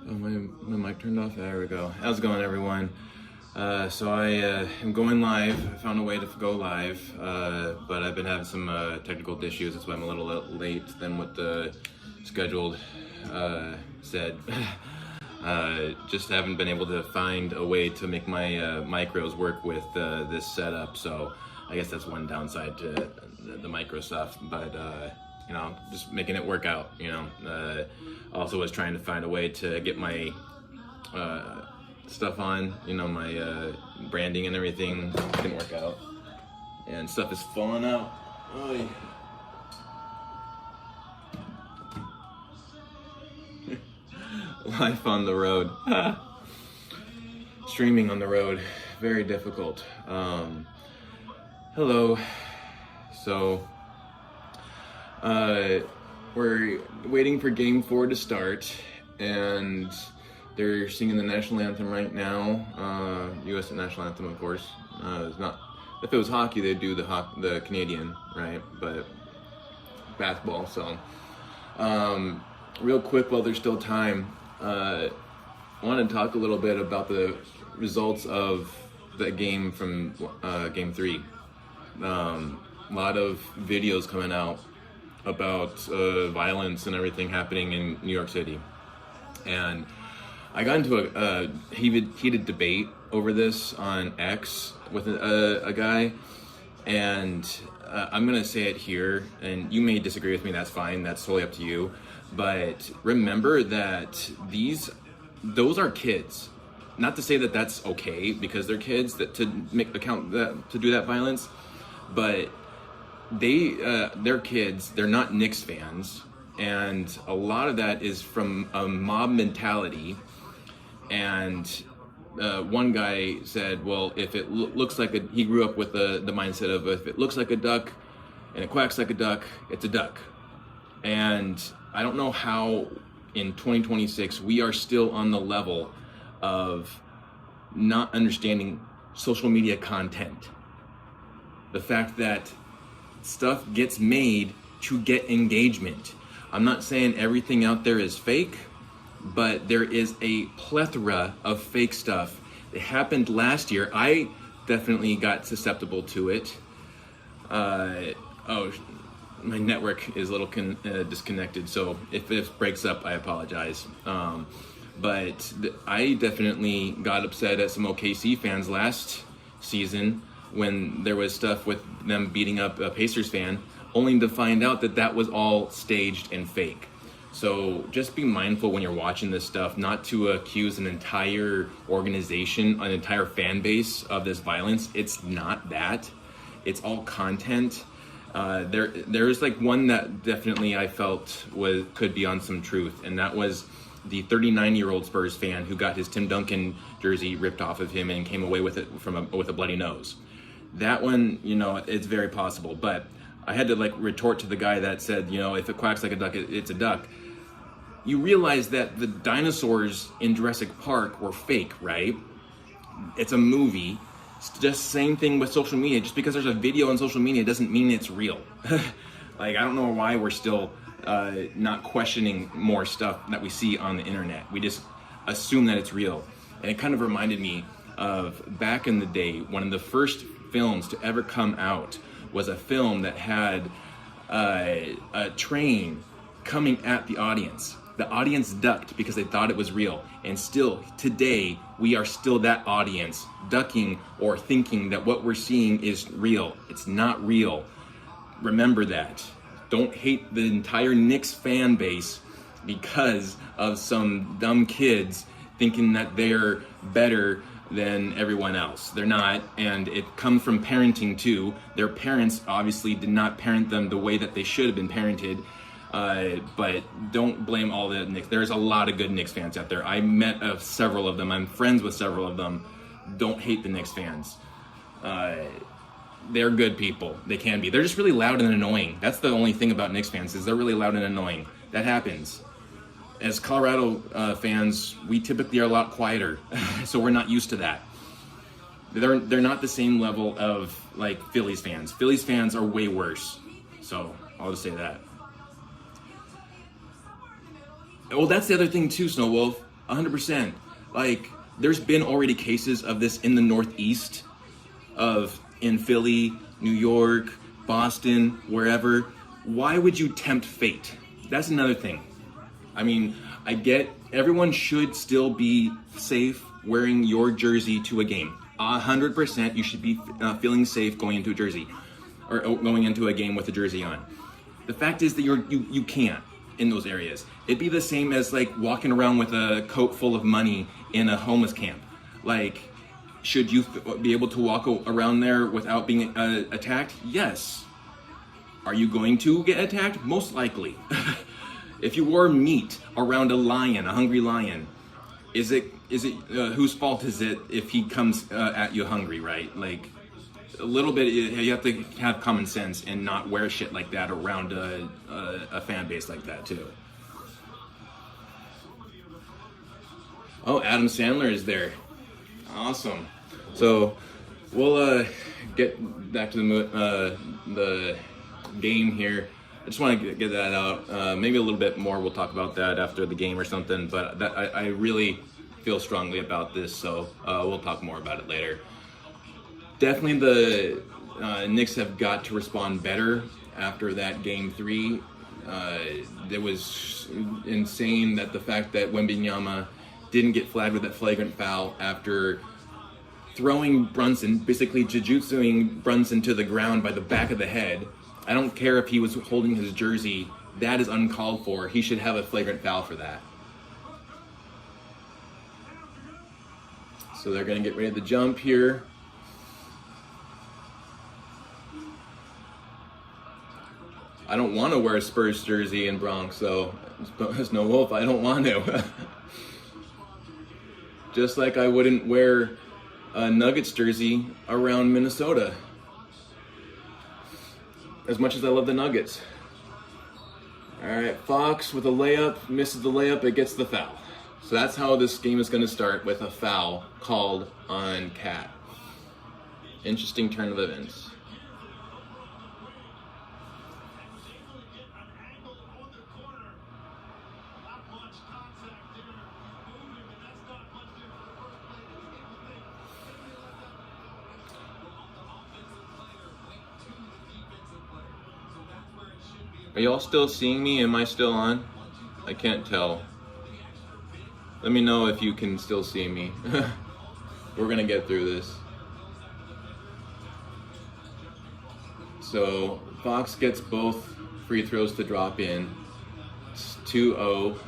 Oh, my mic turned off. There we go. How's it going, everyone? So I am going live. I found a way to go live, but I've been having some technical issues. That's why I'm a little late than what the scheduled said. Just haven't been able to find a way to make my micros work with this setup. So I guess that's one downside to the micro stuff. But you know, just making it work out. You know, also was trying to find a way to get my stuff on. You know, my branding and everything didn't work out, and stuff is falling out. Oy. Life on the road. Streaming on the road, very difficult. Hello. So, we're waiting for Game 4 to start, and they're singing the national anthem right now. U.S. national anthem, of course. It's not. If it was hockey, they'd do the Canadian, right? But basketball. So, real quick, while there's still time, I want to talk a little bit about the results of the game from Game 3. A lot of videos coming out about violence and everything happening in New York City. And I got into a heated debate over this on X with a guy, and I'm going to say it here, and you may disagree with me, that's fine, that's totally up to you. But remember that those are kids. Not to say that that's okay because they're kids to do that violence, but they're kids. They're not Knicks fans, and a lot of that is from a mob mentality. And one guy said, "Well, if it looks like he grew up with the mindset of if it looks like a duck and it quacks like a duck, it's a duck." And I don't know how in 2026 we are still on the level of not understanding social media content. The fact that stuff gets made to get engagement. I'm not saying everything out there is fake, but there is a plethora of fake stuff. It happened last year. I definitely got susceptible to it. My network is a little disconnected, so if it breaks up, I apologize. But I definitely got upset at some OKC fans last season when there was stuff with them beating up a Pacers fan, only to find out that that was all staged and fake. So just be mindful when you're watching this stuff, not to accuse an entire organization, an entire fan base of this violence. It's not that. It's all content. There is like one that definitely I felt could be on some truth, and that was the 39-year-old Spurs fan who got his Tim Duncan jersey ripped off of him and came away with it with a bloody nose. That one, you know, it's very possible, but I had to like retort to the guy that said, you know, if it quacks like a duck, it's a duck. You realize that the dinosaurs in Jurassic Park were fake, right? It's a movie. It's just same thing with social media. Just because there's a video on social media doesn't mean it's real. Like, I don't know why we're still not questioning more stuff that we see on the internet. We just assume that it's real. And it kind of reminded me of back in the day, one of the first films to ever come out was a film that had a train coming at the audience. The audience ducked because they thought it was real. And still, today, we are still that audience ducking or thinking that what we're seeing is real. It's not real. Remember that. Don't hate the entire Knicks fan base because of some dumb kids thinking that they're better than everyone else. They're not, and it comes from parenting too. Their parents obviously did not parent them the way that they should have been parented. But don't blame all the Knicks. There's a lot of good Knicks fans out there. I met several of them. I'm friends with several of them. Don't hate the Knicks fans. They're good people. They can be. They're just really loud and annoying. That's the only thing about Knicks fans is they're really loud and annoying. That happens. As Colorado fans, we typically are a lot quieter, so we're not used to that. They're not the same level of like Phillies fans. Phillies fans are way worse. So I'll just say that. Well, that's the other thing too, Snow Wolf. 100%. Like, there's been already cases of this in the Northeast, in Philly, New York, Boston, wherever. Why would you tempt fate? That's another thing. I mean, I get everyone should still be safe wearing your jersey to a game. 100% you should be feeling safe going into a jersey or going into a game with a jersey on. The fact is that you can't in those areas. It'd be the same as like walking around with a coat full of money in a homeless camp. Like, should you be able to walk around there without being attacked? Yes. Are you going to get attacked? Most likely. If you wore meat around a hungry lion, is it whose fault is it if he comes at you hungry, right? Like, a little bit, you have to have common sense and not wear shit like that around a fan base like that too. Oh, Adam Sandler is there. Awesome. So we'll get back to the game here. I just want to get that out. Maybe a little bit more. We'll talk about that after the game or something. But I really feel strongly about this, so we'll talk more about it later. Definitely the Knicks have got to respond better after that game 3. It was insane that the fact that Wembanyama didn't get flagged with that flagrant foul after throwing Brunson, basically jujutsuing Brunson to the ground by the back of the head. I don't care if he was holding his jersey. That is uncalled for. He should have a flagrant foul for that. So they're going to get ready to jump here. I don't want to wear a Spurs jersey in Bronx, so there's no wolf. I don't want to. Just like I wouldn't wear a Nuggets jersey around Minnesota. As much as I love the Nuggets. All right, Fox with a layup, misses the layup, it gets the foul. So that's how this game is going to start, with a foul called on Cat. Interesting turn of events. Are y'all still seeing me? Am I still on? I can't tell. Let me know if you can still see me. We're gonna get through this. So Fox gets both free throws to drop in. It's 2-0.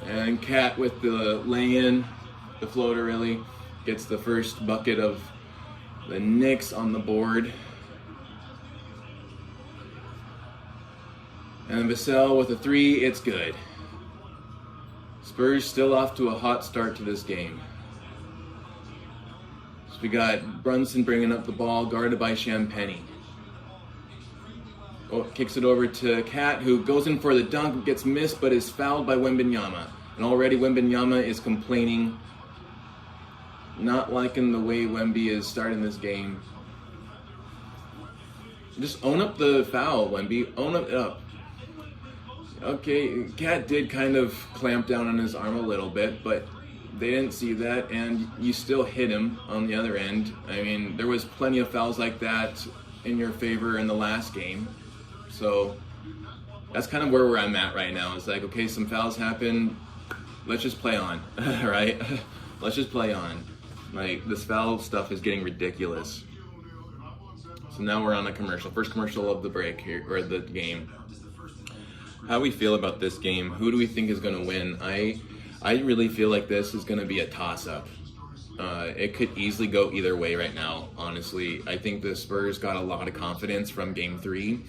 And Cat with the lay-in, the floater really, gets the first bucket of the Knicks on the board. And Vassell with a 3, it's good. Spurs still off to a hot start to this game. So we got Brunson bringing up the ball, guarded by Champagnie. Oh, kicks it over to Cat, who goes in for the dunk, gets missed, but is fouled by Wembanyama. And already Wembanyama is complaining, not liking the way Wemby is starting this game. Just own up the foul, Wemby. Own it up. Okay, Cat did kind of clamp down on his arm a little bit, but they didn't see that, and you still hit him on the other end. I mean, there was plenty of fouls like that in your favor in the last game. So that's kind of where I'm at right now. It's like, okay, some fouls happen. Let's just play on, right? Let's just play on. Like, this foul stuff is getting ridiculous. So now we're on a commercial. First commercial of the break here, or the game. How do we feel about this game? Who do we think is going to win? I really feel like this is going to be a toss-up. It could easily go either way right now, honestly. I think the Spurs got a lot of confidence from Game 3,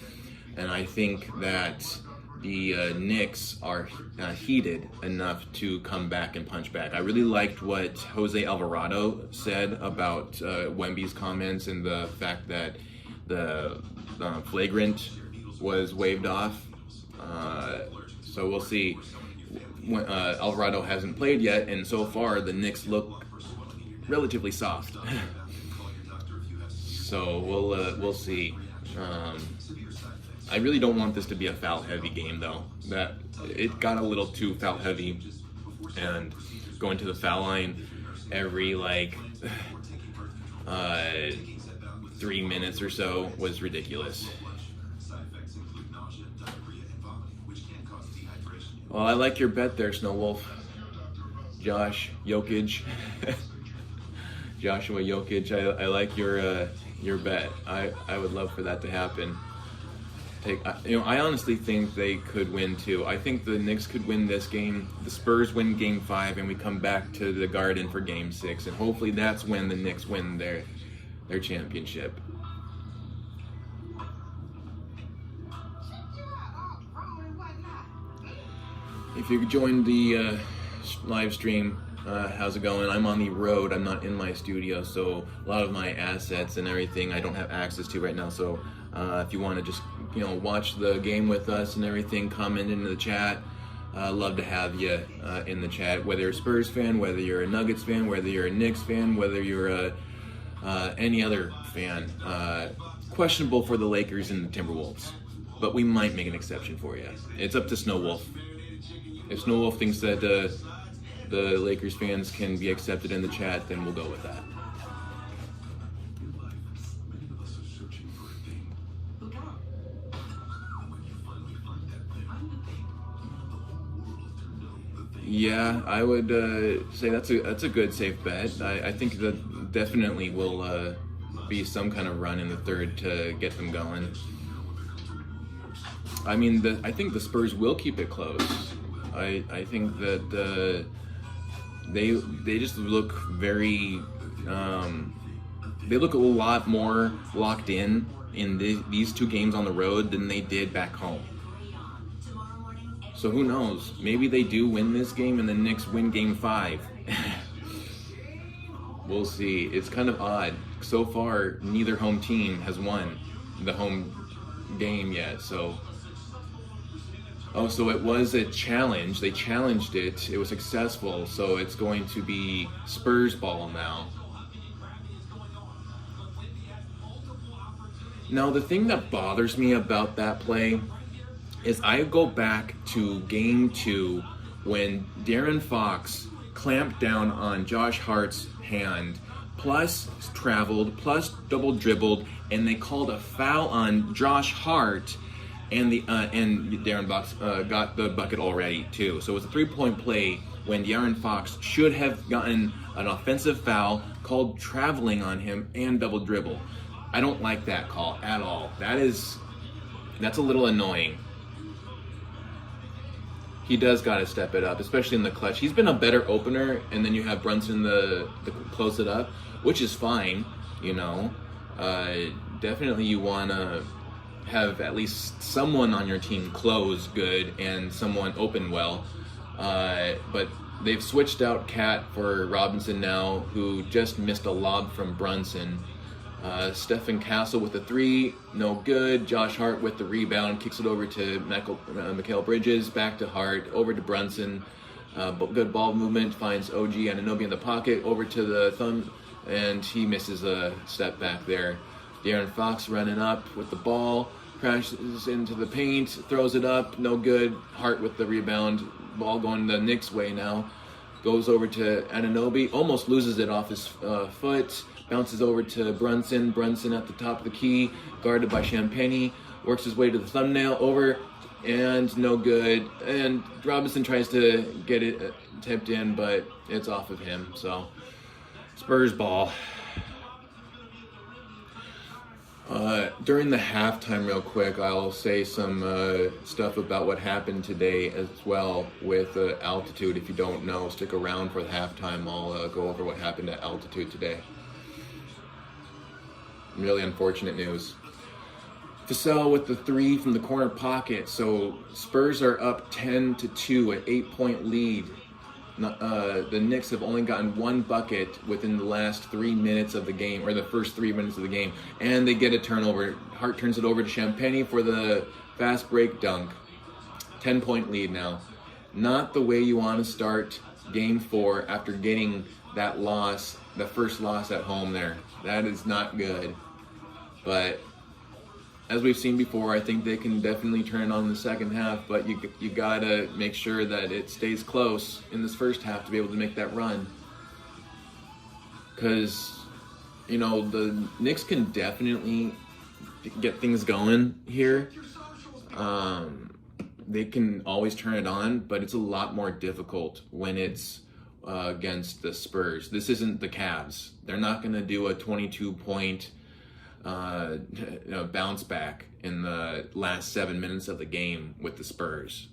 and I think that the Knicks are heated enough to come back and punch back. I really liked what Jose Alvarado said about Wemby's comments and the fact that the flagrant was waved off. So we'll see. Alvarado hasn't played yet, and so far the Knicks look relatively soft. So we'll see. I really don't want this to be a foul-heavy game, though. That it got a little too foul-heavy, and going to the foul line every 3 minutes or so was ridiculous. Well, I like your bet there, Snow Wolf. Joshua Jokic. I like your bet. I would love for that to happen. I honestly think they could win too. I think the Knicks could win this game. The Spurs win Game 5, and we come back to the Garden for Game 6, and hopefully that's when the Knicks win their championship. If you joined the live stream, how's it going? I'm on the road. I'm not in my studio, so a lot of my assets and everything I don't have access to right now. So if you want to just watch the game with us and everything, comment into the chat. Love to have you in the chat. Whether you're a Spurs fan, whether you're a Nuggets fan, whether you're a Knicks fan, whether you're any other fan. Questionable for the Lakers and the Timberwolves, but we might make an exception for you. It's up to Snow Wolf. If Snow Wolf thinks that the Lakers fans can be accepted in the chat, then we'll go with that. Yeah, I would say that's a good safe bet. I think that definitely will be some kind of run in the third to get them going. I mean, I think the Spurs will keep it close. I think that they just look very they look a lot more locked in these two games on the road than they did back home. So who knows? Maybe they do win this game and the Knicks win Game 5. We'll see. It's kind of odd. So far, neither home team has won the home game yet. So it was a challenge. They challenged it. It was successful. So it's going to be Spurs ball now. Now, the thing that bothers me about that play is I go back to Game 2 when De'Aaron Fox clamped down on Josh Hart's hand, plus traveled, plus double dribbled, and they called a foul on Josh Hart, and De'Aaron Fox got the bucket already too. So it was a 3-point play when De'Aaron Fox should have gotten an offensive foul called traveling on him and double dribble. I don't like that call at all. That's a little annoying. He does got to step it up, especially in the clutch. He's been a better opener, and then you have Brunson to close it up, which is fine, Definitely you want to have at least someone on your team close good and someone open well. But they've switched out Cat for Robinson now, who just missed a lob from Brunson. Stephen Castle with the 3, no good. Josh Hart with the rebound, kicks it over to Mikal Bridges, back to Hart, over to Brunson. Good ball movement, finds OG Anunoby in the pocket, over to the thumb, and he misses a step back there. De'Aaron Fox running up with the ball, crashes into the paint, throws it up, no good. Hart with the rebound, ball going the Knicks' way now. Goes over to Anunoby, almost loses it off his foot. Bounces over to Brunson. Brunson at the top of the key, guarded by Champagnie. Works his way to the thumbnail, over, and no good. And Robinson tries to get it tipped in, but it's off of him. So, Spurs ball. During the halftime, real quick, I'll say some stuff about what happened today as well with altitude. If you don't know, stick around for the halftime. I'll go over what happened at altitude today. Really unfortunate news. Vassell with the 3 from the corner pocket. So Spurs are up 10-2, an 8-point lead. The Knicks have only gotten 1 bucket within the last 3 minutes of the game, or the first 3 minutes of the game, and they get a turnover. Hart turns it over to Champagnie for the fast break dunk. 10-point lead now. not the way you want to start Game 4 after getting that loss, the first loss at home there. That is not good. But as we've seen before, I think they can definitely turn it on in the second half, but you gotta make sure that it stays close in this first half to be able to make that run. Because, the Knicks can definitely get things going here. They can always turn it on, but it's a lot more difficult when it's against the Spurs. This isn't the Cavs. They're not going to do a 22-point bounce back in the last 7 minutes of the game with the Spurs.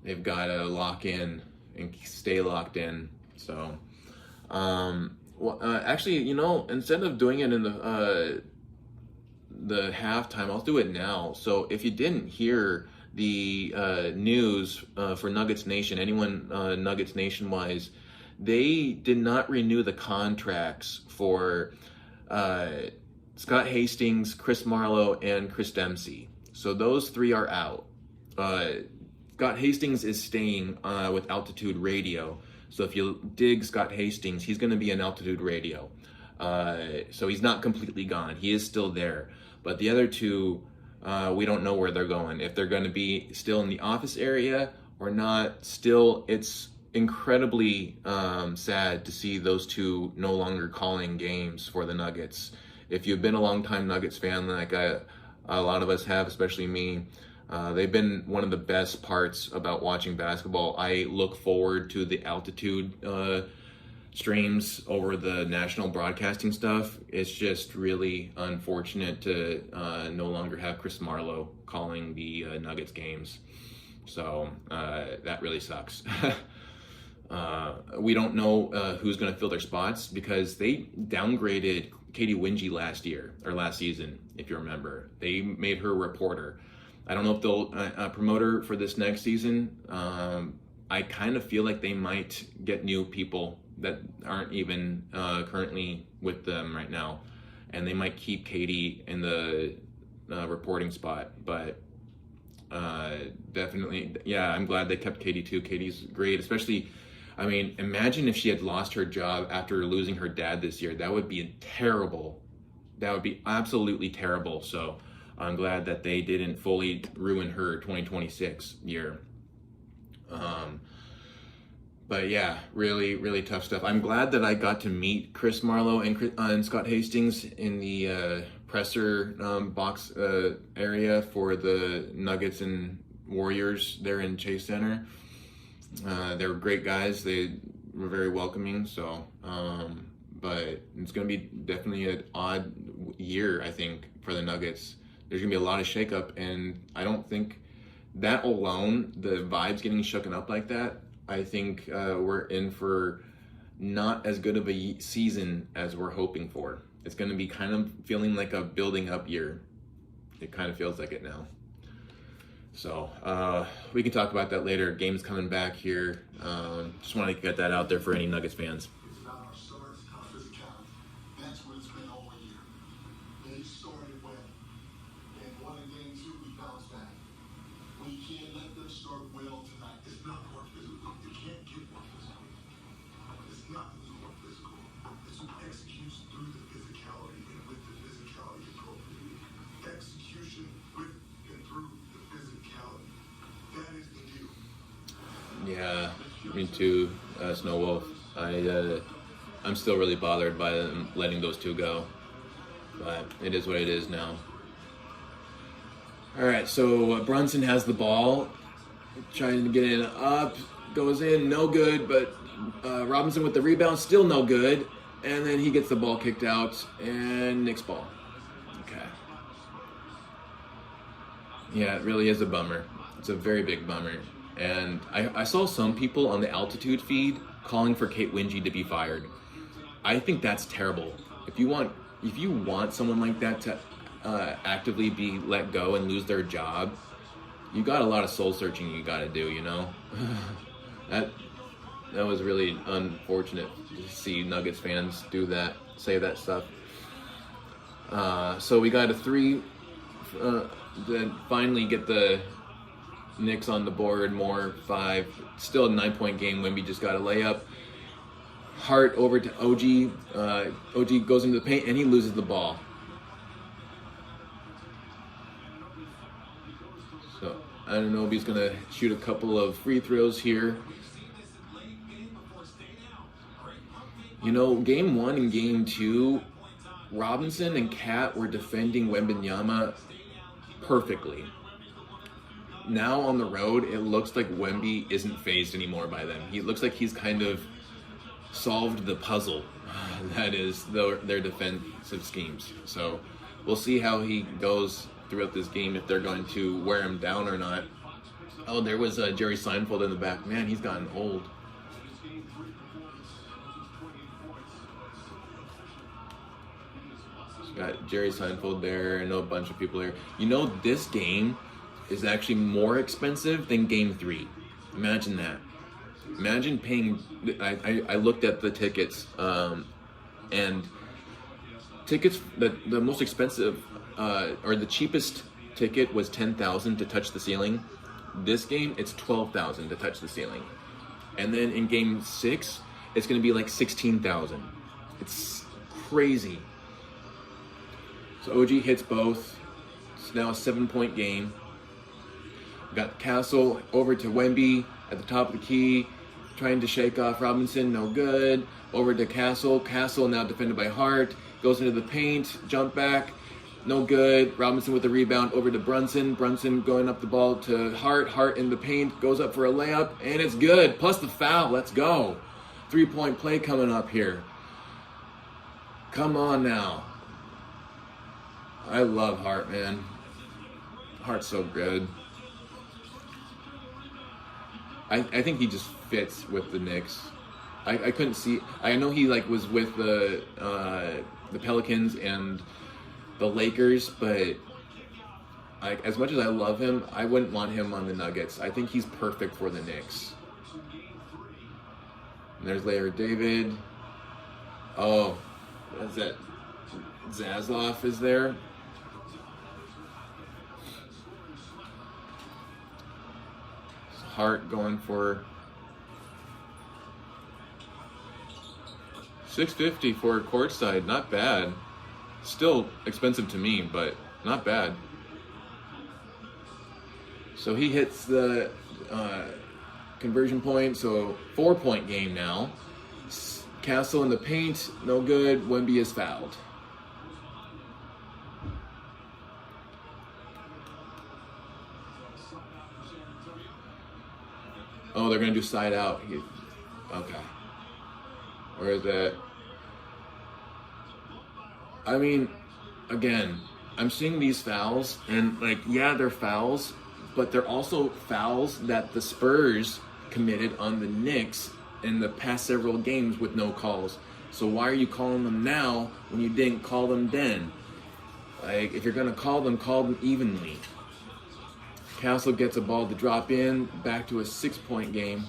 They've got to lock in and stay locked in. So, actually, instead of doing it in the halftime, I'll do it now. So if you didn't hear the news for Nuggets Nation, anyone Nuggets Nation wise, they did not renew the contracts for Scott Hastings, Chris Marlowe, and Chris Dempsey. So those three are out. Scott Hastings is staying with Altitude Radio. So if you dig Scott Hastings, he's going to be in Altitude Radio. So he's not completely gone. He is still there. But the other two, we don't know where they're going. If they're going to be still in the office area or not. Still, it's incredibly sad to see those two no longer calling games for the Nuggets. If you've been a long-time Nuggets fan, like a lot of us have, especially me, they've been one of the best parts about watching basketball. I look forward to the Altitude streams over the national broadcasting stuff. It's just really unfortunate to no longer have Chris Marlowe calling the Nuggets games. So that really sucks. We don't know who's going to fill their spots because they downgraded Katie Wingy last season, if you remember. They made her a reporter. I don't know if they'll promote her for this next season. I kind of feel like they might get new people that aren't even currently with them right now. And they might keep Katie in the reporting spot. But definitely, yeah, I'm glad they kept Katie too. Katie's great, especially, I mean, imagine if she had lost her job after losing her dad this year. That would be terrible. That would be absolutely terrible. So I'm glad that they didn't fully ruin her 2026 year. But yeah, really, really tough stuff. I'm glad that I got to meet Chris Marlowe and Scott Hastings in the presser box area for the Nuggets and Warriors there in Chase Center. They were great guys. They were very welcoming. So, but it's going to be definitely an odd year, I think, for the Nuggets. There's going to be a lot of shakeup, and I don't think that alone, the vibes getting shooken up like that, I think we're in for not as good of a season as we're hoping for. It's going to be kind of feeling like a building up year. It kind of feels like it now. So we can talk about that later. Game's coming back here. Just wanted to get that out there for any Nuggets fans. It's about our start, our physicality. That's what it's been all year. They started well. And won a game two, we bounced back. We can't let them start well tonight. It's not more physical. You can't get more physical. It's not more physical. It's who executes through the physicality and with the physicality appropriately. Execution with and through the physicality. That is the deal. Yeah, me too, Snow Wolf. I'm still really bothered by them letting those two go. But it is what it is now. All right, so Brunson has the ball, trying to get it up, goes in, no good, but Robinson with the rebound, still no good, and then he gets the ball kicked out, and Knicks ball. Okay. Yeah, it really is a bummer. It's a very big bummer. And I saw some people on the Altitude feed calling for Kate Wingy to be fired. I think that's terrible. If you want someone like that to actively be let go and lose their job, you got a lot of soul searching you got to do, you know. That was really unfortunate to see Nuggets fans do that, say that stuff. So we got a three, then finally get the Knicks on the board, more 5. Still a 9-point game. Wemby just got a layup. Hart over to OG. OG goes into the paint and he loses the ball. So I don't know if he's gonna shoot a couple of free throws here. You know, game 1 and game 2, Robinson and Cat were defending Wembanyama perfectly. Now on the road, it looks like Wemby isn't fazed anymore by them. He looks like he's kind of solved the puzzle that is their defensive schemes. So we'll see how he goes throughout this game, if they're going to wear him down or not. Oh, there was Jerry Seinfeld in the back. Man, he's gotten old. Got Jerry Seinfeld there. I know a bunch of people there. You know, this game is actually more expensive than game 3. Imagine that. Imagine paying. I looked at the tickets, and tickets, the most expensive or the cheapest ticket was $10,000 to touch the ceiling. This game, it's $12,000 to touch the ceiling, and then in game 6, it's going to be like $16,000. It's crazy. So OG hits both. It's now a 7-point game. Got Castle over to Wemby at the top of the key, trying to shake off Robinson, no good. Over to Castle. Castle now defended by Hart. Goes into the paint, jump back, no good. Robinson with the rebound over to Brunson. Brunson going up the ball to Hart. Hart in the paint, goes up for a layup, and it's good. Plus the foul, let's go. 3-point play coming up here. Come on now. I love Hart, man. Hart's so good. I think he just fits with the Knicks. I couldn't see. I know he was with the Pelicans and the Lakers, but as much as I love him, I wouldn't want him on the Nuggets. I think he's perfect for the Knicks. And there's Larry David. Oh, what is that? Zaslav is there. Hart going for $650 for courtside. Not bad. Still expensive to me, but not bad. So he hits the conversion point. So 4-point game now. Castle in the paint, no good. Wemby is fouled. Oh, they're going to do side out. Okay. Where is that? I mean, again, I'm seeing these fouls, and yeah, they're fouls, but they're also fouls that the Spurs committed on the Knicks in the past several games with no calls. So why are you calling them now when you didn't call them then? If you're going to call them evenly. Castle gets a ball to drop in, back to a 6-point game.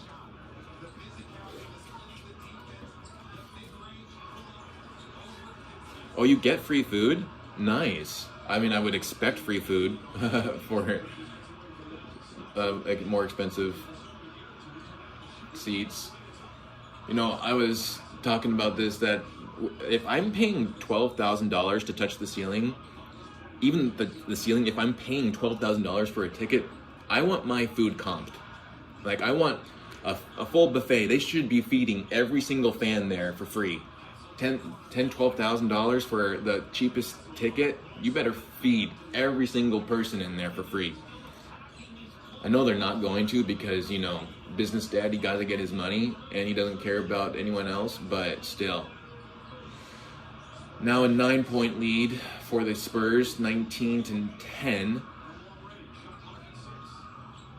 Oh, you get free food? Nice. I mean, I would expect free food for more expensive seats. You know, I was talking about this, that if I'm paying $12,000 to touch the ceiling, even the ceiling, if I'm paying $12,000 for a ticket, I want my food comped. I want a full buffet. They should be feeding every single fan there for free. $12,000 for the cheapest ticket. You better feed every single person in there for free. I know they're not going to, because, business daddy got to get his money and he doesn't care about anyone else, but still. Now a 9-point lead for the Spurs, 19-10.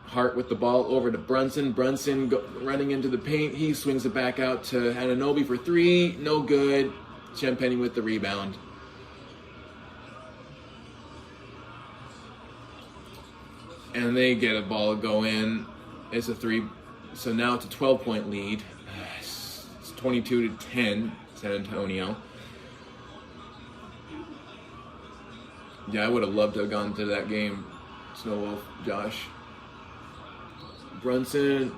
Hart with the ball over to Brunson. Brunson running into the paint. He swings it back out to Anunoby for 3. No good. Champagny with the rebound. And they get a ball to go in. It's a 3. So now it's a 12-point lead. It's 22-10, San Antonio. Yeah, I would have loved to have gone to that game, Snow Wolf, Josh. Brunson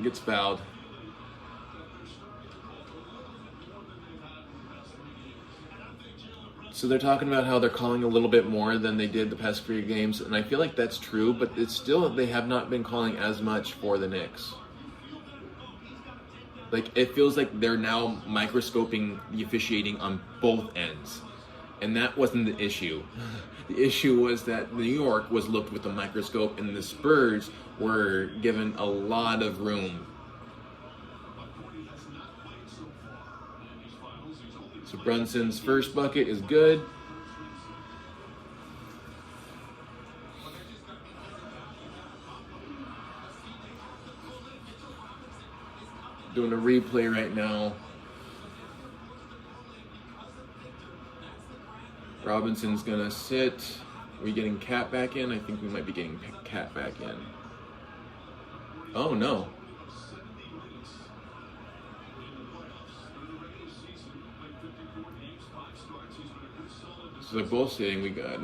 gets fouled. So they're talking about how they're calling a little bit more than they did the past 3 games, and I feel like that's true, but it's still, they have not been calling as much for the Knicks. Like, it feels like they're now microscoping the officiating on both ends. And that wasn't the issue. The issue was that New York was looked with a microscope and the Spurs were given a lot of room. So Brunson's first bucket is good. Doing a replay right now. Robinson's gonna sit. Are we getting Cat back in? I think we might be getting Cat back in. Oh no. So they're both sitting. We got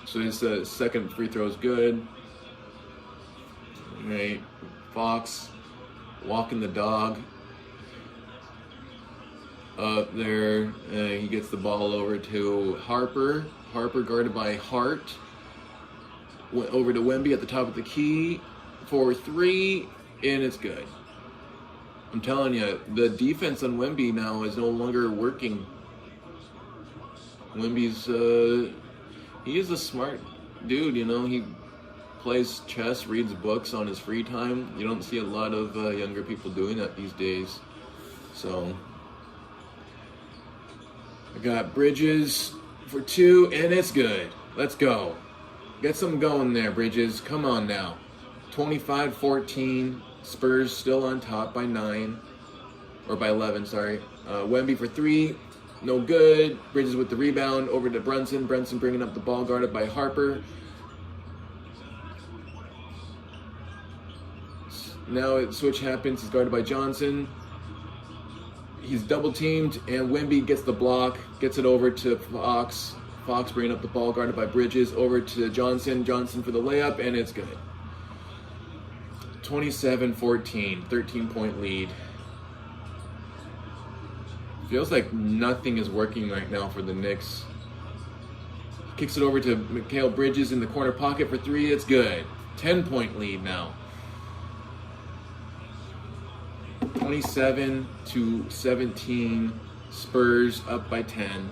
so his second free throw is good. Right. Fox walking the dog up there. He gets the ball over to Harper. Harper guarded by Hart. Went over to Wemby at the top of the key for 3, and it's good. I'm telling you, the defense on Wemby now is no longer working. Wemby's he is a smart dude, you know. He plays chess, reads books on his free time. You don't see a lot of younger people doing that these days. So I got Bridges for 2, and it's good. Let's go. Get some going there, Bridges. Come on now. 25-14. Spurs still on top by 9. Or by 11, sorry. Wemby for 3. No good. Bridges with the rebound. Over to Brunson. Brunson bringing up the ball, guarded by Harper. Now a switch happens. He's guarded by Johnson. He's double teamed, and Wemby gets the block, gets it over to Fox. Fox bringing up the ball, guarded by Bridges, over to Johnson. Johnson for the layup, and it's good. 27-14, 13-point lead. Feels like nothing is working right now for the Knicks. Kicks it over to Mikal Bridges in the corner pocket for 3. It's good. 10-point lead now. 27-17. Spurs up by 10.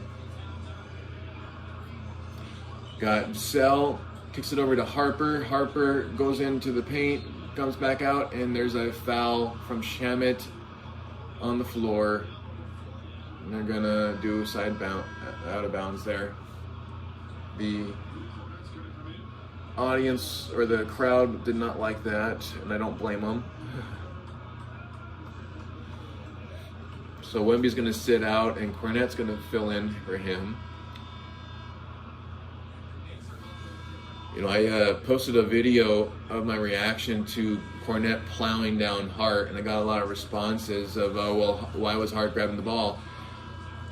Got Vassell, kicks it over to Harper. Harper goes into the paint, comes back out, and there's a foul from Shamet on the floor. And they're gonna do out of bounds there. The audience or the crowd did not like that, and I don't blame them. So Wemby's gonna sit out, and Cornette's gonna fill in for him. You know, I posted a video of my reaction to Cornette plowing down Hart, and I got a lot of responses of, oh, well, why was Hart grabbing the ball?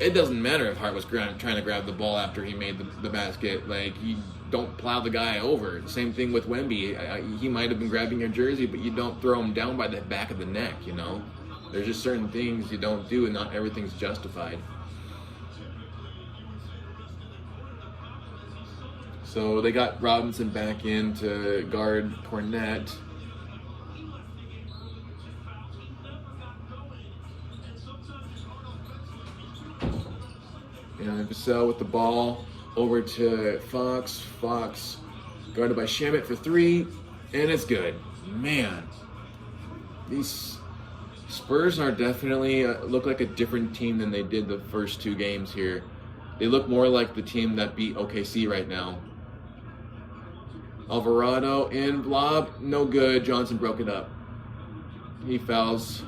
It doesn't matter if Hart was trying to grab the ball after he made the basket. Like, you don't plow the guy over. Same thing with Wemby. He might have been grabbing your jersey, but you don't throw him down by the back of the neck, you know? There's just certain things you don't do, and not everything's justified. So they got Robinson back in to guard Cornette. And Vassell with the ball over to Fox. Fox guarded by Shamet for 3, and it's good. Man, these Spurs are definitely look like a different team than they did the first 2 games here. They look more like the team that beat OKC right now. Alvarado in lob, no good. Johnson broke it up. He fouls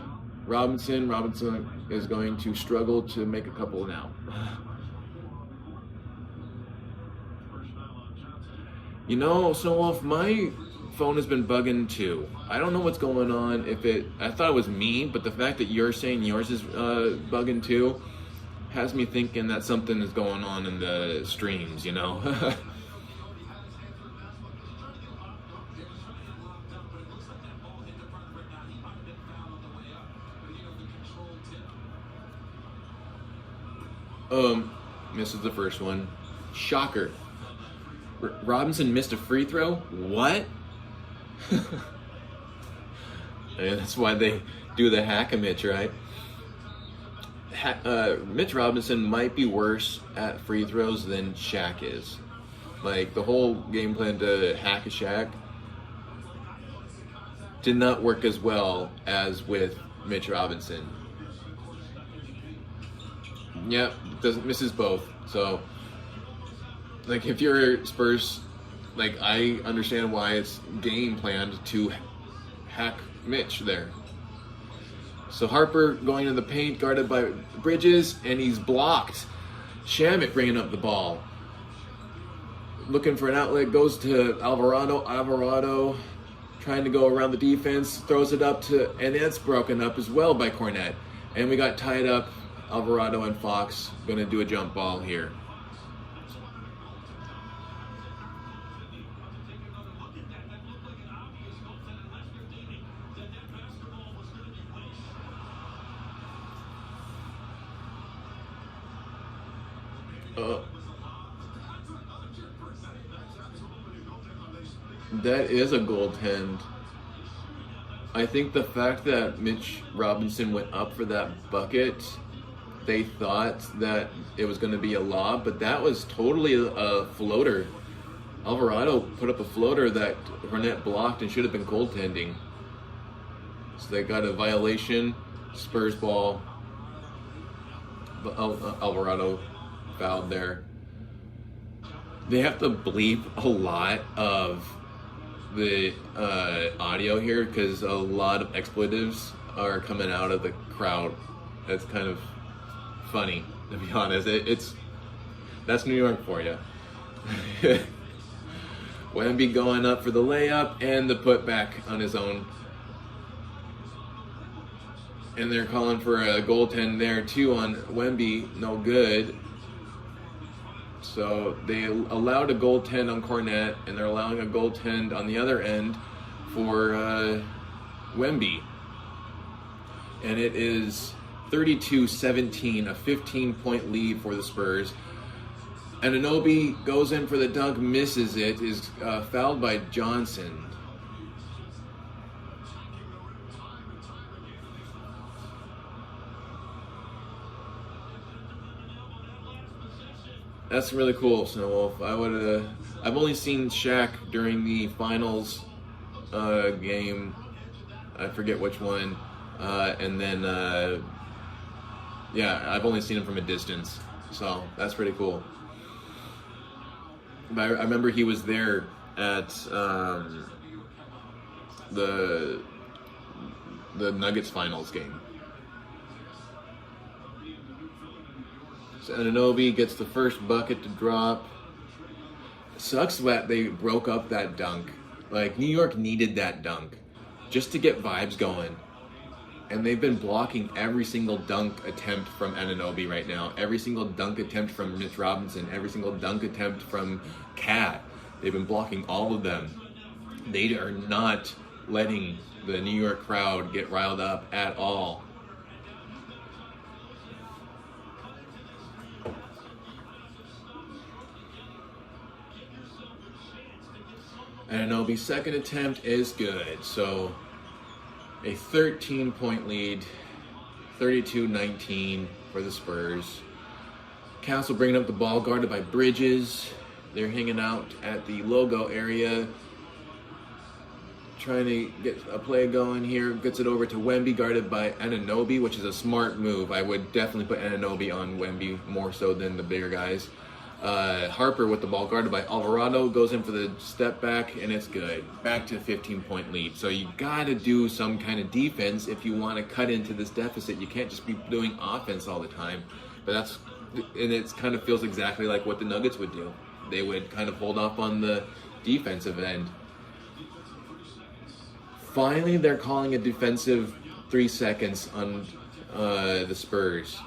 Robinson. Robinson is going to struggle to make a couple now. You know, Snowwolf, my phone has been bugging too. I don't know what's going on. I thought it was me, but the fact that you're saying yours is bugging too has me thinking that something is going on in the streams, you know? Misses the first one. Shocker. Robinson missed a free throw? What? And that's why they do the hack-a-Mitch, right? Mitch Robinson might be worse at free throws than Shaq is. Like, the whole game plan to hack a Shaq did not work as well as with Mitch Robinson. Yep, misses both. So, like, if you're Spurs, like, I understand why it's game planned to hack Mitch there. So Harper going in the paint, guarded by Bridges, and he's blocked. Shamet bringing up the ball. Looking for an outlet, goes to Alvarado. Alvarado trying to go around the defense, throws it up to, and it's broken up as well by Cornette. And we got tied up. Alvarado and Fox going to do a jump ball here. That is a goaltend. I think the fact that Mitch Robinson went up for that bucket, they thought that it was going to be a lob, but that was totally a floater. Alvarado put up a floater that Cornette blocked and should have been goaltending. So they got a violation, Spurs ball. Alvarado fouled there. They have to bleep a lot of the audio here because a lot of expletives are coming out of the crowd. That's kind of funny, to be honest. That's New York for you. Wemby going up for the layup and the putback on his own. And they're calling for a goaltend there too on Wemby, no good. So they allowed a goaltend on Cornette, and they're allowing a goaltend on the other end for Wemby. And it is 32-17, a 15-point lead for the Spurs. And Anunoby goes in for the dunk, misses it, is fouled by Johnson. That's really cool, Snow Wolf. I've only seen Shaq during the finals game. I forget which one. And then, I've only seen him from a distance. So that's pretty cool. But I remember he was there at the Nuggets finals game. So Anunoby gets the first bucket to drop. Sucks that they broke up that dunk. Like, New York needed that dunk just to get vibes going. And they've been blocking every single dunk attempt from Anunoby right now. Every single dunk attempt from Mitch Robinson. Every single dunk attempt from Cat. They've been blocking all of them. They are not letting the New York crowd get riled up at all. Anunoby's second attempt is good. So a 13-point lead, 32-19 for the Spurs. Castle bringing up the ball, guarded by Bridges. They're hanging out at the logo area, trying to get a play going here. Gets it over to Wemby, guarded by Anunoby, which is a smart move. I would definitely put Anunoby on Wemby more so than the bigger guys. Harper with the ball, guarded by Alvarado, goes in for the step back, and it's good. Back to a 15-point lead. So you got to do some kind of defense if you want to cut into this deficit. You can't just be doing offense all the time. But it kind of feels exactly like what the Nuggets would do. They would kind of hold off on the defensive end. Finally, they're calling a defensive 3 seconds on the Spurs.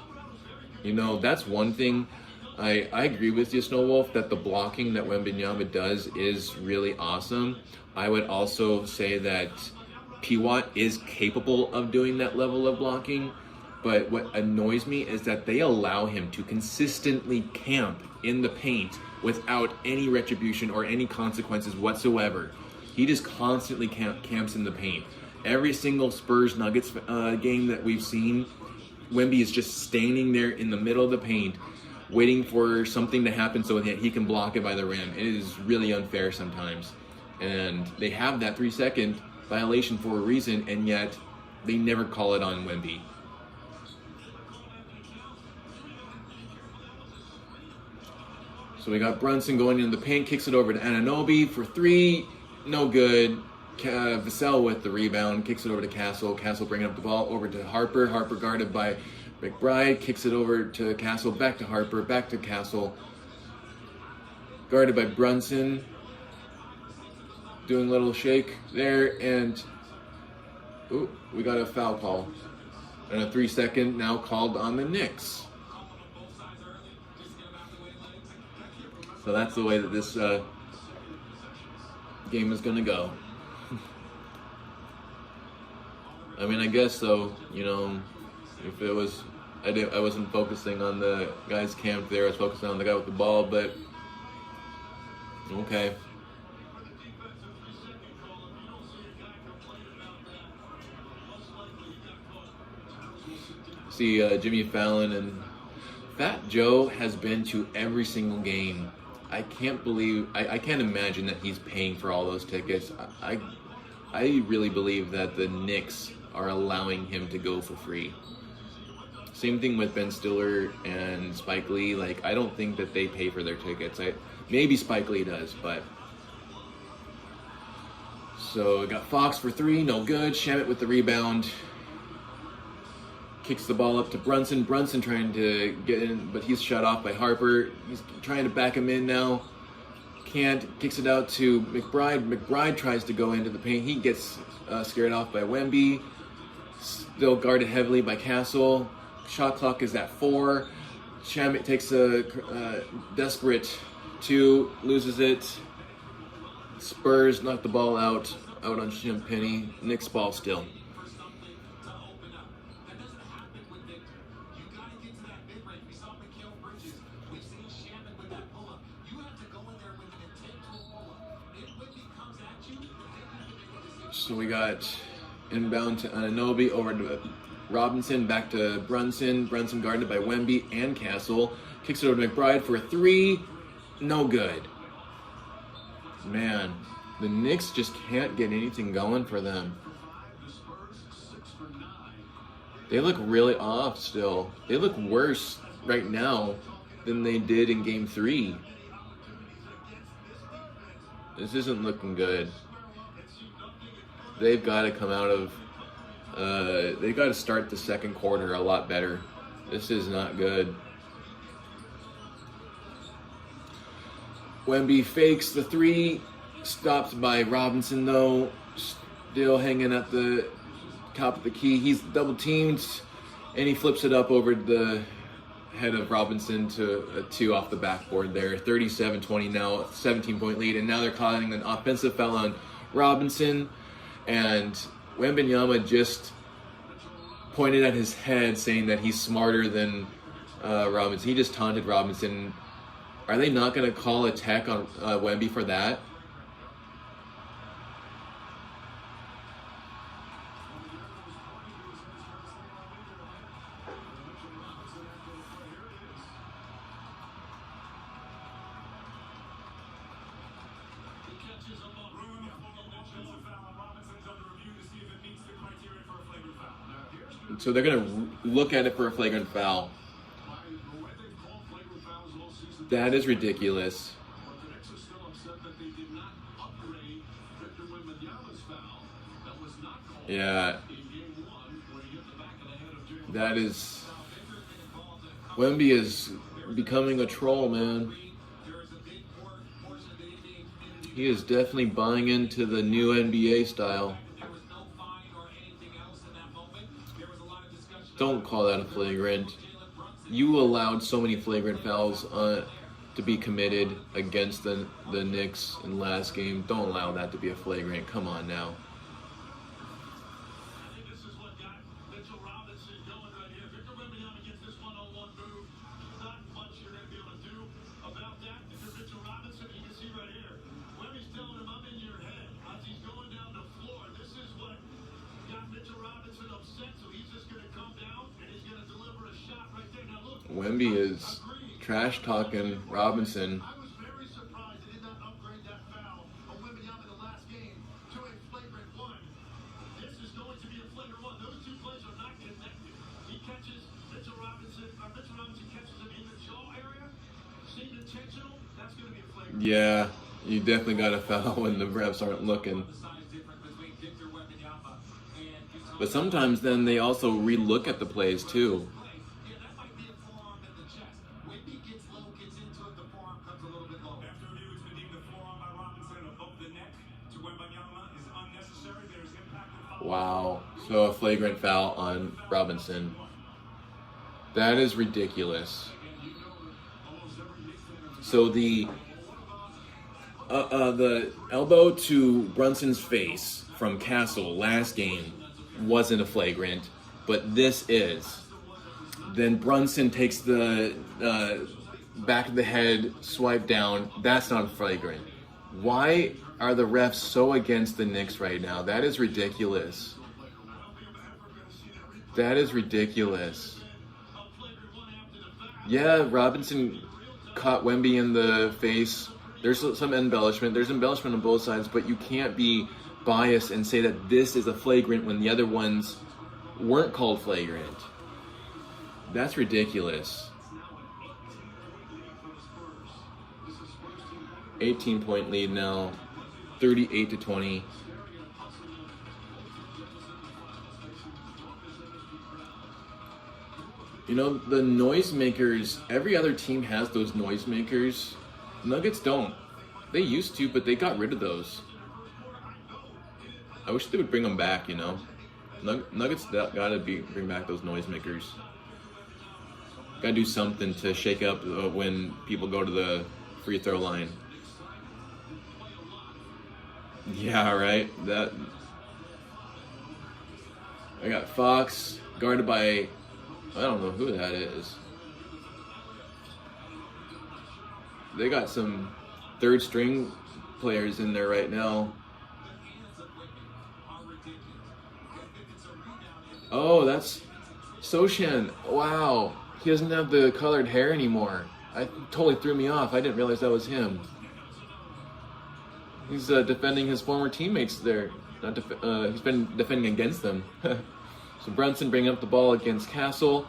You know, that's one thing. I agree with you, Snow Wolf, that the blocking that Wembanyama does is really awesome. I would also say that Piwat is capable of doing that level of blocking. But what annoys me is that they allow him to consistently camp in the paint without any retribution or any consequences whatsoever. He just constantly camps in the paint. Every single Spurs Nuggets game that we've seen, Wemby is just standing there in the middle of the paint, waiting for something to happen so that he can block it by the rim. It is really unfair sometimes. And they have that 3-second violation for a reason, and yet they never call it on Wemby. So we got Brunson going into the paint, kicks it over to Anunoby for 3, no good. Vassell with the rebound, kicks it over to Castle. Castle bringing up the ball over to Harper. Harper guarded by McBride, kicks it over to Castle, back to Harper, back to Castle. Guarded by Brunson. Doing a little shake there, and we got a foul call. And a 3-second now called on the Knicks. So that's the way that this game is going to go. I mean, I guess so. You know, if it was, I wasn't focusing on the guys camped there. I was focusing on the guy with the ball, but okay. See Jimmy Fallon, and Fat Joe has been to every single game. I can't believe, I can't imagine that he's paying for all those tickets. I really believe that the Knicks are allowing him to go for free. Same thing with Ben Stiller and Spike Lee. Like, I don't think that they pay for their tickets. Maybe Spike Lee does, but. So we got Fox for 3, no good. Shamet with the rebound. Kicks the ball up to Brunson. Brunson trying to get in, but he's shut off by Harper. He's trying to back him in now. Can't. Kicks it out to McBride. McBride tries to go into the paint. He gets scared off by Wemby. Still guarded heavily by Castle. Shot clock is at 4. Shamet takes a desperate 2, loses it. Spurs knock the ball out on Champagny. Knicks ball still. So we got inbound to Anunoby, over to Robinson, back to Brunson. Brunson guarded by Wemby and Castle. Kicks it over to McBride for a 3. No good. Man, the Knicks just can't get anything going for them. They look really off still. They look worse right now than they did in Game 3. This isn't looking good. They've got to come out of, they've got to start the second quarter a lot better. This is not good. Wemby fakes the 3, stopped by Robinson though, still hanging at the top of the key. He's double teamed, and he flips it up over the head of Robinson to a 2 off the backboard there. 37-20 now, 17-point lead, and now they're calling an offensive foul on Robinson. And Wembanyama just pointed at his head, saying that he's smarter than Robinson. He just taunted Robinson. Are they not going to call a tech on Wemby for that? So they're going to look at it for a flagrant foul. That is ridiculous. Yeah. That is... Wemby is becoming a troll, man. He is definitely buying into the new NBA style. Don't call that a flagrant. You allowed so many flagrant fouls to be committed against the Knicks in last game. Don't allow that to be a flagrant. Come on now. Wemby is trash talking Robinson. I was very surprised they did not upgrade that foul on Wembanyama in the last game to a flagrant one. This is going to be a flagrant one. Those two plays are not connected. He catches Mitchell Robinson catches him in the jaw area. Seemed intentional. That's going to be a flagrant. Yeah, you definitely got a foul when the refs aren't looking. But sometimes then they also re-look at the plays too. Yeah, that might be a forearm in the chest. Wemby gets low, gets into it, the forearm comes a little bit low. After review, it's been deemed the forearm by Robinson above the neck to Wembanyama is unnecessary. There's impact and foul. Wow. So a flagrant foul on Robinson. That is ridiculous. So the elbow to Brunson's face from Castle last game wasn't a flagrant, but this is. Then Brunson takes the back of the head swipe down. That's not flagrant. Why are the refs so against the Knicks right now? That is ridiculous. That is ridiculous. Yeah, Robinson caught Wemby in the face. There's some embellishment. There's embellishment on both sides, but you can't be biased and say that this is a flagrant when the other ones weren't called flagrant. That's ridiculous. 18-point lead now, 38-20. You know, the noisemakers, every other team has those noisemakers. Nuggets don't. They used to, but they got rid of those. I wish they would bring them back, you know. Nuggets gotta bring back those noisemakers. Gotta do something to shake up when people go to the free throw line. Yeah, right. I got Fox guarded by, I don't know who that is. They got some third string players in there right now. Oh, that's Sochan. Wow. He doesn't have the colored hair anymore. I totally threw me off. I didn't realize that was him. He's defending his former teammates there. He's been defending against them. So Brunson bringing up the ball against Castle.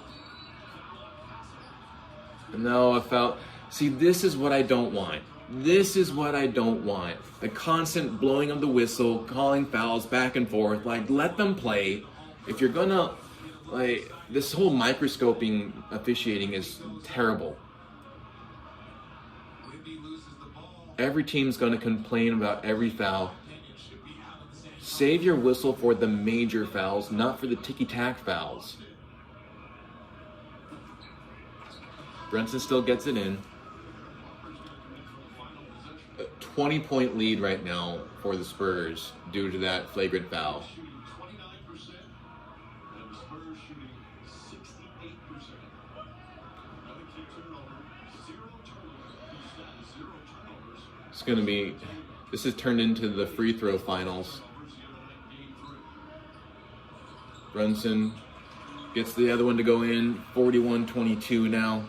And now a foul. See, this is what I don't want. This is what I don't want. The constant blowing of the whistle, calling fouls back and forth. Like, let them play. If you're gonna, like, this whole microscoping officiating is terrible. Every team's gonna complain about every foul. Save your whistle for the major fouls, not for the ticky-tack fouls. Brunson still gets it in. A 20-point lead right now for the Spurs due to that flagrant foul. This has turned into the free throw finals. Brunson gets the other one to go in, 41-22 now.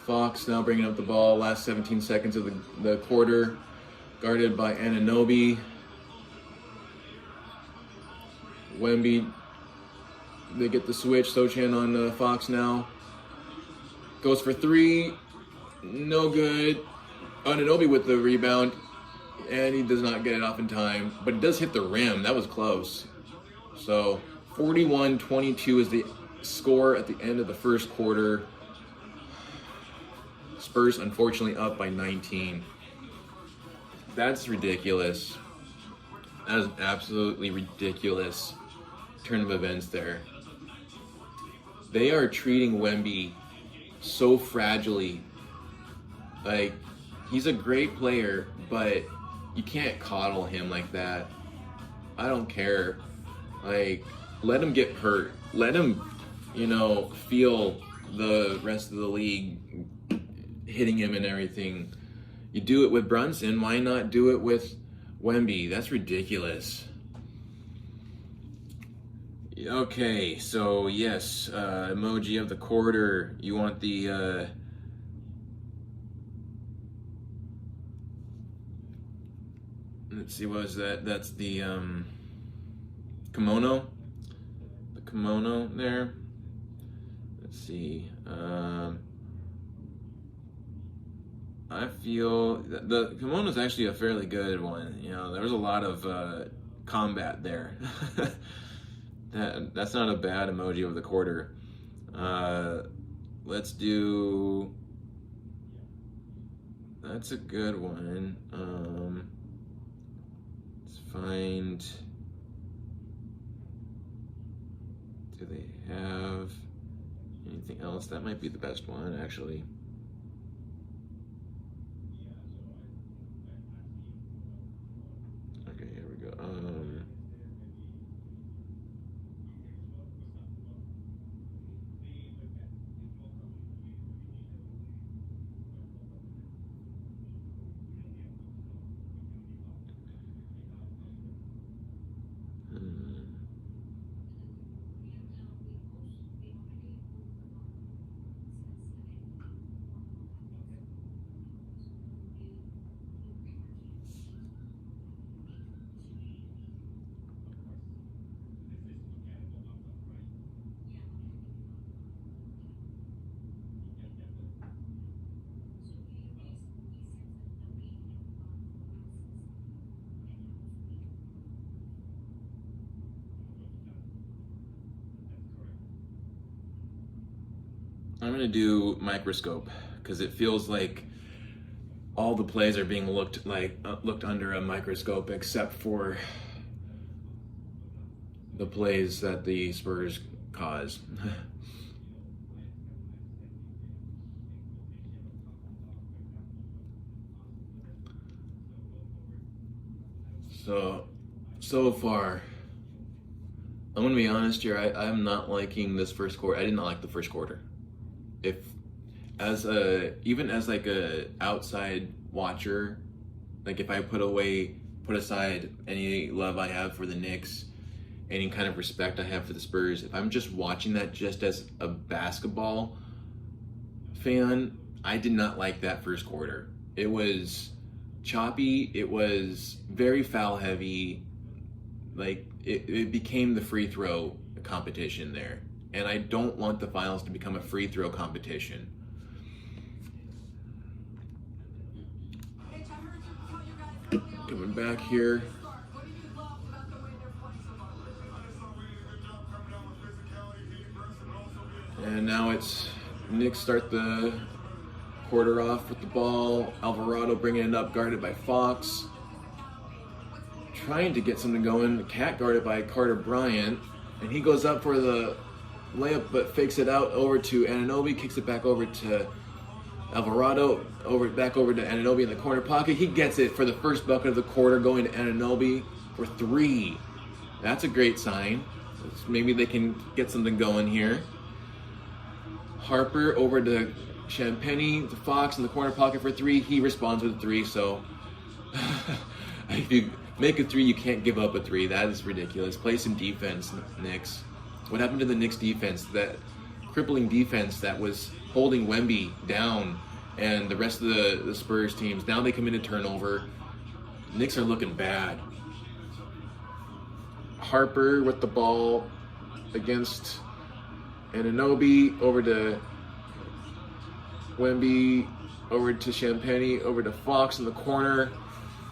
Fox now bringing up the ball, last 17 seconds of the quarter, guarded by Anunoby. Wemby, they get the switch, Sochan on Fox now. Goes for three, no good. Anunoby with the rebound, and he does not get it off in time, but it does hit the rim. That was close. So 41-22 is the score at the end of the first quarter. Spurs unfortunately up by 19. That's ridiculous. That is absolutely ridiculous turn of events there. They are treating Wemby so fragilely. Like, he's a great player, but you can't coddle him like that. I don't care. Like, let him get hurt. Let him, feel the rest of the league hitting him and everything. You do it with Brunson, why not do it with Wemby? That's ridiculous. Okay, so yes, emoji of the quarter. You want the let's see, what was that? That's the kimono. The kimono there. Let's see. I feel the kimono is actually a fairly good one. You know, there was a lot of combat there. That's not a bad emoji of the quarter. Let's do. That's a good one. Let's find. Do they have anything else? That might be the best one, actually. Okay, here we go. I'm gonna do microscope because it feels like all the plays are being looked under a microscope except for the plays that the Spurs cause. So far, I'm gonna be honest here. I'm not liking this first quarter. I did not like the first quarter. If even as like a outside watcher, like if I put aside any love I have for the Knicks, any kind of respect I have for the Spurs, if I'm just watching that just as a basketball fan, I did not like that first quarter. It was choppy, it was very foul heavy, like it became the free throw competition there. And I don't want the finals to become a free throw competition. Coming back here. And now it's Knicks start the quarter off with the ball. Alvarado bringing it up, guarded by Fox. Trying to get something going. Cat guarded by Carter Bryant. And he goes up for the layup, but fakes it out over to Anunoby, kicks it back over to Alvarado, back over to Anunoby in the corner pocket. He gets it for the first bucket of the quarter, going to Anunoby for 3. That's a great sign. Maybe they can get something going here. Harper over to Champagnie, to Fox in the corner pocket for 3. He responds with a 3, so if you make a 3, you can't give up a 3. That is ridiculous. Play some defense, Knicks. What happened to the Knicks defense? That crippling defense that was holding Wemby down and the rest of the Spurs teams. Now they commit a turnover. Knicks are looking bad. Harper with the ball against Anunoby, over to Wemby, over to Champagnie, over to Fox in the corner.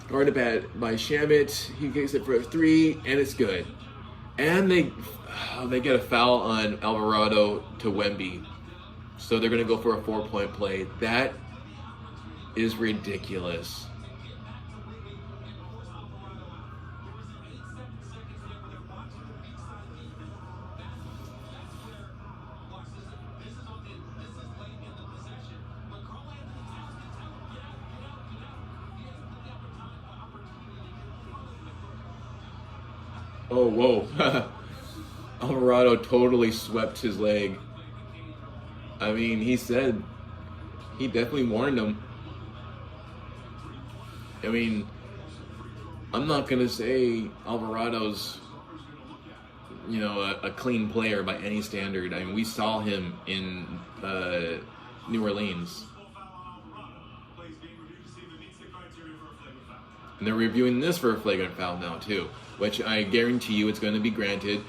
Guarded by Shamet. He gets it for a 3, and it's good. And they get a foul on Alvarado to Wemby. So they're going to go for a 4-point play. That is ridiculous. Oh, whoa. Alvarado totally swept his leg. I mean, he definitely warned him. I mean, I'm not going to say Alvarado's a clean player by any standard. I mean, we saw him in New Orleans. Plays being reviewed to see if it meets the criteria for a flagrant foul. And they're reviewing this for a flagrant foul now, too, which I guarantee you it's going to be granted.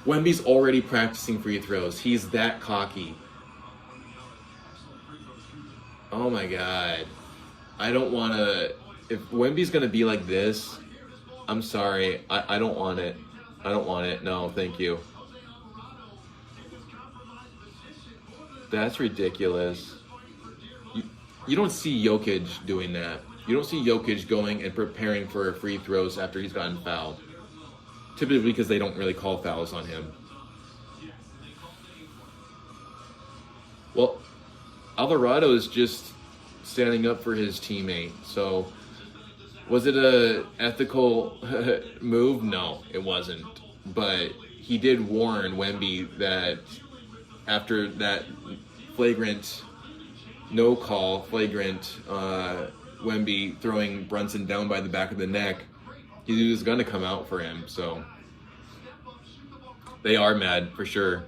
Wemby's already practicing free throws. He's that cocky. Oh, my God. I don't want to... If Wemby's going to be like this, I'm sorry. I don't want it. I don't want it. No, thank you. That's ridiculous. You don't see Jokic doing that. You don't see Jokic going and preparing for free throws after he's gotten fouled. Typically because they don't really call fouls on him. Well, Alvarado is just standing up for his teammate. So, was it a ethical move? No, it wasn't. But he did warn Wemby that after that flagrant Wemby throwing Brunson down by the back of the neck, he was going to come out for him. So they are mad for sure.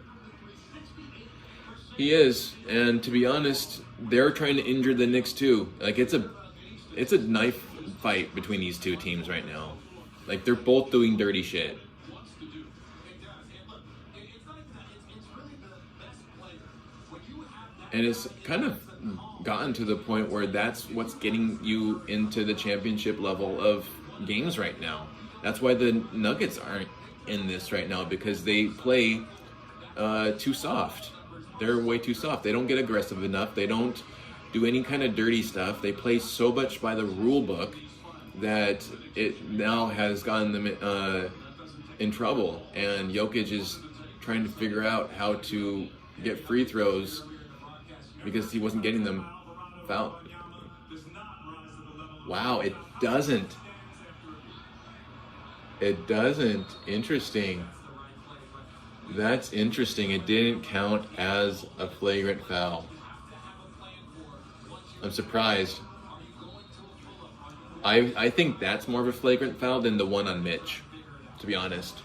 He is, and to be honest, they're trying to injure the Knicks too. Like it's a knife fight between these two teams right now. Like they're both doing dirty shit. And it's kind of gotten to the point where that's what's getting you into the championship level of games right now. That's why the Nuggets aren't in this right now, because they play too soft. They're way too soft. They don't get aggressive enough. They don't do any kind of dirty stuff. They play so much by the rule book that it now has gotten them in trouble. And Jokic is trying to figure out how to get free throws because he wasn't getting them fouled. Wow, it doesn't. It doesn't. Interesting. That's interesting. It didn't count as a flagrant foul. I'm surprised. I think that's more of a flagrant foul than the one on Mitch, to be honest.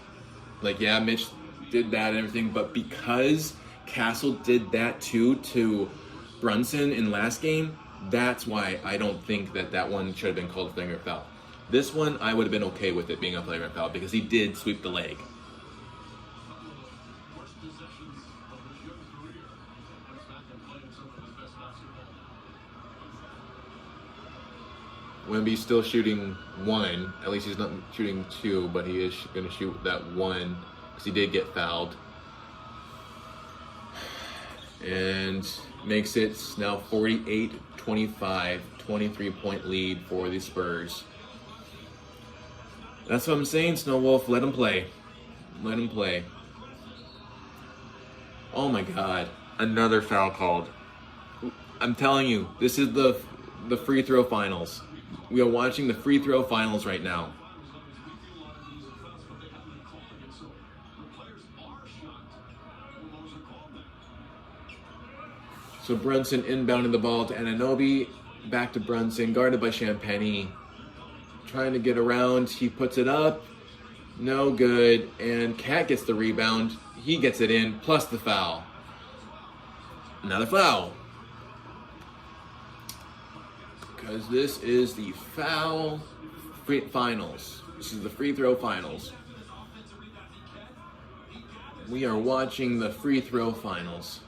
Like, yeah, Mitch did that and everything, but because Castle did that too to Brunson in last game, that's why I don't think that one should have been called a flagrant foul. This one, I would have been okay with it being a flagrant foul because he did sweep the leg. Wemby's still shooting one. At least he's not shooting two, but he is going to shoot that one because he did get fouled. And makes it now 48-25, 23-point lead for the Spurs. That's what I'm saying, Snow Wolf. Let him play. Let him play. Oh my God. Another foul called. I'm telling you, this is the free throw finals. We are watching the free throw finals right now. So Brunson inbounding the ball to Anunoby. Back to Brunson, guarded by Champagny. Trying to get around. He puts it up. No good. And Cat gets the rebound. He gets it in, plus the foul. Another foul. Because this is the foul finals. This is the free throw finals. We are watching the free throw finals.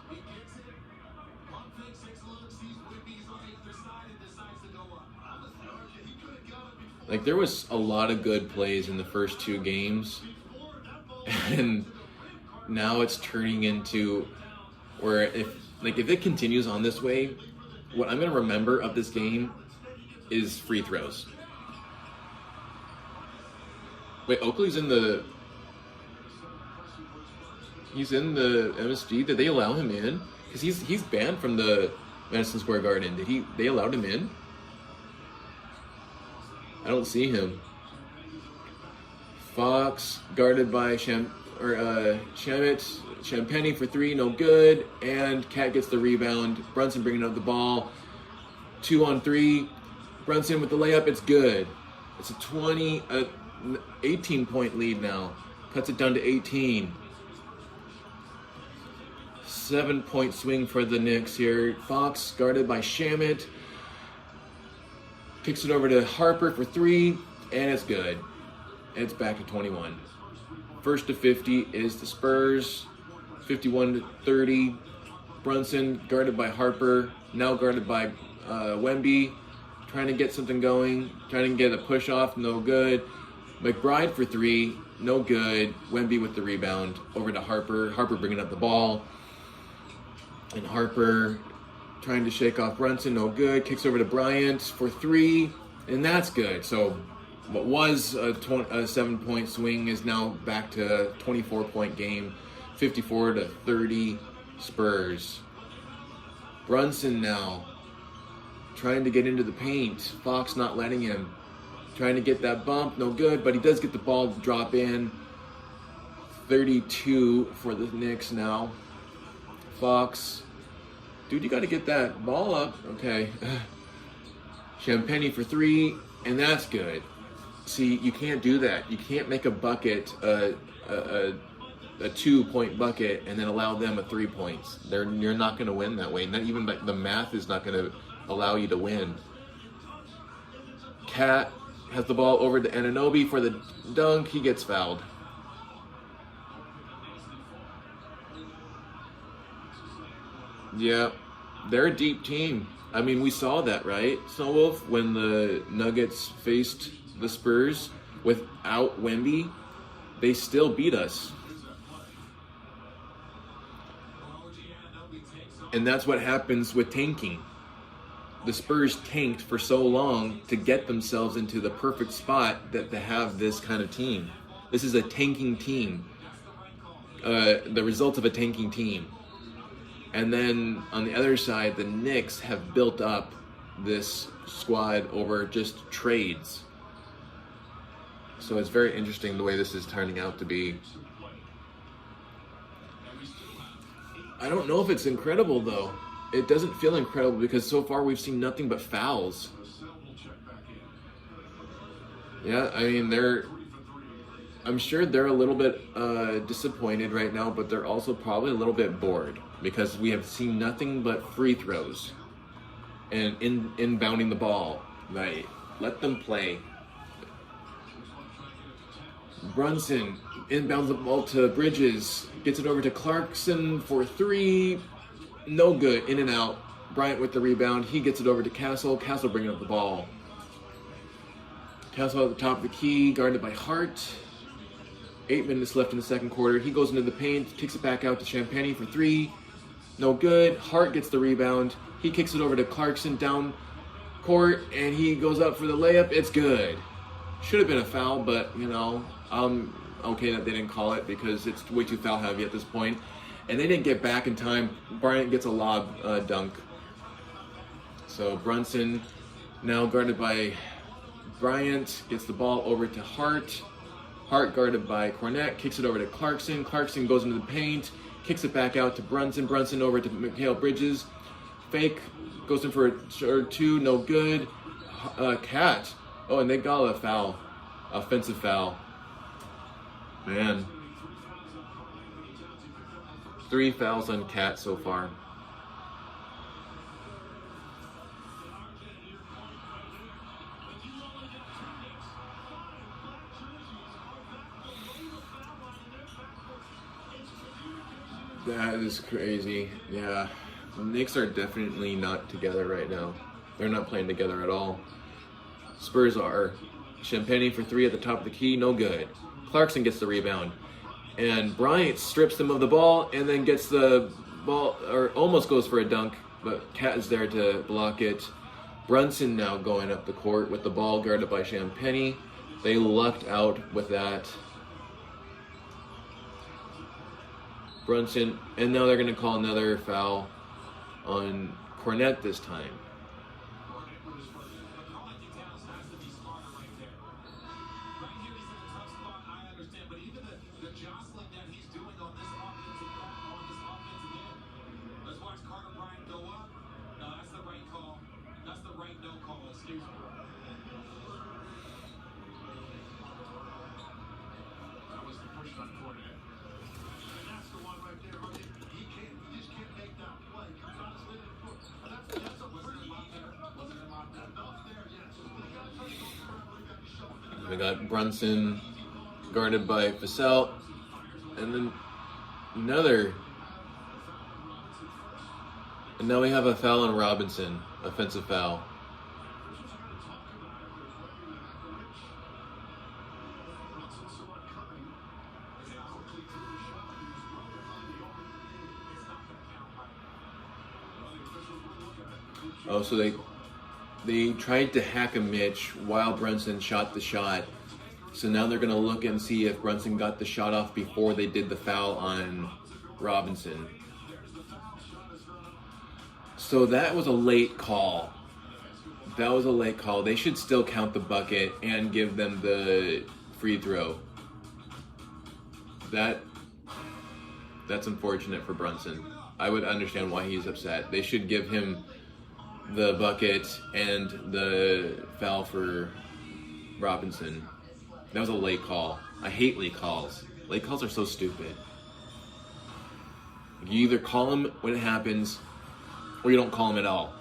Like, there was a lot of good plays in the first two games. And now it's turning into where if it continues on this way, what I'm going to remember of this game is free throws. Wait, Oakley's in the... He's in the MSG. Did they allow him in? Because he's banned from the Madison Square Garden. They allowed him in? I don't see him. Fox guarded by Shamit. Champagny for three, no good. And Cat gets the rebound. Brunson bringing up the ball. 2-on-3. Brunson with the layup. It's good. It's a 18-point lead now. Cuts it down to 18. 7-point swing for the Knicks here. Fox guarded by Shamet. Kicks it over to Harper for 3, and it's good. It's back to 21. First to 50 is the Spurs. 51 to 30. Brunson guarded by Harper. Now guarded by Wemby. Trying to get something going. Trying to get a push off. No good. McBride for 3. No good. Wemby with the rebound. Over to Harper. Harper bringing up the ball. And Harper trying to shake off Brunson. No good. Kicks over to Bryant for 3. And that's good. So what was a 7-point swing is now back to a 24-point game. 54 to 30 Spurs. Brunson now trying to get into the paint. Fox not letting him. Trying to get that bump. No good, but he does get the ball to drop in. 32 for the Knicks now. Fox. Dude, you got to get that ball up. Okay. Champagny for 3, and that's good. See, you can't do that. You can't make a bucket a 2-point bucket and then allow them a 3 points. You're not going to win that way. Not even like the math is not going to allow you to win. Cat has the ball over to Anunoby for the dunk. He gets fouled. Yeah, they're a deep team. I mean, we saw that, right, Snowwolf, when the Nuggets faced the Spurs without Wemby, they still beat us. And that's what happens with tanking. The Spurs tanked for so long to get themselves into the perfect spot that to have this kind of team. This is a tanking team. The result of a tanking team. And then on the other side, the Knicks have built up this squad over just trades. So it's very interesting the way this is turning out to be. I don't know if it's incredible, though. It doesn't feel incredible because so far we've seen nothing but fouls. Yeah, I mean, I'm sure they're a little bit disappointed right now, but they're also probably a little bit bored because we have seen nothing but free throws and inbounding the ball. Right, let them play. Brunson inbounds the ball to Bridges, gets it over to Clarkson for 3. No good, in and out. Bryant with the rebound. He gets it over to Castle. Castle bringing up the ball. Castle at the top of the key, guarded by Hart. 8 minutes left in the second quarter. He goes into the paint, kicks it back out to Champagny for 3. No good. Hart gets the rebound. He kicks it over to Clarkson down court, and he goes up for the layup. It's good. Should have been a foul, but, I'm okay that they didn't call it because it's way too foul heavy at this point. And they didn't get back in time. Bryant gets a lob dunk. So Brunson, now guarded by Bryant, gets the ball over to Hart. Hart guarded by Cornette, kicks it over to Clarkson. Clarkson goes into the paint, kicks it back out to Brunson. Brunson over to Mikal Bridges. Fake, goes in for a 2, no good. Cat. Oh, and they got a foul. Offensive foul. Man. 3 fouls on Cat so far. That is crazy. Yeah. The Knicks are definitely not together right now. They're not playing together at all. Spurs are. Champagny for 3 at the top of the key, no good. Clarkson gets the rebound. And Bryant strips them of the ball and then gets the ball, or almost goes for a dunk, but Cat is there to block it. Brunson now going up the court with the ball guarded by Champagny. They lucked out with that. Brunson, and now they're going to call another foul on Cornette this time. We got Brunson guarded by Vassell, and then another. And now we have a foul on Robinson, offensive foul. Oh, so they tried to hack a Mitch while Brunson shot the shot. So now they're going to look and see if Brunson got the shot off before they did the foul on Robinson. So that was a late call. They should still count the bucket and give them the free throw. That's unfortunate for Brunson. I would understand why he's upset. They should give him the bucket and the foul for Robinson. That was a late call. I hate late calls. Late calls are so stupid. You either call them when it happens, or you don't call them at all.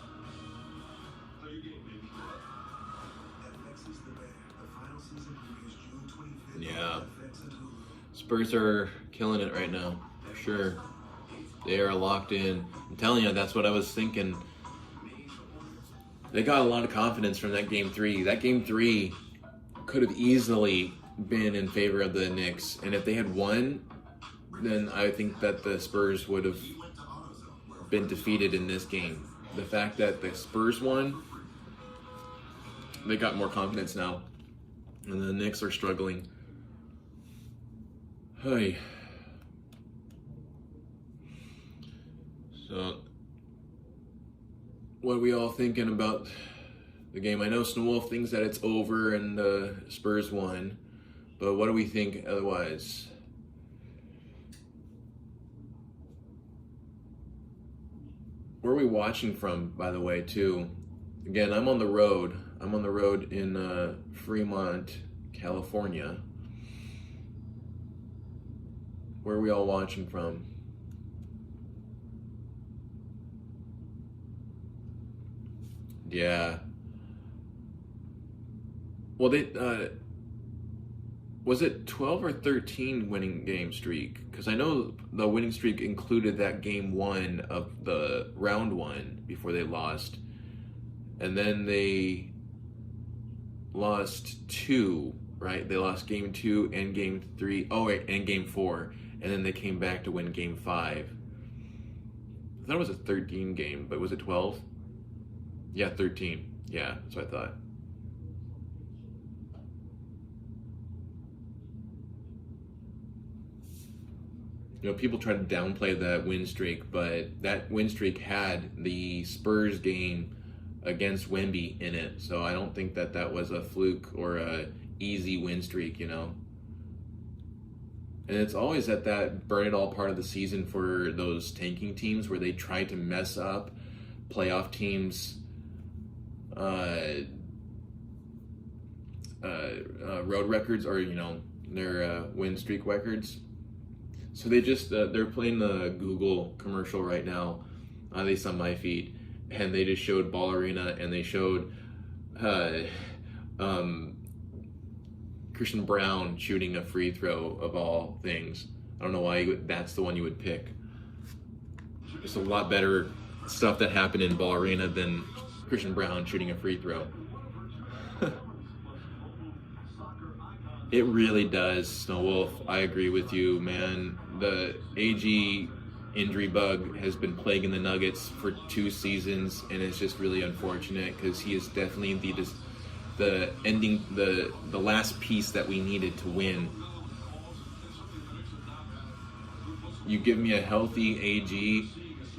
Yeah. Spurs are killing it right now. For sure. They are locked in. I'm telling you, that's what I was thinking. They got a lot of confidence from that game 3. That game 3 could have easily been in favor of the Knicks. And if they had won, then I think that the Spurs would have been defeated in this game. The fact that the Spurs won, they got more confidence now. And the Knicks are struggling. Hey. So, what are we all thinking about the game? I know Snowwolf thinks that it's over and the Spurs won, but what do we think otherwise? Where are we watching from, by the way, too? Again, I'm on the road. I'm on the road in Fremont, California. Where are we all watching from? Yeah. Well, was it 12 or 13 winning game streak? Because I know the winning streak included that game 1 of the round 1 before they lost. And then they lost 2, right? They lost game 2 and game 3. Oh, wait, and game 4. And then they came back to win game 5. I thought it was a 13 game, but was it 12? Yeah, 13. Yeah, that's what I thought. You know, people try to downplay that win streak, but that win streak had the Spurs game against Wemby in it. So I don't think that that was a fluke or a easy win streak, you know. And it's always at that burn it all part of the season for those tanking teams where they try to mess up playoff teams' road records, or, you know, their win streak records. So they just, they're playing the Google commercial right now, at least on my feed, and they just showed Ball Arena, and they showed Christian Brown shooting a free throw, of all things. I don't know why that's the one you would pick. There's a lot better stuff that happened in Ball Arena than Christian Brown shooting a free throw. It really does, Snowwolf. I agree with you, man. The AG injury bug has been plaguing the Nuggets for 2 seasons, and it's just really unfortunate because he is definitely the last piece that we needed to win. You give me a healthy AG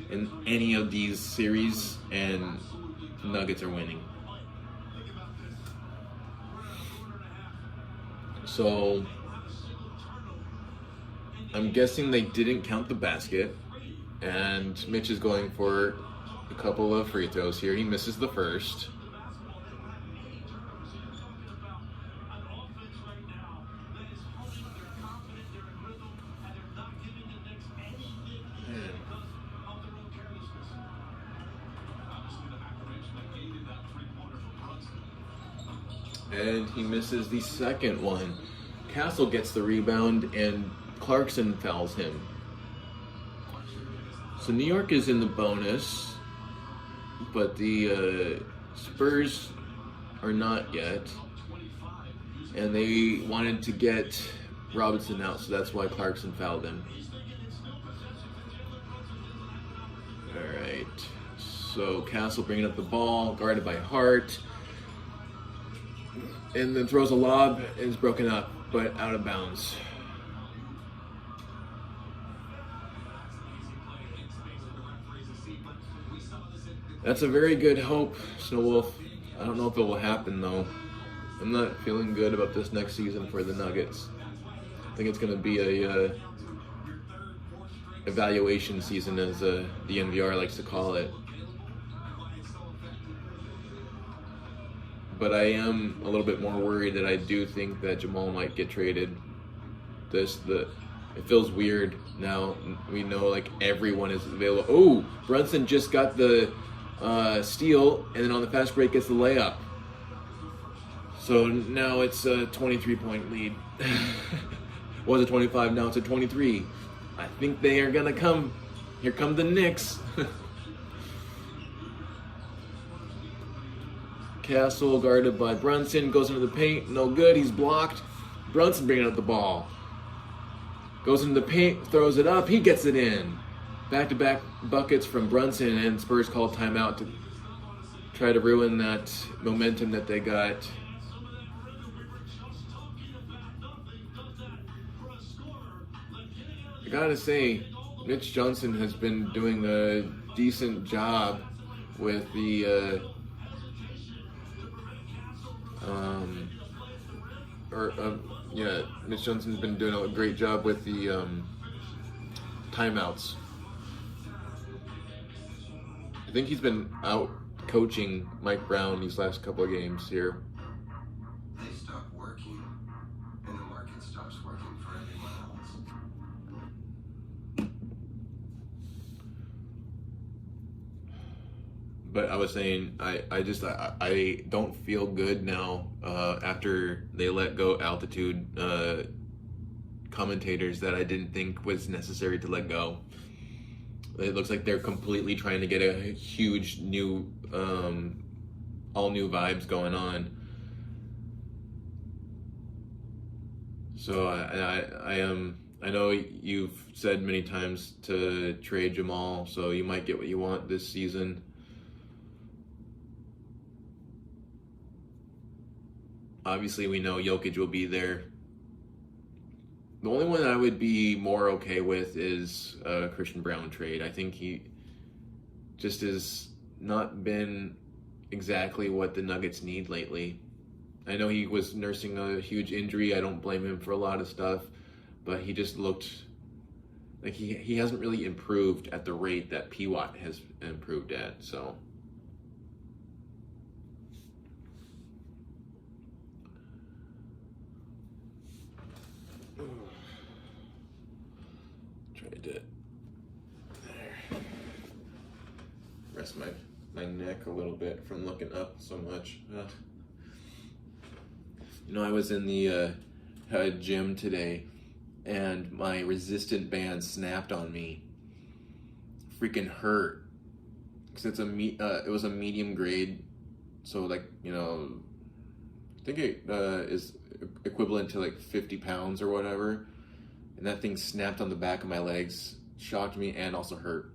in any of these series, and Nuggets are winning. So I'm guessing they didn't count the basket, and Mitch is going for a couple of free throws here. He misses the first. and he misses the second one. Castle gets the rebound, and Clarkson fouls him. So New York is in the bonus, but the Spurs are not yet. And they wanted to get Robinson out, so that's why Clarkson fouled him. Alright, so Castle bringing up the ball, guarded by Hart. And then throws a lob, and is broken up, but out of bounds. That's a very good hope, Snow Wolf. I don't know if it will happen, though. I'm not feeling good about this next season for the Nuggets. I think it's going to be a evaluation season, as the NVR likes to call it. But I am a little bit more worried that I do think that Jamal might get traded. It feels weird now. We know like everyone is available. Oh, Brunson just got the steal, and then on the fast break gets the layup. So now it's a 23-point lead. Was it 25? Now it's a 23. I think they are gonna come. Here come the Knicks. Castle guarded by Brunson, goes into the paint, no good, he's blocked. Brunson bringing up the ball. Goes into the paint, throws it up, he gets it in. Back-to-back buckets from Brunson, and Spurs call timeout to try to ruin that momentum that they got. I gotta say, Mitch Johnson has been doing a decent job with the Mitch Johnson's been doing a great job with the timeouts. I think he's been out coaching Mike Brown these last couple of games here. They stop working, and the market stops working for everyone else. But I was saying, I don't feel good now after they let go altitude commentators that I didn't think was necessary to let go. It looks like they're completely trying to get a huge new, all new vibes going on. So I know you've said many times to trade Jamal, so you might get what you want this season. Obviously, we know Jokic will be there. The only one I would be more okay with is a Christian Brown trade. I think he just has not been exactly what the Nuggets need lately. I know he was nursing a huge injury. I don't blame him for a lot of stuff, but he just looked like he hasn't really improved at the rate that P-Watt has improved at, so... Rest my neck a little bit from looking up so much. You know, I was in the gym today, and my resistant band snapped on me. Freaking hurt, because it was a medium grade, so like, you know, I think it is equivalent to like 50 pounds or whatever, and that thing snapped on the back of my legs, shocked me, and also hurt.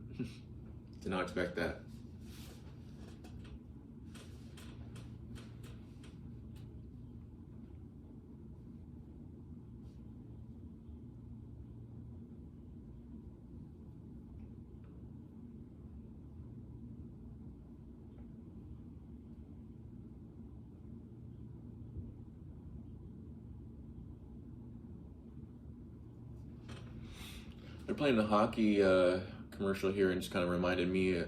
Did not expect that. They're playing a hockey commercial here, and just kind of reminded me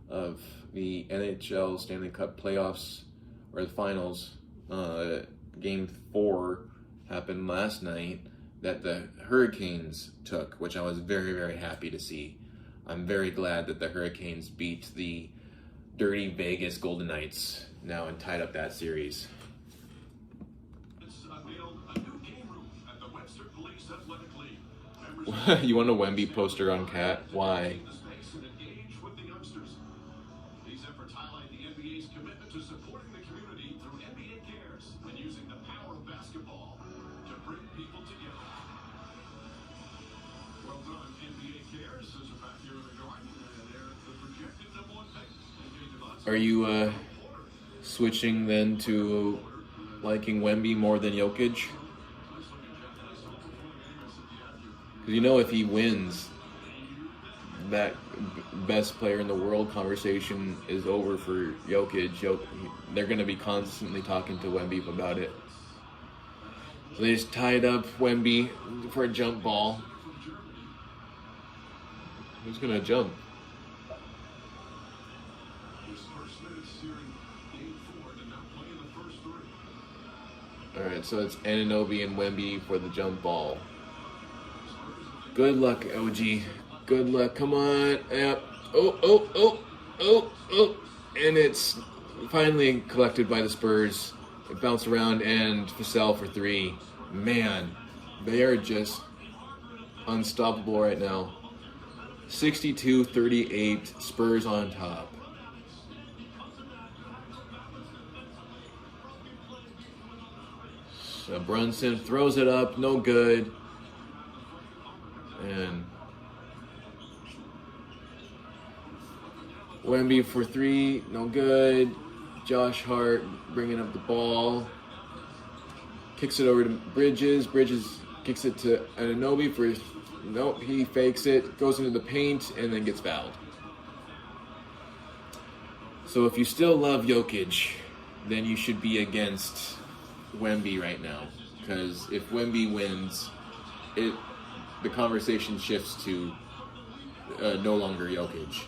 of the NHL Stanley Cup playoffs, or the finals. Game 4 happened last night that the Hurricanes took, which I was very, very happy to see. I'm very glad that the Hurricanes beat the dirty Vegas Golden Knights now and tied up that series. Police Athletic League. You want a Wemby poster on Cat? Why? The space and engage with the youngsters. These efforts highlight the NBA's commitment to supporting the community through NBA Cares and using the power of basketball to bring people together. Well done, NBA Cares. Those are back here in the Garden, and they're the projected #1 pick. Are you switching then to liking Wemby more than Jokic? Because you know if he wins, that best player in the world conversation is over for Jokic. They're going to be constantly talking to Wemby about it. So they just tied up Wemby for a jump ball. Who's going to jump? Alright, so it's Anunoby and Wemby for the jump ball. Good luck, OG. Good luck. Come on. Yep. Oh. And it's finally collected by the Spurs. It bounced around and Vassell for 3. Man, they are just unstoppable right now. 62-38, Spurs on top. So Brunson throws it up, no good. And Wemby for 3, no good. Josh Hart bringing up the ball. Kicks it over to Bridges. Bridges kicks it to Anunoby for... Nope, he fakes it, goes into the paint, and then gets fouled. So if you still love Jokic, then you should be against Wemby right now. Because if Wemby wins, the conversation shifts to no longer Jokic.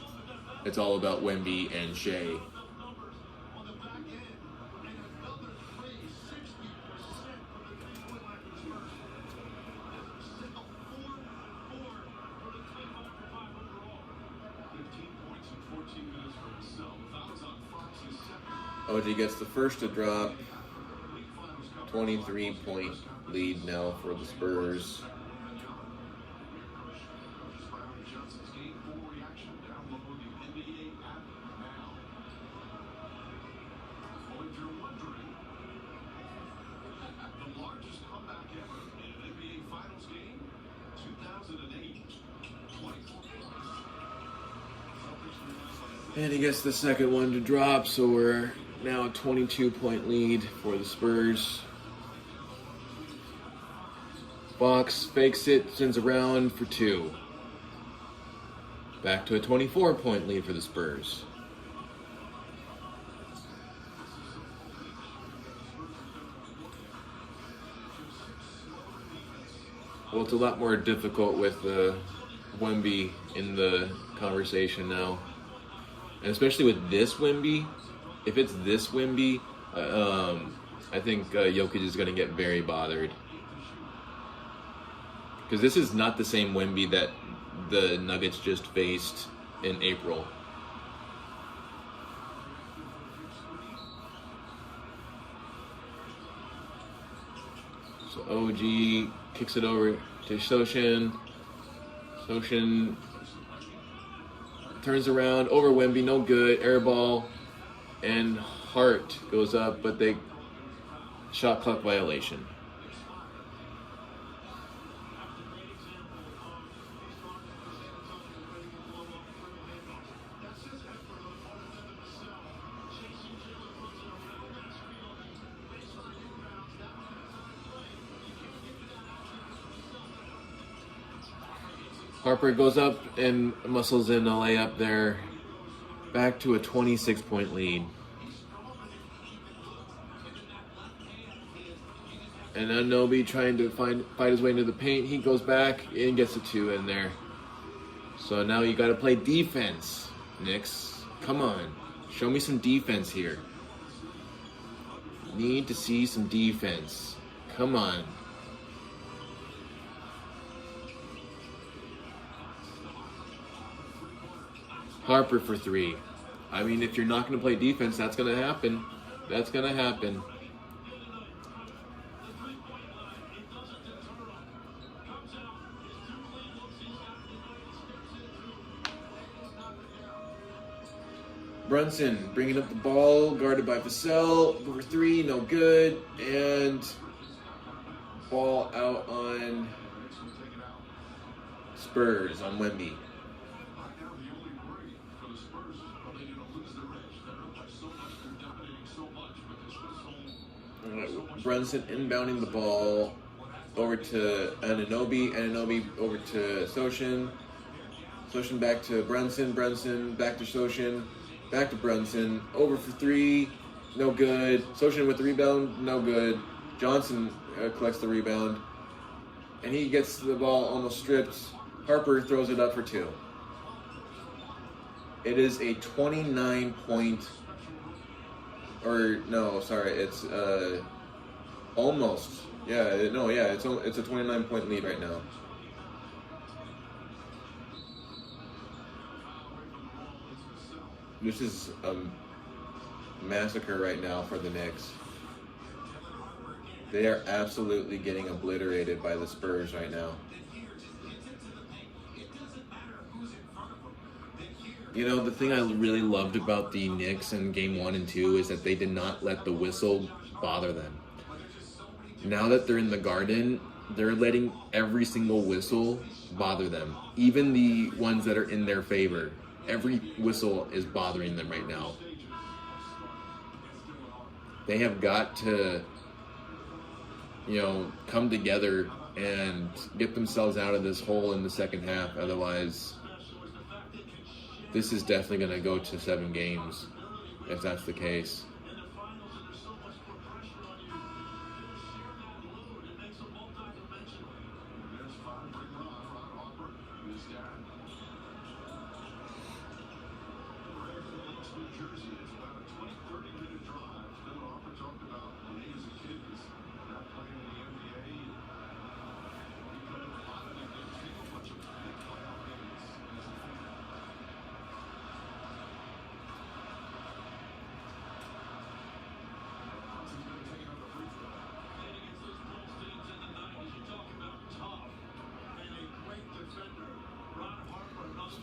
It's all about Wemby and Shea. OG gets the first to drop. 23-point lead now for the Spurs. And he gets the second one to drop, so we're now a 22-point lead for the Spurs. Fox fakes it, sends around for 2. Back to a 24-point lead for the Spurs. Well, it's a lot more difficult with Wemby in the conversation now. And especially with this Wemby, if it's this Wemby, I think Jokic is going to get very bothered. Because this is not the same Wemby that the Nuggets just faced in April. So OG kicks it over to Sochan. Sochan turns around over Wemby, no good. Air ball. And Hart goes up, but they shot clock violation. Harper goes up and muscles in a layup there. Back to a 26-point lead. And Anunoby trying to fight his way into the paint. He goes back and gets a 2 in there. So now you got to play defense, Knicks. Come on. Show me some defense here. Need to see some defense. Come on. Harper for 3. I mean, if you're not going to play defense, that's going to happen. That's going to happen. Brunson bringing up the ball, guarded by Vassell. Go for three, no good. And ball out on Spurs on Wemby. Right now, the only worry for the Spurs, are they going to lose their edge? They're up by so much, they're dominating so much, but there's still so much. Brunson inbounding the ball over to Anunoby over to Sochan. Sochan back to Brunson back to Sochan, back to Brunson, over for three, no good. Sochan with the rebound, no good. Johnson collects the rebound, and he gets the ball almost stripped. Harper throws it up for two. It is a 29-point, it's almost, it's a 29-point lead right now. This is a massacre right now for the Knicks. They are absolutely getting obliterated by the Spurs right now. You know, the thing I really loved about the Knicks in Game 1 and 2 is that they did not let the whistle bother them. Now that they're in the Garden, they're letting every single whistle bother them. Even the ones that are in their favor. Every whistle is bothering them right now. They have got to, come together and get themselves out of this hole in the second half. Otherwise, this is definitely going to go to 7 games, if that's the case.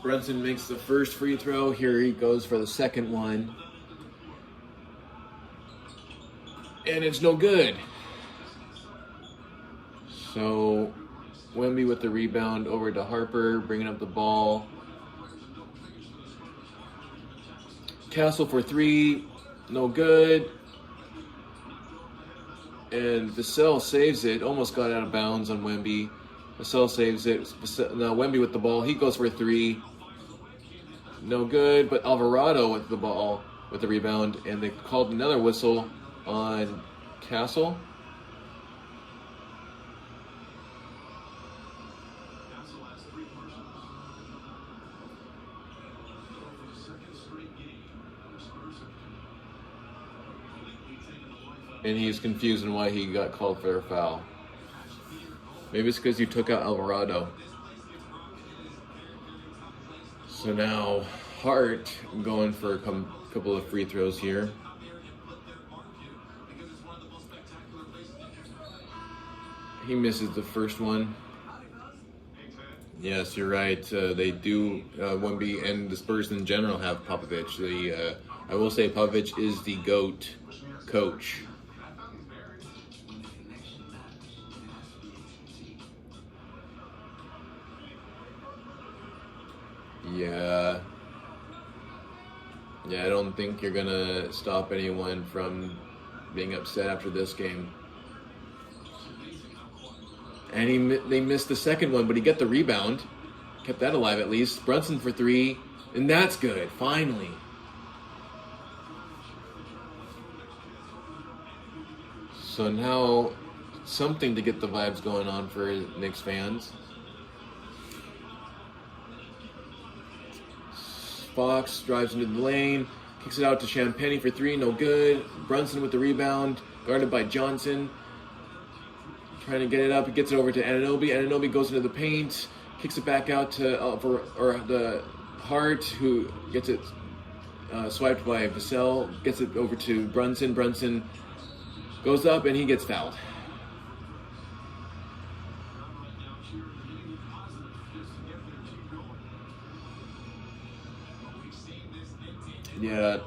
Brunson makes the first free throw. Here he goes for the second one. And it's no good. So, Wemby with the rebound over to Harper, bringing up the ball. Castle for three, no good. And Vassell saves it. Almost got out of bounds on Wemby. Vassell saves it. Now Wemby with the ball. He goes for three. No good, but Alvarado with the ball, with the rebound, and they called another whistle on Castle. And he's confused on why he got called for a foul. Maybe it's because you took out Alvarado. So now Hart going for a couple of free throws here. He misses the first one. Yes, you're right. They do, Wemby and the Spurs in general have Popovich. I will say Popovich is the GOAT coach. Yeah, I don't think you're going to stop anyone from being upset after this game. And they missed the second one, but he got the rebound. Kept that alive at least. Brunson for three, and that's good, finally. So now something to get the vibes going on for Knicks fans. Fox drives into the lane, kicks it out to Champagny for three, no good. Brunson with the rebound, guarded by Johnson. Trying to get it up, he gets it over to Anunoby. Anunoby goes into the paint, kicks it back out to the Hart, who gets it swiped by Vassell, gets it over to Brunson. Brunson goes up and he gets fouled. Yeah,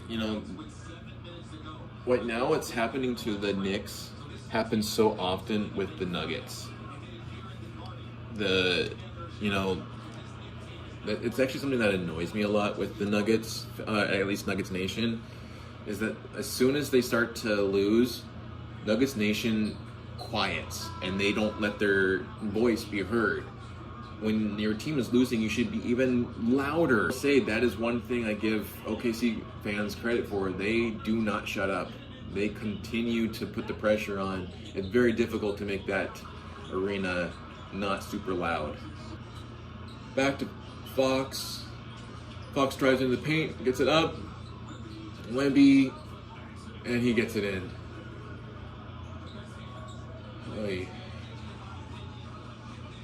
you know, right now what's happening to the Knicks happens so often with the Nuggets. You know, it's actually something that annoys me a lot with the Nuggets, at least Nuggets Nation, is that as soon as they start to lose, Nuggets Nation quiets and they don't let their voice be heard. When your team is losing, you should be even louder. Say that is one thing I give OKC fans credit for. They do not shut up. They continue to put the pressure on. It's very difficult to make that arena not super loud. Back to Fox. Fox drives into the paint, gets it up. Wemby, and he gets it in. Oy.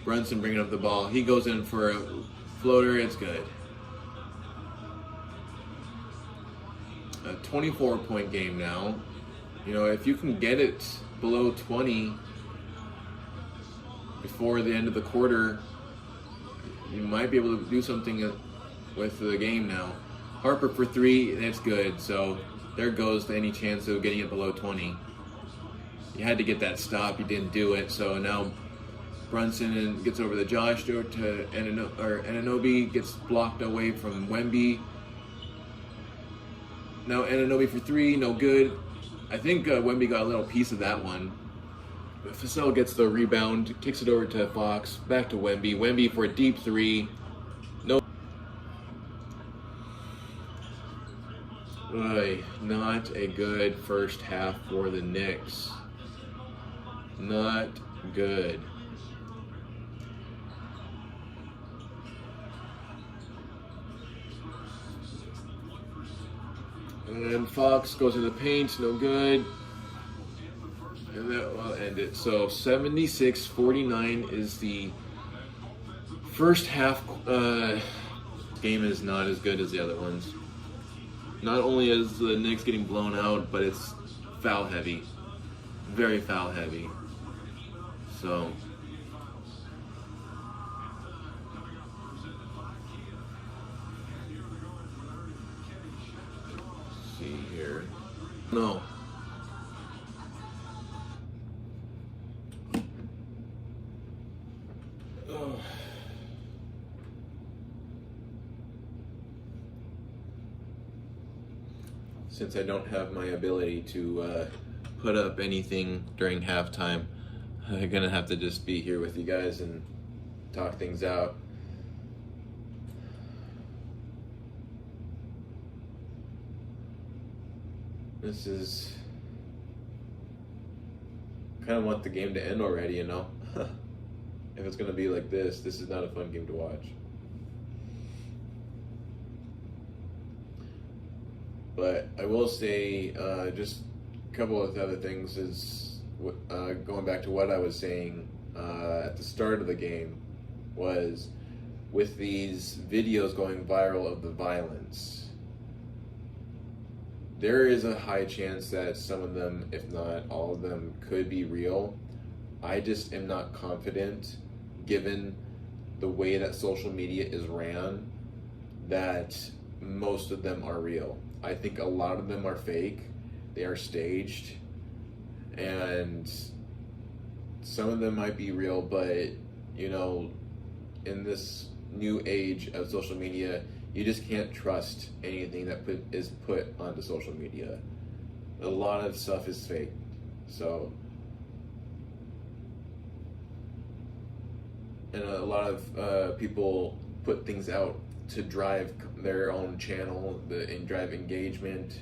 Brunson bringing up the ball. He goes in for a floater. It's good. A 24-point game now. You know, if you can get it below 20 before the end of the quarter, you might be able to do something with the game now. Harper for 3, that's good. So there goes to any chance of getting it below 20. You had to get that stop. You didn't do it. So now Brunson gets over the Josh to Anunoby, gets blocked away from Wemby. Now Anunoby for 3, no good. I think Wemby got a little piece of that one. Vassell gets the rebound, kicks it over to Fox, back to Wemby. Wemby for a deep 3. No. Not a good first half for the Knicks. Not good. And Fox goes in the paint, no good. And that will end it. So 76-49 is the first half. Game is not as good as the other ones. Not only is the Knicks getting blown out, but it's foul heavy. Very foul heavy. So see here. No. Oh. Since I don't have my ability to put up anything during halftime, I'm gonna have to just be here with you guys and talk things out. This is kind of want the game to end already, you know? If it's gonna be like this is not a fun game to watch. But I will say, just a couple of other things is, going back to what I was saying at the start of the game, was with these videos going viral of the violence, there is a high chance that some of them, if not all of them, could be real. I just am not confident, given the way that social media is ran, that most of them are real. I think a lot of them are fake. They are staged. And some of them might be real, but, you know, in this new age of social media, you just can't trust anything that is put onto social media. A lot of stuff is fake. So, and a lot of people put things out to drive their own channel and drive engagement.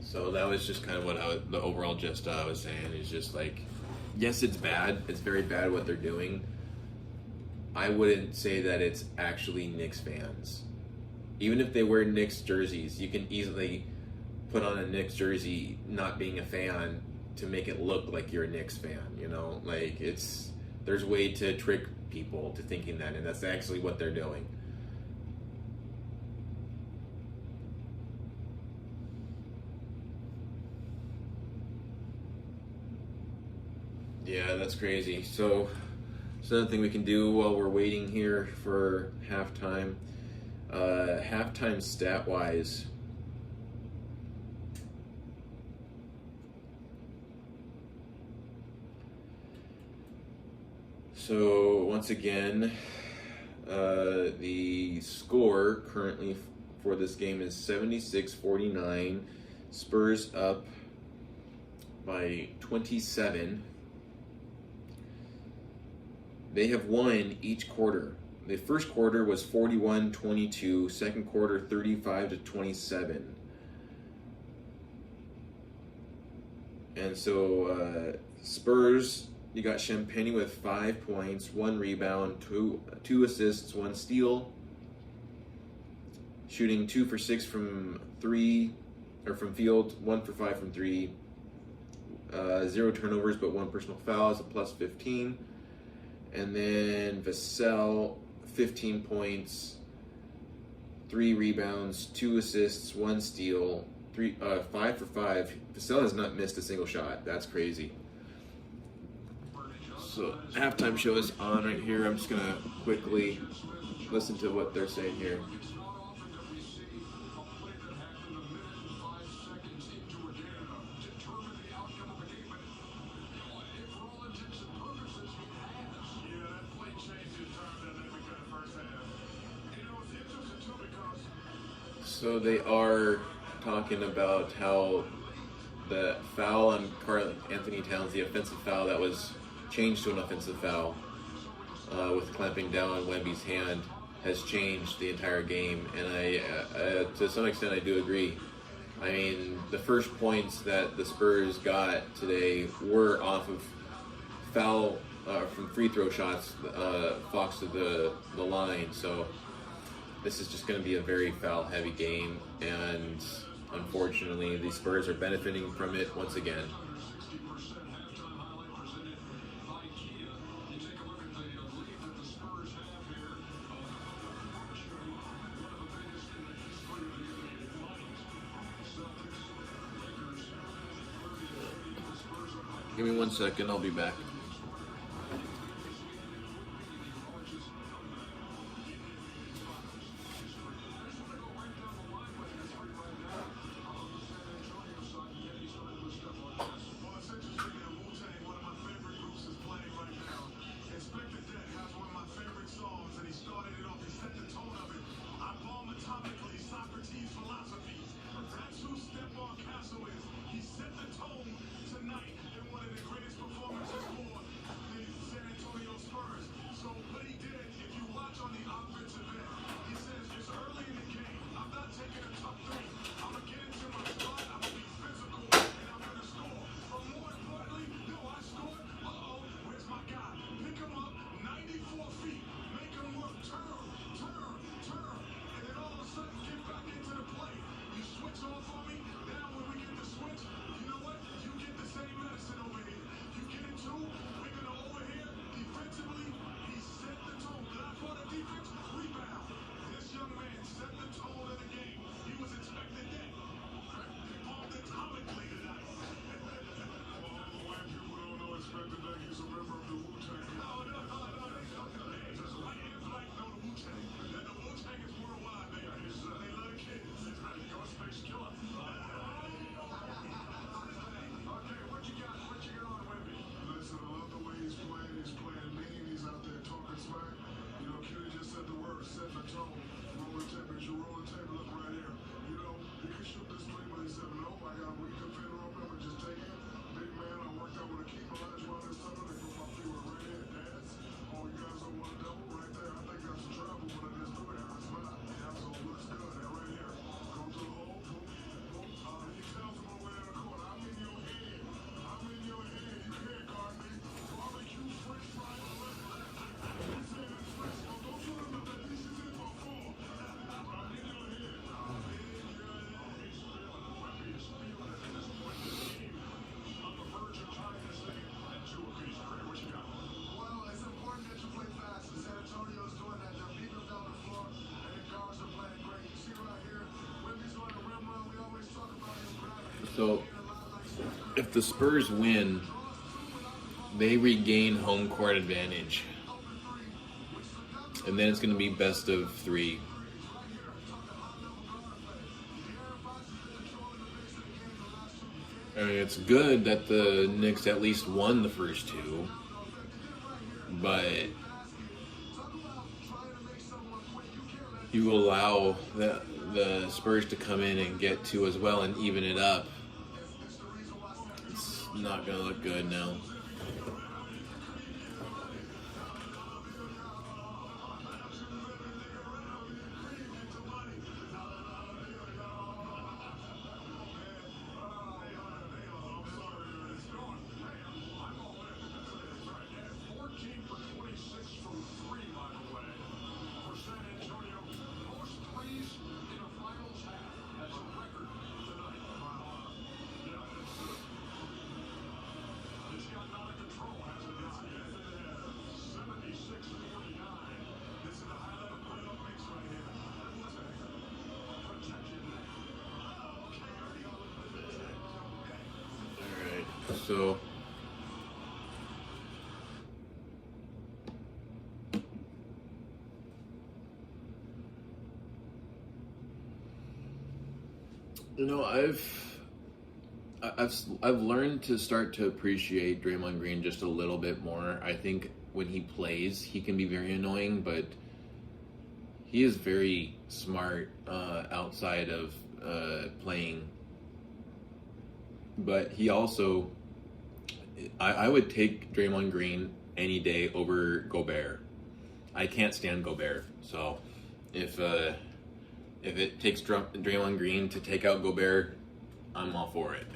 So that was just kind of what the overall gist I was saying is just like, yes, it's bad. It's very bad what they're doing. I wouldn't say that it's actually Knicks fans. Even if they wear Knicks jerseys, you can easily put on a Knicks jersey not being a fan to make it look like you're a Knicks fan, you know? Like, there's a way to trick people to thinking that, and that's actually what they're doing. Yeah, that's crazy. So So another thing we can do while we're waiting here for halftime, halftime stat-wise, so once again, the score currently for this game is 76-49. Spurs up by 27. They have won each quarter. The first quarter was 41-22, second quarter 35-27. And so Spurs, you got Champagne with 5 points, 1 rebound, two assists, 1 steal, shooting 2 for 6 from field, 1 for 5 from 3, 0 turnovers but 1 personal foul is a plus 15. And then Vassell, 15 points, 3 rebounds, 2 assists, 1 steal, 5 for 5. Vassell has not missed a single shot. That's crazy. So halftime show is on right here. I'm just gonna quickly listen to what they're saying here. So they are talking about how the foul on Karl Anthony Towns, the offensive foul that was changed to an offensive foul with clamping down on Wemby's hand, has changed the entire game. And I, to some extent, I do agree. I mean, the first points that the Spurs got today were off of foul from free throw shots, Fox to the line. So this is just going to be a very foul-heavy game, and unfortunately, the Spurs are benefiting from it once again. Give me 1 second, I'll be back. So, if the Spurs win, they regain home court advantage. and then it's going to be best of 3. I mean, it's good that the Knicks at least won the first 2, but you allow the Spurs to come in and get 2 as well and even it up. It's not going to look good now. So I've learned to start to appreciate Draymond Green just a little bit more. I think when he plays, he can be very annoying, but he is very smart outside of playing. But he also, I would take Draymond Green any day over Gobert. I can't stand Gobert, so if it takes Draymond Green to take out Gobert, I'm all for it.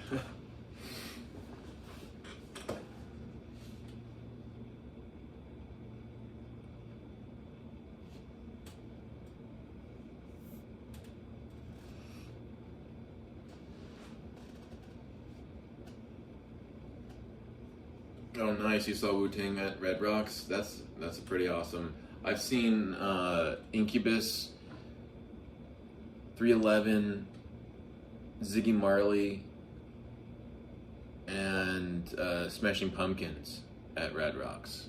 Oh, nice! You saw Wu-Tang at Red Rocks. That's pretty awesome. I've seen Incubus, 311, Ziggy Marley, and Smashing Pumpkins at Red Rocks.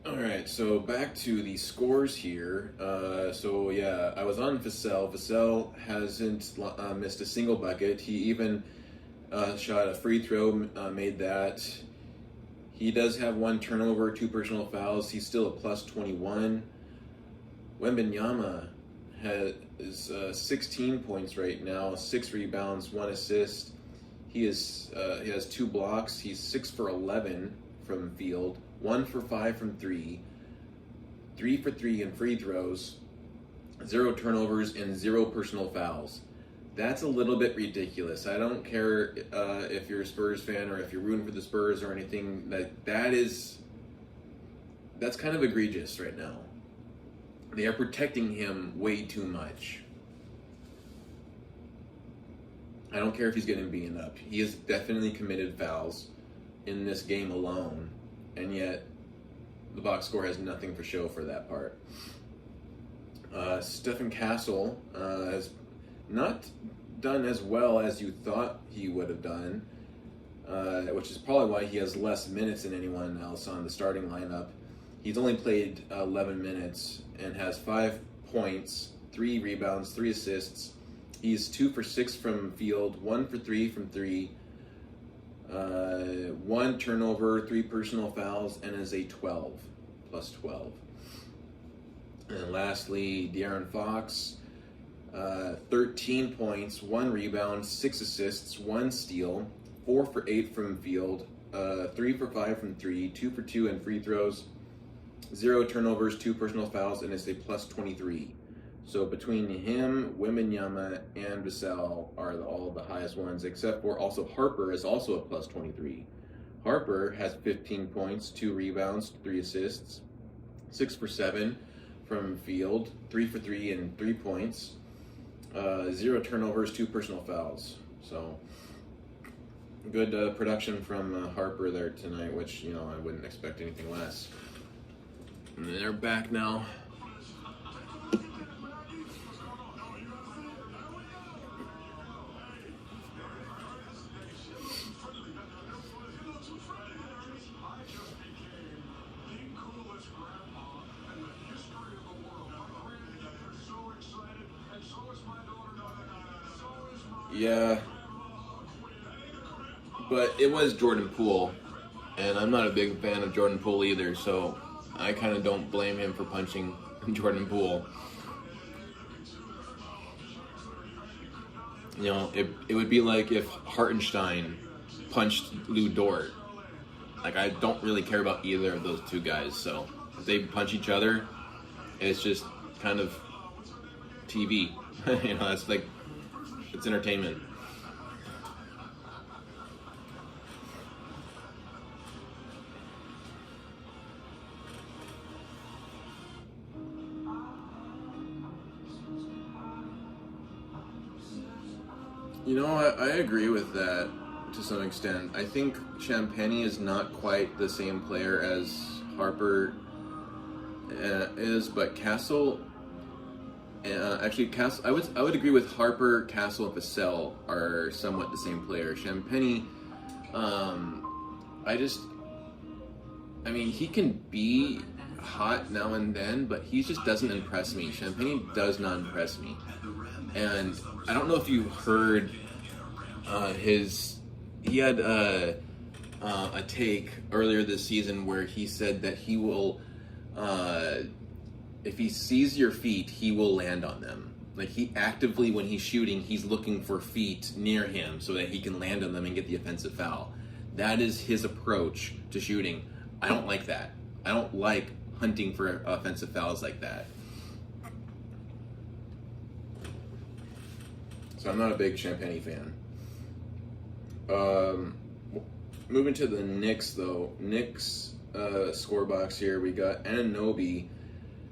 Alright, so back to the scores here. So yeah, I was on Vassell. Vassell hasn't missed a single bucket. He even shot a free throw, made that. He does have 1 turnover, 2 personal fouls. He's still a plus 21. Wembanyama has 16 points right now, 6 rebounds, 1 assist. He has 2 blocks. He's 6 for 11 from field, 1 for 5 from 3, 3 for 3 in free throws, 0 turnovers, and 0 personal fouls. That's a little bit ridiculous. I don't care if you're a Spurs fan or if you're rooting for the Spurs or anything. That's kind of egregious right now. They are protecting him way too much. I don't care if he's getting beaten up. He has definitely committed fouls in this game alone, and yet the box score has nothing for show for that part. Stephen Castle has not done as well as you thought he would have done, which is probably why he has less minutes than anyone else on the starting lineup. He's only played 11 minutes and has 5 points, 3 rebounds, 3 assists. He's 2 for 6 from field, 1 for 3 from 3, 1 turnover, 3 personal fouls, and is a 12, plus 12. And lastly, De'Aaron Fox, 13 points, 1 rebound, 6 assists, 1 steal, 4 for 8 from field, 3 for 5 from 3, 2 for 2 in free throws, 0 turnovers, 2 personal fouls, and is a plus 23. So between him, Wembanyama, and Vassell are all the highest ones, except for also Harper is also a plus 23. Harper has 15 points, 2 rebounds, 3 assists, 6 for 7 from field, 3 for 3 and 3 points, 0 turnovers, 2 personal fouls. So good production from Harper there tonight, which, I wouldn't expect anything less. And they're back now. Yeah, but it was Jordan Poole, and I'm not a big fan of Jordan Poole either, so I kind of don't blame him for punching Jordan Poole. You know, it would be like if Hartenstein punched Lou Dort. Like, I don't really care about either of those two guys, so if they punch each other, it's just kind of TV. You know, it's like, it's entertainment. You know, I agree with that to some extent. I think Champagnie is not quite the same player as Harper is, but Castle, actually Castle, I would agree with Harper, Castle, and Vassell are somewhat the same player. Champagnie, I mean, he can be hot now and then, but he just doesn't impress me. Champagnie does not impress me. And I don't know if you heard he had a take earlier this season where he said that he will, if he sees your feet, he will land on them. Like, he actively, when he's shooting, he's looking for feet near him so that he can land on them and get the offensive foul. That is his approach to shooting. I don't like that. I don't like hunting for offensive fouls like that. So I'm not a big Champagnie fan. Moving to the Knicks, though. Knicks score box here. We got Anunoby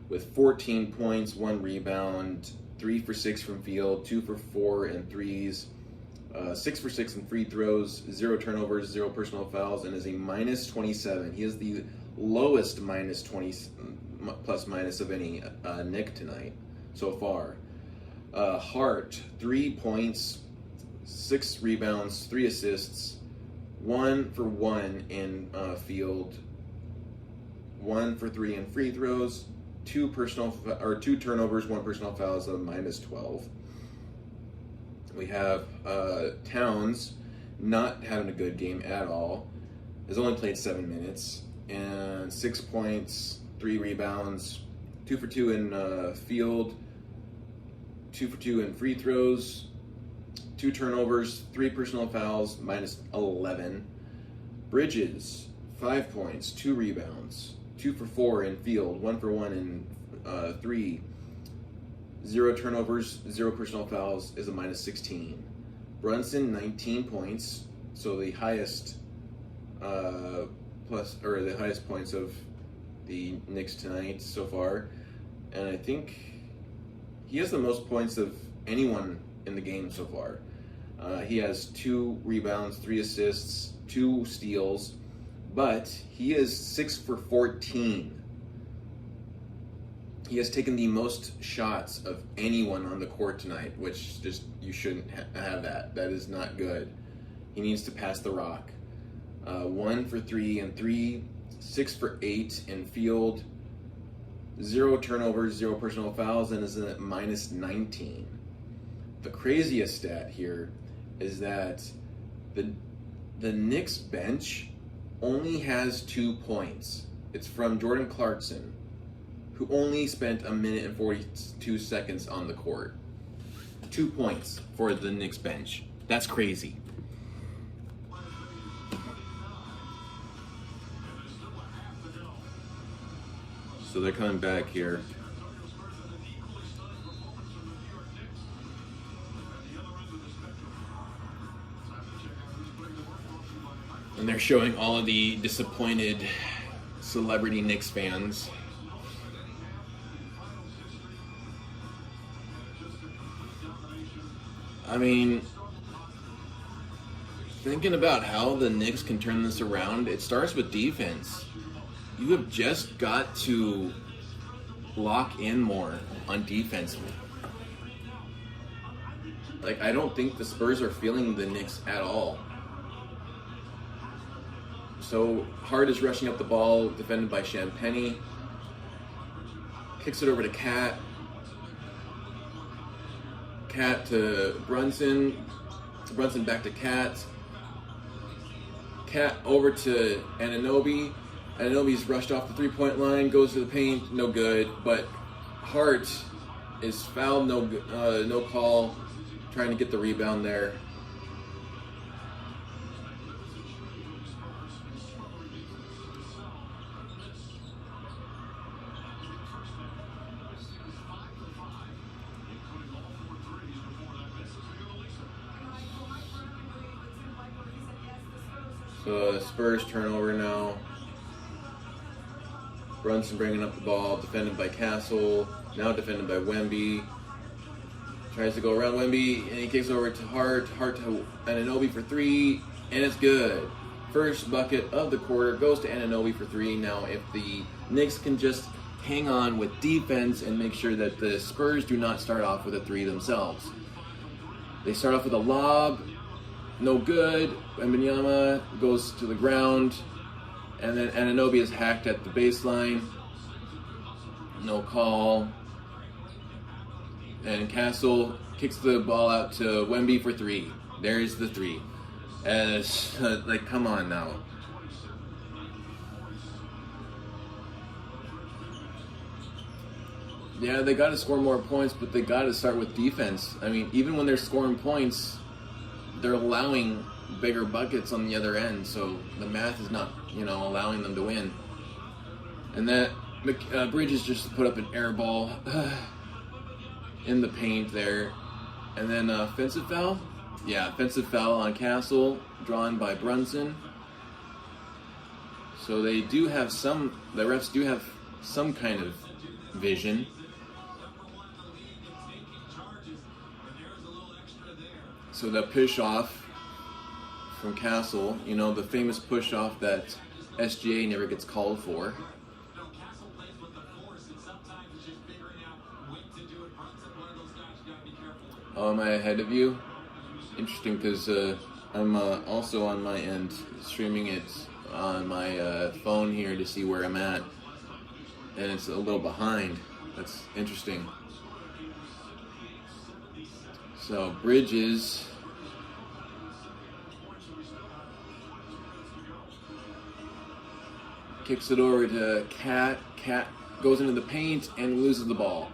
with 14 points, 1 rebound, 3 for 6 from field, 2 for 4 in threes, 6 for 6 in free throws, 0 turnovers, 0 personal fouls, and is a minus 27. He is the lowest minus 20 plus minus of any Knick tonight so far. Hart, 3 points, 6 rebounds, 3 assists, 1 for 1 in field, 1 for 3 in free throws, 2 turnovers, 1 personal foul, is a minus 12. We have Towns not having a good game at all. Has only played 7 minutes and 6 points, 3 rebounds, 2 for 2 in field, 2 for 2 in free throws, 2 turnovers, 3 personal fouls, minus 11. Bridges, 5 points, 2 rebounds, 2 for 4 in field, 1 for 1 in 3, 0 turnovers, 0 personal fouls, is a minus 16. Brunson, 19 points, so the highest the highest points of the Knicks tonight so far, and I think he has the most points of anyone in the game so far. He has 2 rebounds, 3 assists, 2 steals, but he is 6 for 14. He has taken the most shots of anyone on the court tonight, which just, you shouldn't have that. That is not good. He needs to pass the rock. 1 for 3 in 3, 6 for 8 in field, 0 turnovers, 0 personal fouls, and is at minus 19. The craziest stat here is that the Knicks bench only has 2 points. It's from Jordan Clarkson, who only spent 1 minute and 42 seconds on the court. 2 points for the Knicks bench. That's crazy. So they're coming back here. And they're showing all of the disappointed celebrity Knicks fans. I mean, thinking about how the Knicks can turn this around, it starts with defense. You have just got to lock in more on defense. Like, I don't think the Spurs are feeling the Knicks at all. So Hart is rushing up the ball, defended by Champagnie. Kicks it over to Cat. Cat to Brunson. Brunson back to Cat. Cat over to Anunoby. Anunoby's rushed off the three-point line, goes to the paint, no good. But Hart is fouled, no call. Trying to get the rebound there. So Spurs turnover now. Brunson bringing up the ball, defended by Castle, now defended by Wemby. Tries to go around Wemby, and he kicks over to Hart. Hart to Anunoby for three, and it's good. First bucket of the quarter goes to Anunoby for three. Now, if the Knicks can just hang on with defense and make sure that the Spurs do not start off with a three themselves. They start off with a lob, no good. Wembanyama goes to the ground, and then Anunoby is hacked at the baseline. No call. And Castle kicks the ball out to Wemby for three. There's the three. And it's like, come on now. Yeah, they got to score more points, but they got to start with defense. I mean, even when they're scoring points, they're allowing bigger buckets on the other end, so the math is not, allowing them to win. And that Bridges just put up an air ball in the paint there. And then offensive foul? Yeah, offensive foul on Castle, drawn by Brunson. So the refs do have some kind of vision. So the push off from Castle, the famous push off that SGA never gets called for. Oh, am I ahead of you? Interesting, because I'm also on my end streaming it on my phone here to see where I'm at, and it's a little behind. That's interesting. So Bridges kicks it over to Cat. Cat goes into the paint and loses the ball,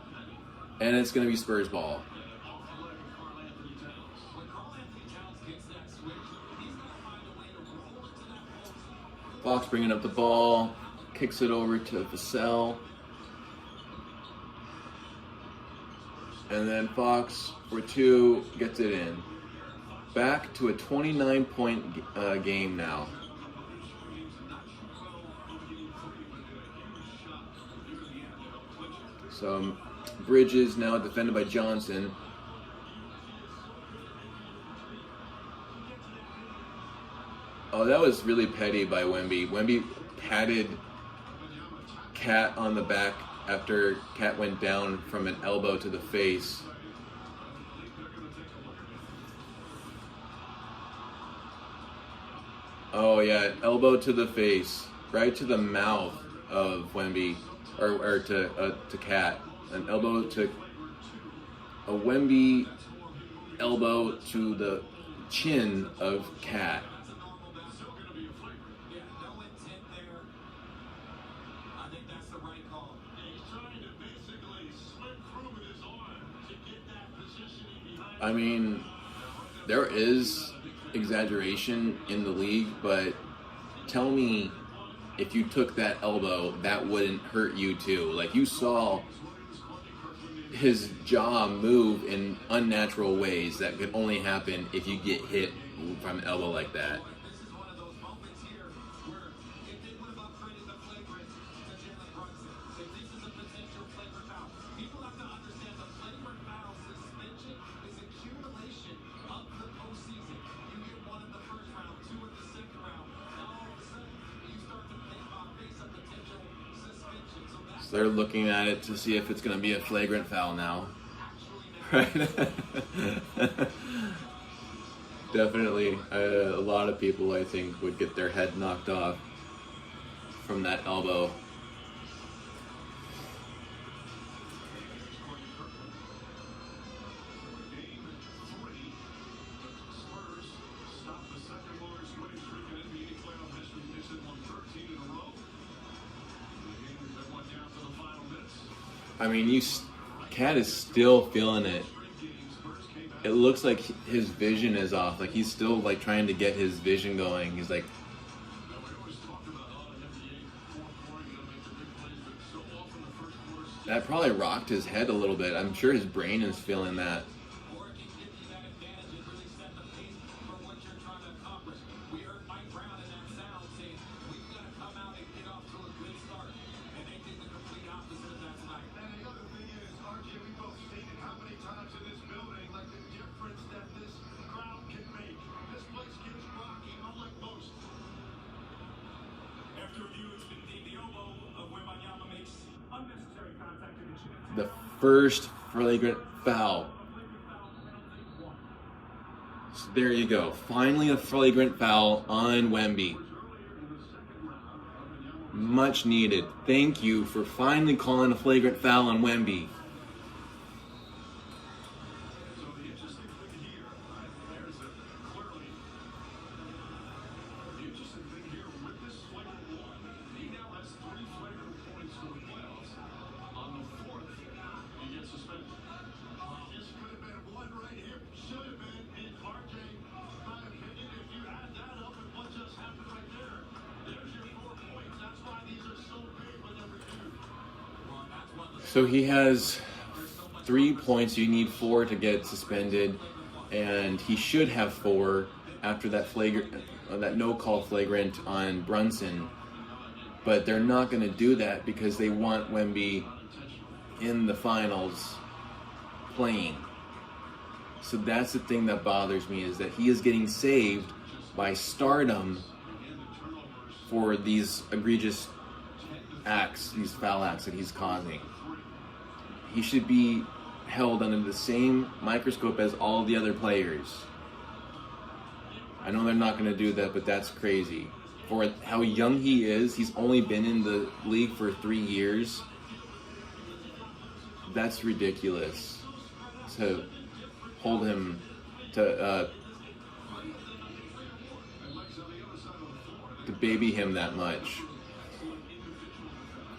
and it's going to be Spurs ball. Fox bringing up the ball, kicks it over to Vassell. And then Fox for two gets it in. Back to a 29-point game now. So Bridges now defended by Johnson. Oh, that was really petty by Wemby. Wemby patted Cat on the back after Cat went down from an elbow to the face. Oh yeah, elbow to the face, right to the mouth of Wemby, or to Cat. An elbow to a Wemby elbow to the chin of Cat. I mean, there is exaggeration in the league, but tell me if you took that elbow, that wouldn't hurt you too. Like, you saw his jaw move in unnatural ways that could only happen if you get hit from an elbow like that. They're looking at it to see if it's going to be a flagrant foul now. Right? Definitely, a lot of people, I think, would get their head knocked off from that elbow. I mean, Cat is still feeling it. It looks like his vision is off. Like he's still like trying to get his vision going. He's like, that probably rocked his head a little bit. I'm sure his brain is feeling that. The first flagrant foul. So there you go. Finally a flagrant foul on Wemby. Much needed. Thank you for finally calling a flagrant foul on Wemby. So he has 3 points. You need 4 to get suspended, and he should have 4 after that no-call flagrant on Brunson. But they're not going to do that because they want Wemby in the finals playing. So that's the thing that bothers me, is that he is getting saved by stardom for these egregious acts, these foul acts that he's causing. He should be held under the same microscope as all the other players. I know they're not going to do that, but that's crazy. For how young he is, he's only been in the league for 3 years. That's ridiculous to hold him to baby him that much.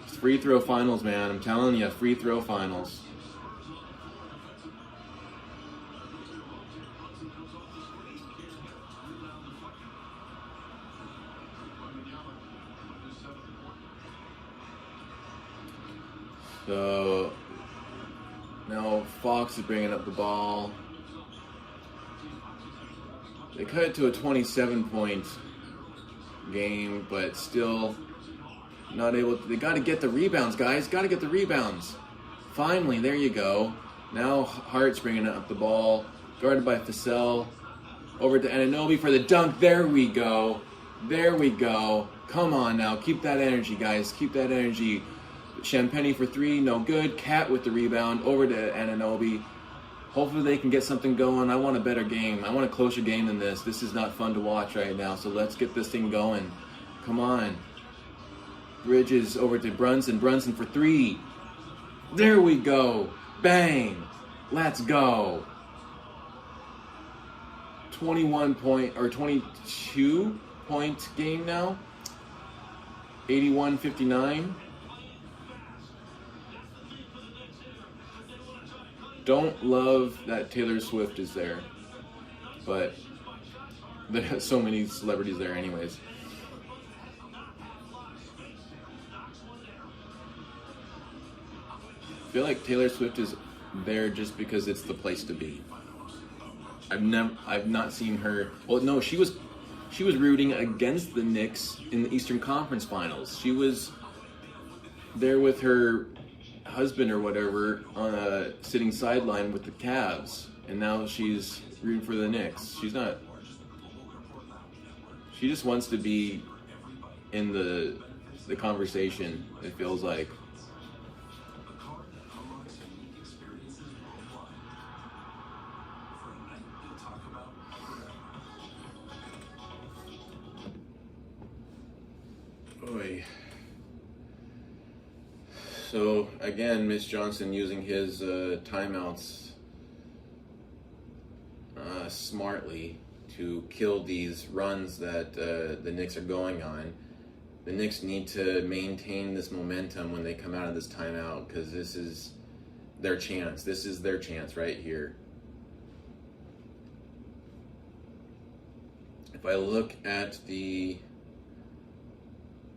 It's free throw finals, man. I'm telling you, free throw finals. So now Fox is bringing up the ball. They cut it to a 27-point game, but still not able to. They got to get the rebounds, guys. Got to get the rebounds. Finally, there you go. Now Hart's bringing up the ball, guarded by Vassell. Over to Anunoby for the dunk. There we go. There we go. Come on now. Keep that energy, guys. Keep that energy. Champagny for 3, no good. Cat with the rebound. Over to Anunoby. Hopefully they can get something going. I want a better game. I want a closer game than this. This is not fun to watch right now, so let's get this thing going. Come on. Bridges over to Brunson. Brunson for 3. There we go. Bang. Let's go. 22-point game now. 81-59. Don't love that Taylor Swift is there, but there's so many celebrities there anyways. I feel like Taylor Swift is there just because it's the place to be. I've not seen her. Well, no, she was rooting against the Knicks in the Eastern Conference Finals. She was there with her husband or whatever on a sitting sideline with the Cavs, and now she's rooting for the Knicks. She's not. She just wants to be in the conversation, it feels like. Oy. So again, Mitch Johnson using his timeouts smartly to kill these runs that the Knicks are going on. the Knicks need to maintain this momentum when they come out of this timeout, because this is their chance. This is their chance right here. If I look at the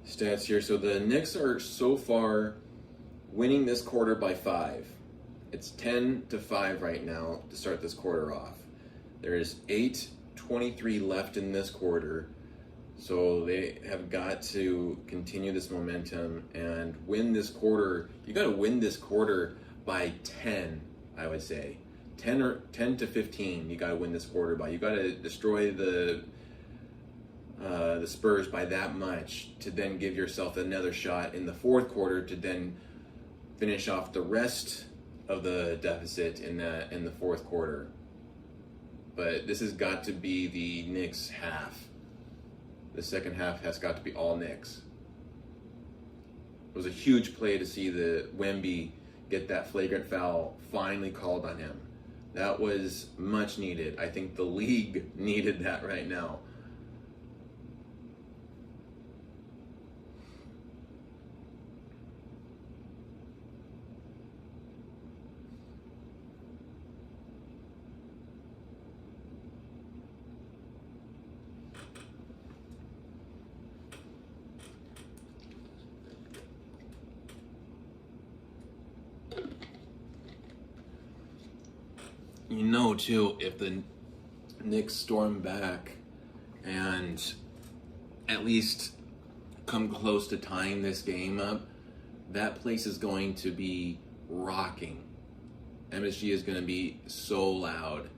stats here, so the Knicks are so far winning this quarter by 5. It's 10-5 right now to start this quarter off. There is 8:23 left in this quarter, so they have got to continue this momentum and win this quarter. You got to win this quarter by 10, I would say. 10 to 15, you got to win this quarter by. You got to destroy the Spurs by that much to then give yourself another shot in the fourth quarter to then finish off the rest of the deficit in the fourth quarter. But this has got to be the Knicks half. The second half has got to be all Knicks. It was a huge play to see the Wemby get that flagrant foul finally called on him. That was much needed. I think the league needed that right now. You know, too, if the Knicks storm back and at least come close to tying this game up, that place is going to be rocking. MSG is going to be so loud.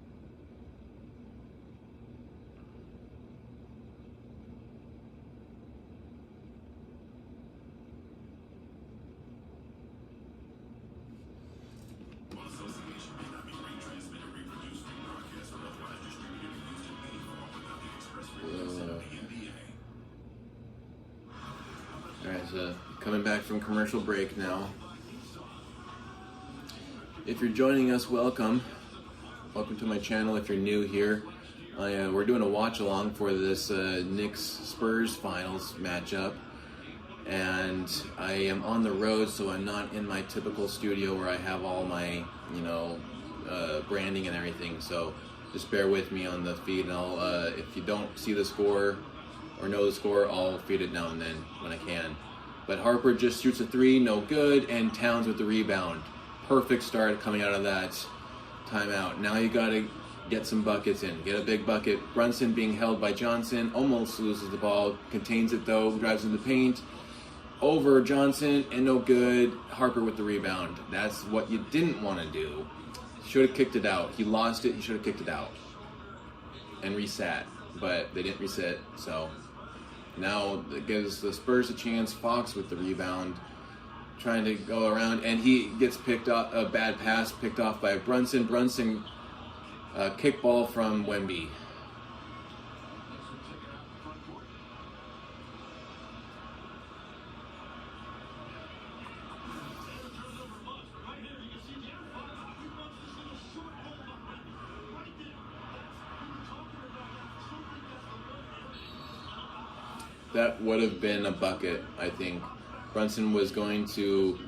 Coming back from commercial break now. If you're joining us, welcome. Welcome to my channel if you're new here. We're doing a watch along for this Knicks Spurs finals matchup. And I am on the road, so I'm not in my typical studio where I have all my, branding and everything. So just bear with me on the feed, and I'll, if you don't see the score or know the score, I'll feed it now and then when I can. But Harper just shoots a 3, no good, and Towns with the rebound. Perfect start coming out of that timeout. Now you got to get some buckets in. Get a big bucket. Brunson being held by Johnson, almost loses the ball, contains it though, drives in the paint. Over Johnson, and no good. Harper with the rebound. That's what you didn't want to do. Should have kicked it out. He lost it, he should have kicked it out. And reset, but they didn't reset, so... Now it gives the Spurs a chance. Fox with the rebound, trying to go around, and he gets picked up, a bad pass picked off by Brunson. Brunson, kickball from Wemby. That would have been a bucket, I think. Brunson was going to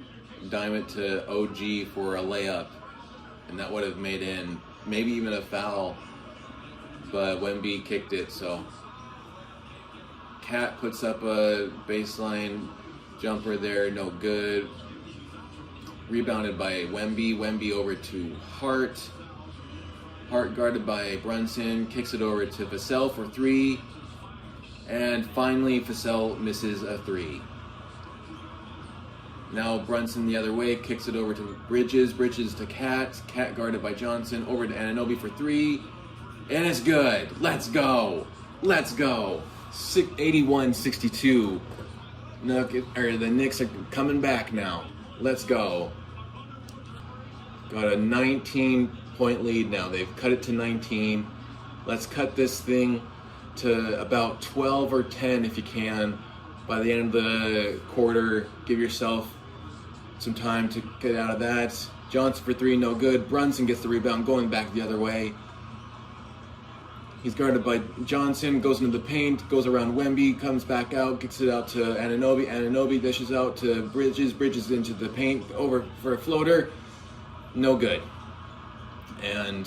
dime it to OG for a layup, and that would have made in maybe even a foul, but Wemby kicked it, so. Cat puts up a baseline jumper there, no good. Rebounded by Wemby. Wemby over to Hart. Hart guarded by Brunson, kicks it over to Vassell for 3. And finally, Vassell misses a 3. Now Brunson the other way, kicks it over to Bridges. Bridges to Cat. Cat guarded by Johnson. Over to Anunoby for 3. And it's good. Let's go. Let's go. 81-62. The Knicks are coming back now. Let's go. Got a 19-point lead now. They've cut it to 19. Let's cut this thing to about 12 or 10 if you can by the end of the quarter. Give yourself some time to get out of that. Johnson for 3, no good. Brunson gets the rebound, going back the other way. He's guarded by Johnson, goes into the paint, goes around Wemby, comes back out, kicks it out to Anunoby. Anunoby dishes out to Bridges. Bridges into the paint, over for a floater. No good. And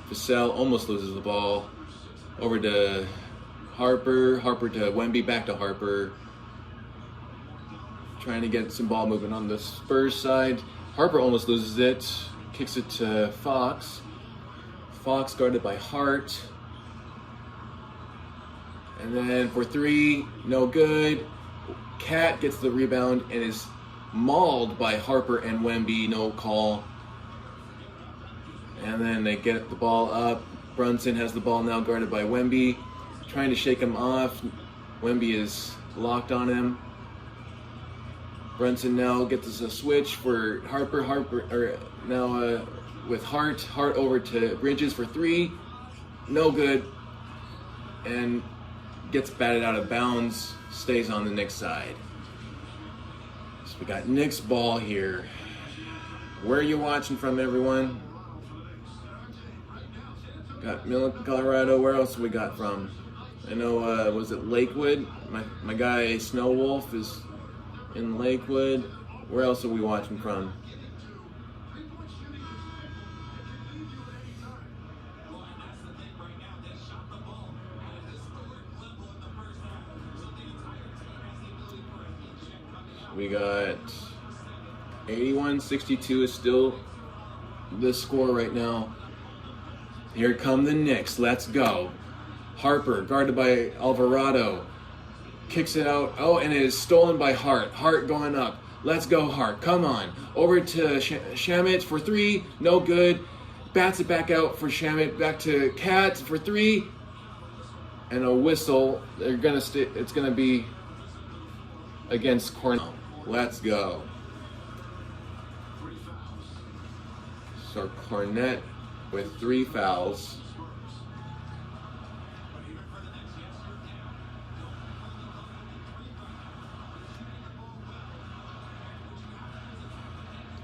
Vassell almost loses the ball. Over to Harper. Harper to Wemby, back to Harper. Trying to get some ball movement on the Spurs side. Harper almost loses it. Kicks it to Fox. Fox guarded by Hart. And then for three, no good. Cat gets the rebound and is mauled by Harper and Wemby, no call. And then they get the ball up. Brunson has the ball now guarded by Wemby. Trying to shake him off. Wemby is locked on him. Brunson now gets us a switch for Harper. With Hart. Hart over to Bridges for three. No good. And gets batted out of bounds. Stays on the Knicks side. So we got Knicks ball here. Where are you watching from, everyone? Got Millen, Colorado. Where else we got from? I know, was it Lakewood? My guy Snow Wolf is in Lakewood. Where else are we watching from? We got 81-62 is still the score right now. Here come the Knicks. Let's go. Harper, guarded by Alvarado. Kicks it out. Oh, and it is stolen by Hart. Hart going up. Let's go, Hart. Come on. Over to Shamet for three. No good. Bats it back out for Shamet. Back to Cat for three. And a whistle. They're gonna it's gonna be against Cornell. Let's go. So Cornette with 3 fouls.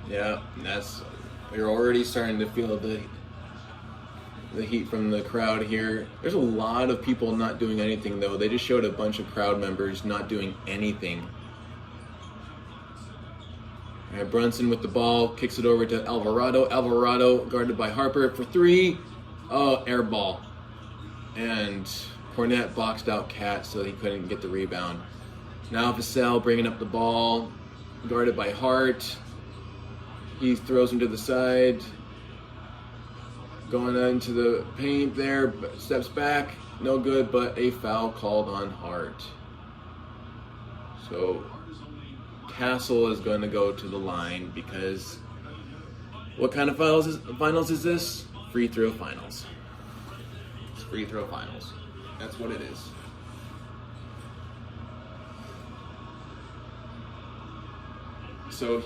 Yeah, you're already starting to feel the heat from the crowd here. There's a lot of people not doing anything though. They just showed a bunch of crowd members not doing anything. All right, Brunson with the ball, kicks it over to Alvarado. Alvarado guarded by Harper for three. Oh, air ball. And Cornette boxed out Cat so he couldn't get the rebound. Now Vassell bringing up the ball, guarded by Hart. He throws him to the side. Going into the paint there, steps back. No good, but a foul called on Hart. So Castle is going to go to the line because what kind of finals is this? Free throw finals. It's free throw finals. That's what it is. So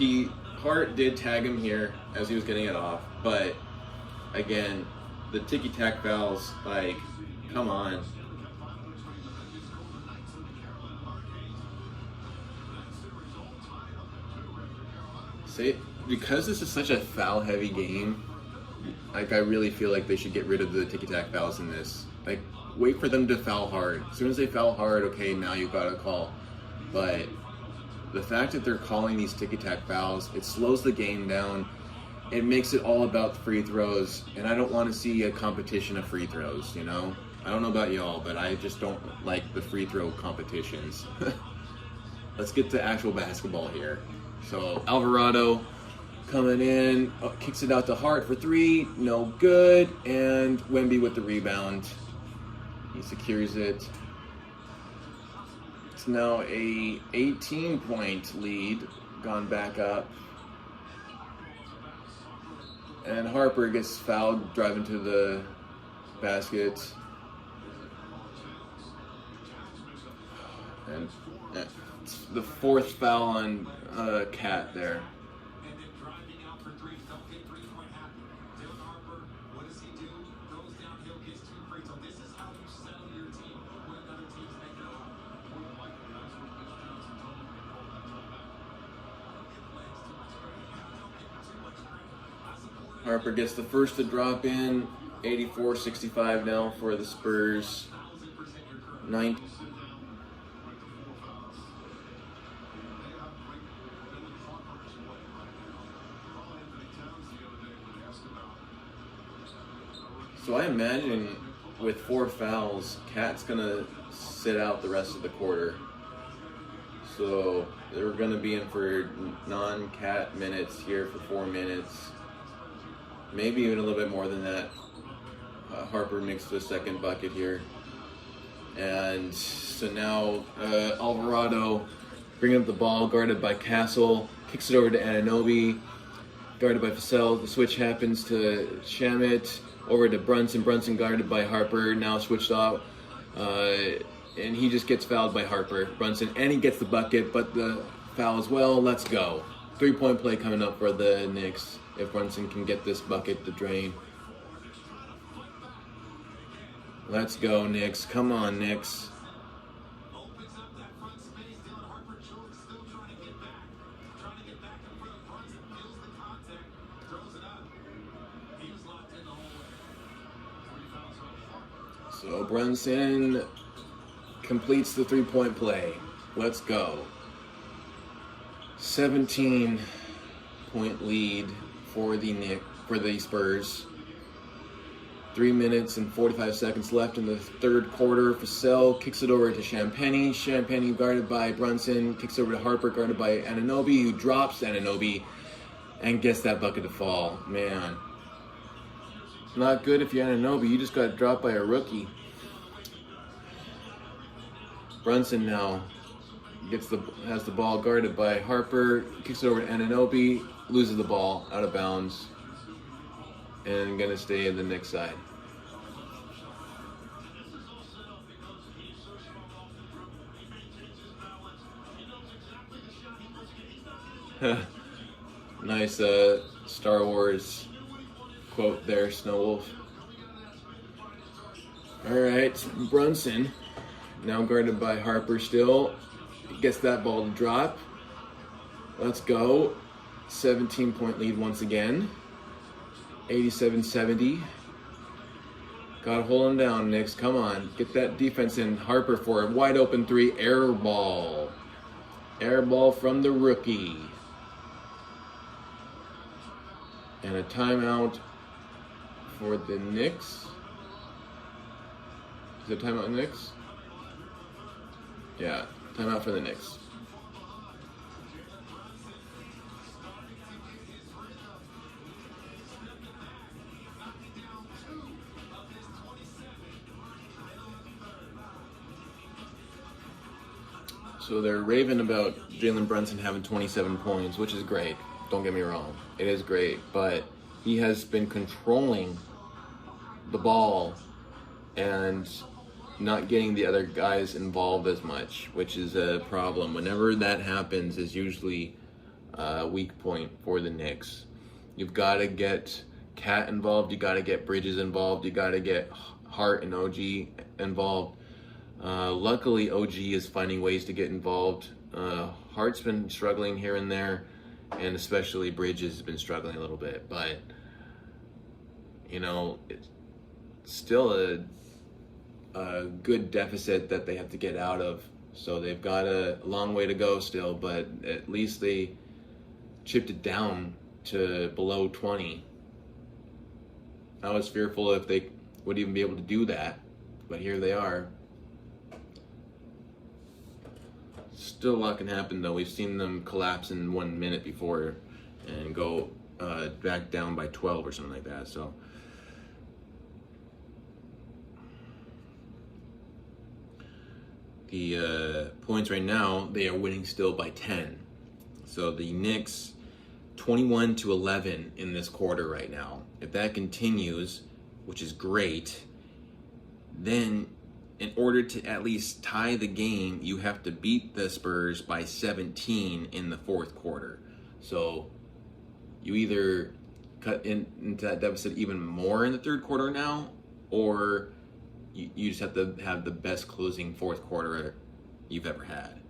Hart did tag him here as he was getting it off, but again, the ticky-tack fouls, like, come on. Because this is such a foul-heavy game, like, I really feel like they should get rid of the ticky-tack fouls in this. Like, wait for them to foul hard. As soon as they foul hard, okay, now you got a call. But the fact that they're calling these ticky-tack fouls, it slows the game down. It makes it all about the free throws, and I don't want to see a competition of free throws, you know? I don't know about y'all, but I just don't like the free throw competitions. Let's get to actual basketball here. So Alvarado coming in, kicks it out to Hart for three, no good, and Wemby with the rebound. He secures it. It's now a 18-point lead, gone back up. And Harper gets fouled, driving to the basket. And it's the fourth foul on Cat there. Harper gets the first to drop in. 84-65 now for the Spurs. 9. So I imagine with 4 fouls, Cat's gonna sit out the rest of the quarter. So they're gonna be in for non-Cat minutes here for 4 minutes. Maybe even a little bit more than that. Harper makes the second bucket here. And so now Alvarado bringing up the ball, guarded by Castle, kicks it over to Anunoby, guarded by Vassell. The switch happens to Shamet, over to Brunson. Brunson guarded by Harper, now switched off. And he just gets fouled by Harper, Brunson, and he gets the bucket, but the foul as well. Let's go. 3-point play coming up for the Knicks if Brunson can get this bucket to drain. Let's go, Knicks. Come on, Knicks. Opens up that front space. Dylan Harper Jones still trying to get back. Trying to get back in front of Brunson. Feels the contact. Throws it up. He was locked in the whole way. 3 fouls on Harper. So Brunson completes the 3-point play. Let's go. 17-point lead for the Spurs. 3 minutes and 45 seconds left in the third quarter. Vassell kicks it over to Champagny. Champagny guarded by Brunson. Kicks over to Harper, guarded by Anunoby, who drops Anunoby and gets that bucket to fall. Man. Not good if you're Anunoby. You just got dropped by a rookie. Brunson now has the ball guarded by Harper. Kicks it over to Anunoby. Loses the ball out of bounds. And going to stay in the Knicks side. Nice Star Wars quote there, Snowwolf. Alright, Brunson, now guarded by Harper still. Gets that ball to drop. Let's go. 17-point lead once again. 87-70. Gotta hold him down, Knicks. Come on. Get that defense in. Harper for a wide open 3. Air ball. Air ball from the rookie. And a timeout for the Knicks. Is it timeout Knicks? Yeah, timeout for the Knicks. So they're raving about Jalen Brunson having 27 points, which is great. Don't get me wrong. It is great. But he has been controlling the ball and not getting the other guys involved as much, which is a problem. Whenever that happens is usually a weak point for the Knicks. You've got to get Cat involved. You got to get Bridges involved. You got to get Hart and OG involved. Luckily, OG is finding ways to get involved. Hart's been struggling here and there, and especially Bridges has been struggling a little bit. But, you know, it's still a good deficit that they have to get out of. So they've got a long way to go still, but at least they chipped it down to below 20. I was fearful if they would even be able to do that, but here they are. Still a lot can happen though. We've seen them collapse in 1 minute before and go back down by 12 or something like that. So the points right now, they are winning still by 10. So the Knicks 21-11 in this quarter right now. If that continues, which is great, then in order to at least tie the game, you have to beat the Spurs by 17 in the fourth quarter. So you either cut into that deficit even more in the third quarter now, or you just have to have the best closing fourth quarter you've ever had.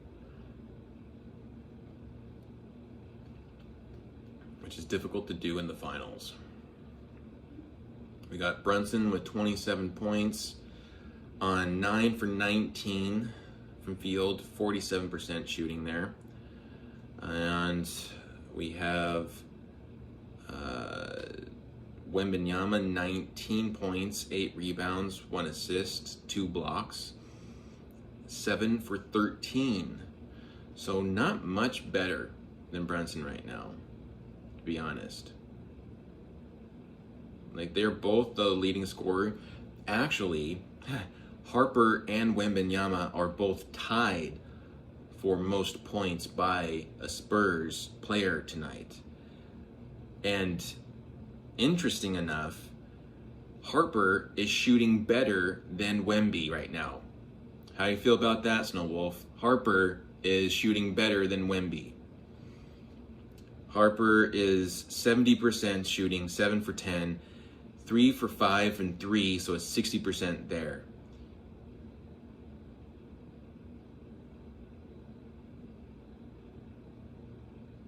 Which is difficult to do in the finals. We got Brunson with 27 points on 9 for 19 from field, 47% shooting there. And we have Wembanyama, 19 points, 8 rebounds, 1 assist, 2 blocks, 7 for 13. So not much better than Brunson right now, to be honest. Like, they're both the leading scorer. Actually, Harper and Wembanyama are both tied for most points by a Spurs player tonight. And interesting enough, Harper is shooting better than Wemby right now. How do you feel about that, Snow Wolf? Harper is shooting better than Wemby. Harper is 70% shooting, 7 for 10, 3 for 5 and 3, so it's 60% there.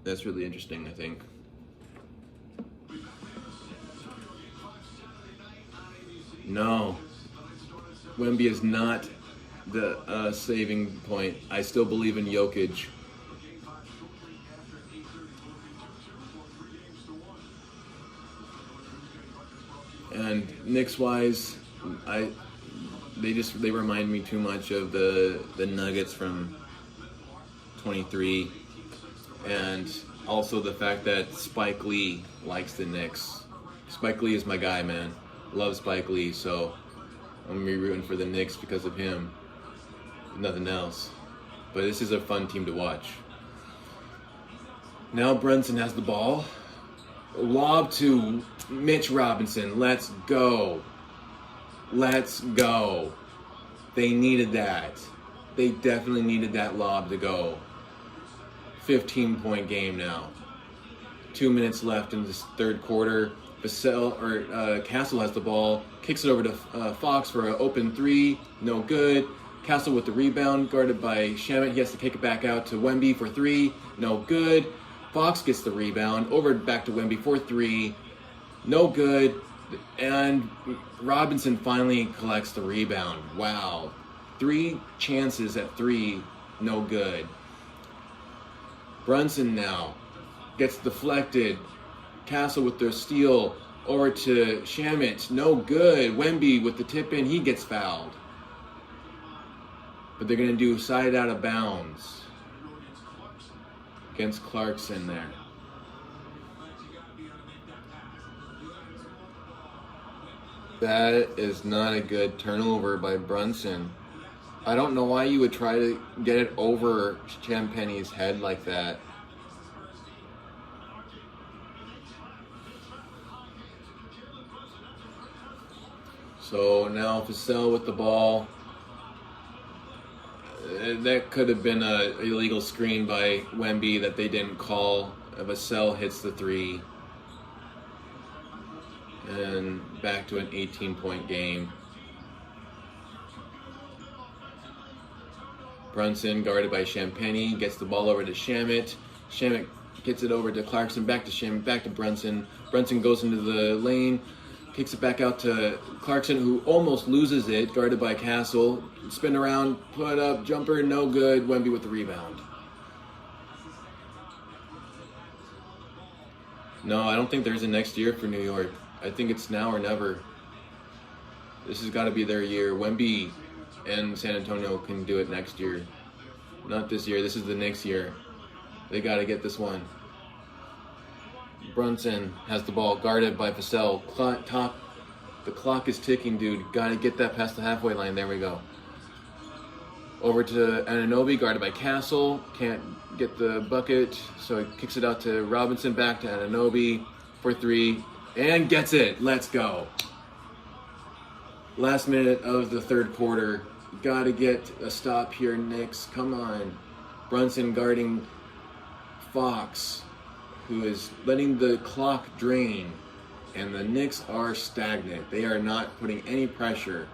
That's really interesting, I think. No, Wemby is not the saving point. I still believe in Jokic. And Knicks-wise, they remind me too much of the Nuggets from 23, and also the fact that Spike Lee likes the Knicks. Spike Lee is my guy, man. Love Spike Lee, so I'm gonna be rooting for the Knicks because of him. Nothing else. But this is a fun team to watch. Now Brunson has the ball. Lob to Mitch Robinson. Let's go. Let's go. They needed that. They definitely needed that lob to go. 15-point game now. 2 minutes left in this third quarter. Castle has the ball, kicks it over to Fox for an open 3, no good. Castle with the rebound, guarded by Shamet. He has to kick it back out to Wemby for 3, no good. Fox gets the rebound, back to Wemby for 3, no good. And Robinson finally collects the rebound. Wow. 3 chances at 3, no good. Brunson now gets deflected. Castle with their steal over to Shamet. No good. Wemby with the tip in. He gets fouled. But they're going to do side out of bounds against Clarkson there. That is not a good turnover by Brunson. I don't know why you would try to get it over Champagne's head like that. So now Vassell with the ball. That could have been an illegal screen by Wemby that they didn't call. Vassell hits the 3. And back to an 18-point game. Brunson, guarded by Champagne, gets the ball over to Shamet. Shamet gets it over to Clarkson, back to Shamet, back to Brunson. Brunson goes into the lane, kicks it back out to Clarkson, who almost loses it, guarded by Castle. Spin around, put up, jumper, no good. Wemby with the rebound. No, I don't think there's a next year for New York. I think it's now or never. This has got to be their year. Wemby and San Antonio can do it next year. Not this year. This is the next year. They got to get this one. Brunson has the ball, guarded by Vassell. The clock is ticking, dude. Got to get that past the halfway line. There we go. Over to Anunoby, guarded by Castle. Can't get the bucket, so he kicks it out to Robinson. Back to Anunoby for 3. And gets it. Let's go. Last minute of the third quarter. Got to get a stop here, Knicks. Come on. Brunson guarding Fox, who is letting the clock drain. And the Knicks are stagnant. They are not putting any pressure.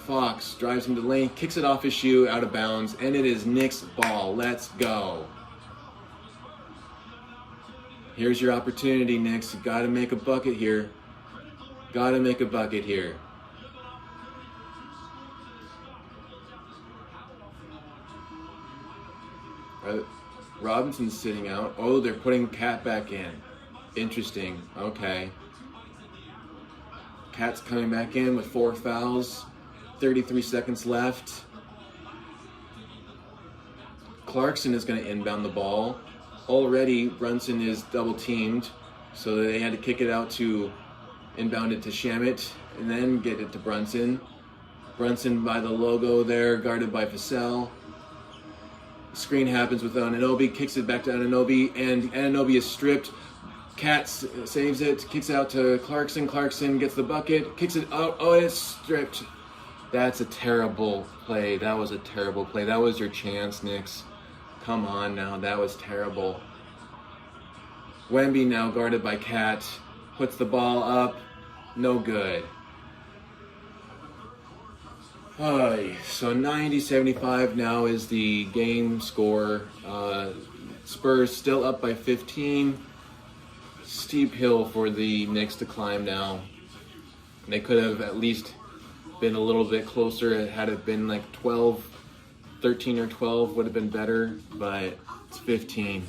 Fox drives into the lane, kicks it off his shoe, out of bounds, and it is Knicks ball. Let's go. Here's your opportunity, Knicks. You got to make a bucket here. Gotta make a bucket here. Robinson's sitting out. Oh, they're putting Cat back in. Interesting. Okay. Cat's coming back in with 4 fouls. 33 seconds left. Clarkson is going to inbound the ball. Already, Brunson is double teamed, so they had to kick it out to inbound it to Shamet and then get it to Brunson. Brunson by the logo there, guarded by Vassell. Screen happens with Anunoby, kicks it back to Anunoby, and Anunoby is stripped. Cat saves it, kicks out to Clarkson. Clarkson gets the bucket, kicks it out. Oh, it's stripped. That's a terrible play. That was a terrible play. That was your chance, Knicks. Come on now, that was terrible. Wemby now guarded by Cat, puts the ball up, no good. So 90-75 now is the game score. Spurs still up by 15. Steep hill for the Knicks to climb now. They could have at least been a little bit closer. Had it been like 13 or 12 would have been better, but it's 15.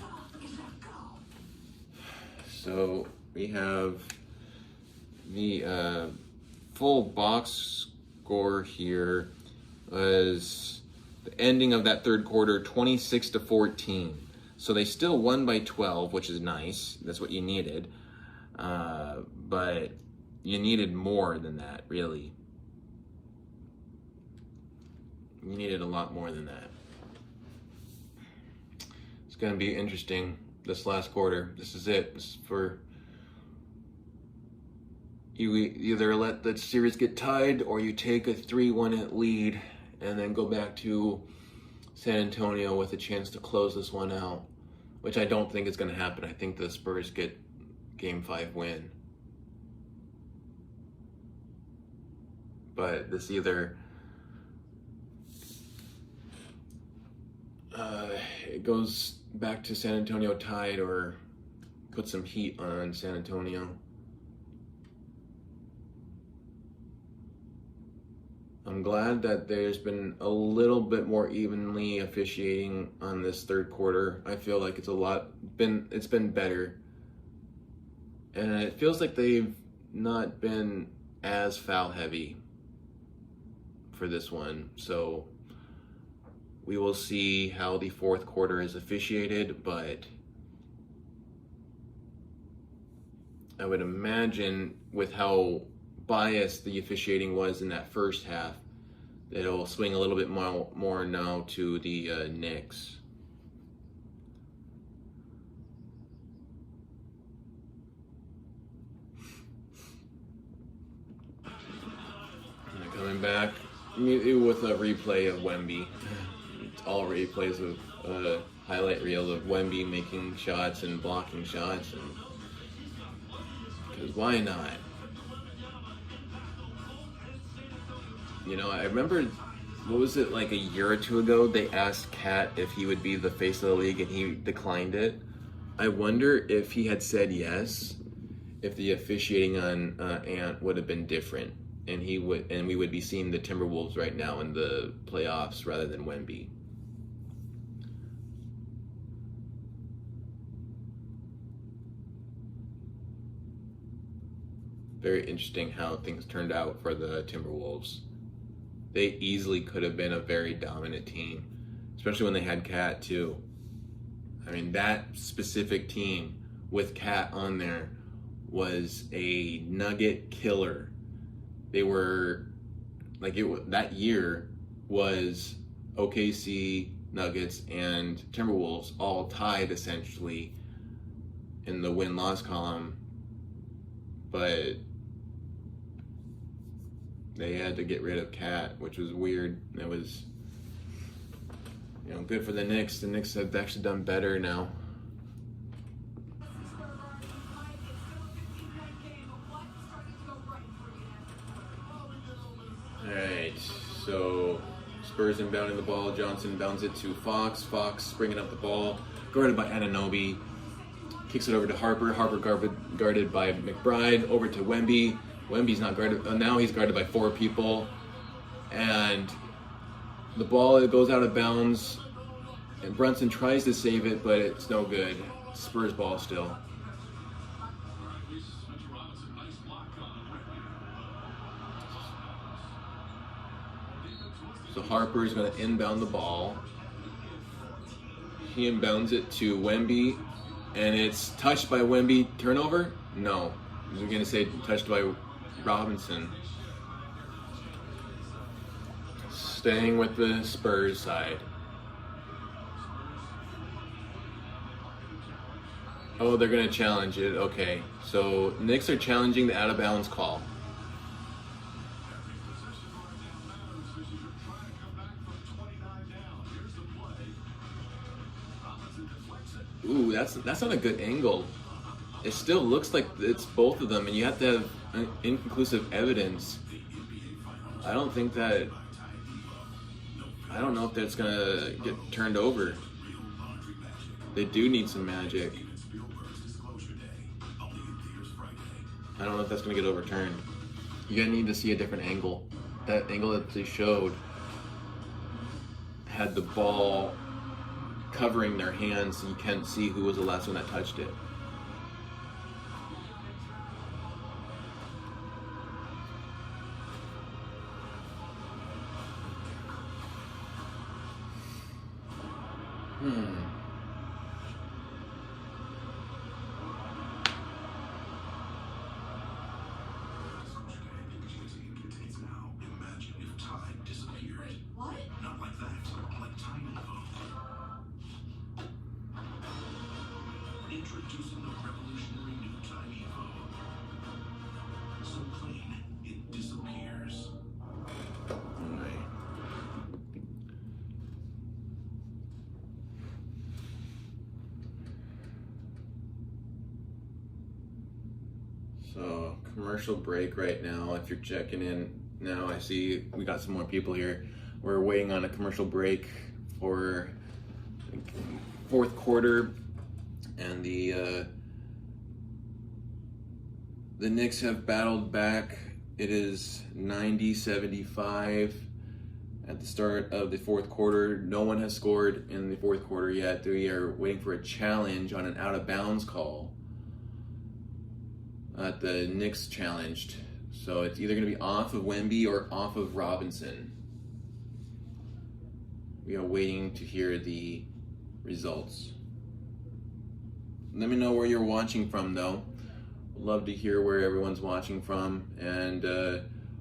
So we have the full box score here was the ending of that third quarter, 26-14. So they still won by 12, which is nice. That's what you needed. But you needed more than that, really. You needed a lot more than that. It's going to be interesting this last quarter. This is it. This is for you either let the series get tied or you take a 3-1 lead and then go back to San Antonio with a chance to close this one out, which I don't think is going to happen. I think the Spurs get Game 5 win. But this either it goes back to San Antonio tied or put some heat on San Antonio. I'm glad that there's been a little bit more evenly officiating on this third quarter. I feel like it's been better. And it feels like they've not been as foul heavy for this one. So we will see how the fourth quarter is officiated, but I would imagine with how biased the officiating was in that first half, that it'll swing a little bit more now to the Knicks. And coming back with a replay of Wemby. All replays of highlight reel of Wemby making shots and blocking shots, because why not? You know, I remember, what was it, like a year or two ago, they asked Cat if he would be the face of the league and he declined it. I wonder if he had said yes, if the officiating on Ant would have been different, and we would be seeing the Timberwolves right now in the playoffs rather than Wemby. Very interesting how things turned out for the Timberwolves. They easily could have been a very dominant team, especially when they had Cat too. I mean, that specific team with Cat on there was a nugget killer. They were like that year was OKC, Nuggets, and Timberwolves all tied essentially in the win-loss column, but they had to get rid of Cat, which was weird. It was, good for the Knicks. The Knicks have actually done better now. Alright, so Spurs inbounding the ball. Johnson bounds it to Fox. Fox bringing up the ball, guarded by Anunoby. Kicks it over to Harper. Harper guarded by McBride. Over to Wemby. Wemby's not guarded. Now he's guarded by 4 people. And the ball goes out of bounds. And Brunson tries to save it, but it's no good. Spurs ball still. So Harper's going to inbound the ball. He inbounds it to Wemby, and it's touched by Wemby. Turnover? No. We're going to say touched by Robinson. Staying with the Spurs side. Oh, they're going to challenge it. Okay. So Knicks are challenging the out-of-bounds call. Ooh, that's not a good angle. It still looks like it's both of them, and you have to have inconclusive evidence. I don't know if that's gonna get turned over. They do need some magic. I don't know if that's gonna get overturned. You're gonna need to see a different angle. That angle that they showed had the ball covering their hands, so you can't see who was the last one that touched it. Introducing the revolutionary new Time Evo. So clean, it disappears. Alright. So, commercial break right now. If you're checking in now, I see we got some more people here. We're waiting on a commercial break for fourth quarter. And the Knicks have battled back. It is 90-75 at the start of the fourth quarter. No one has scored in the fourth quarter yet. We are waiting for a challenge on an out-of-bounds call. The Knicks challenged. So it's either going to be off of Wemby or off of Robinson. We are waiting to hear the results. Let me know where you're watching from, though. Love to hear where everyone's watching from, and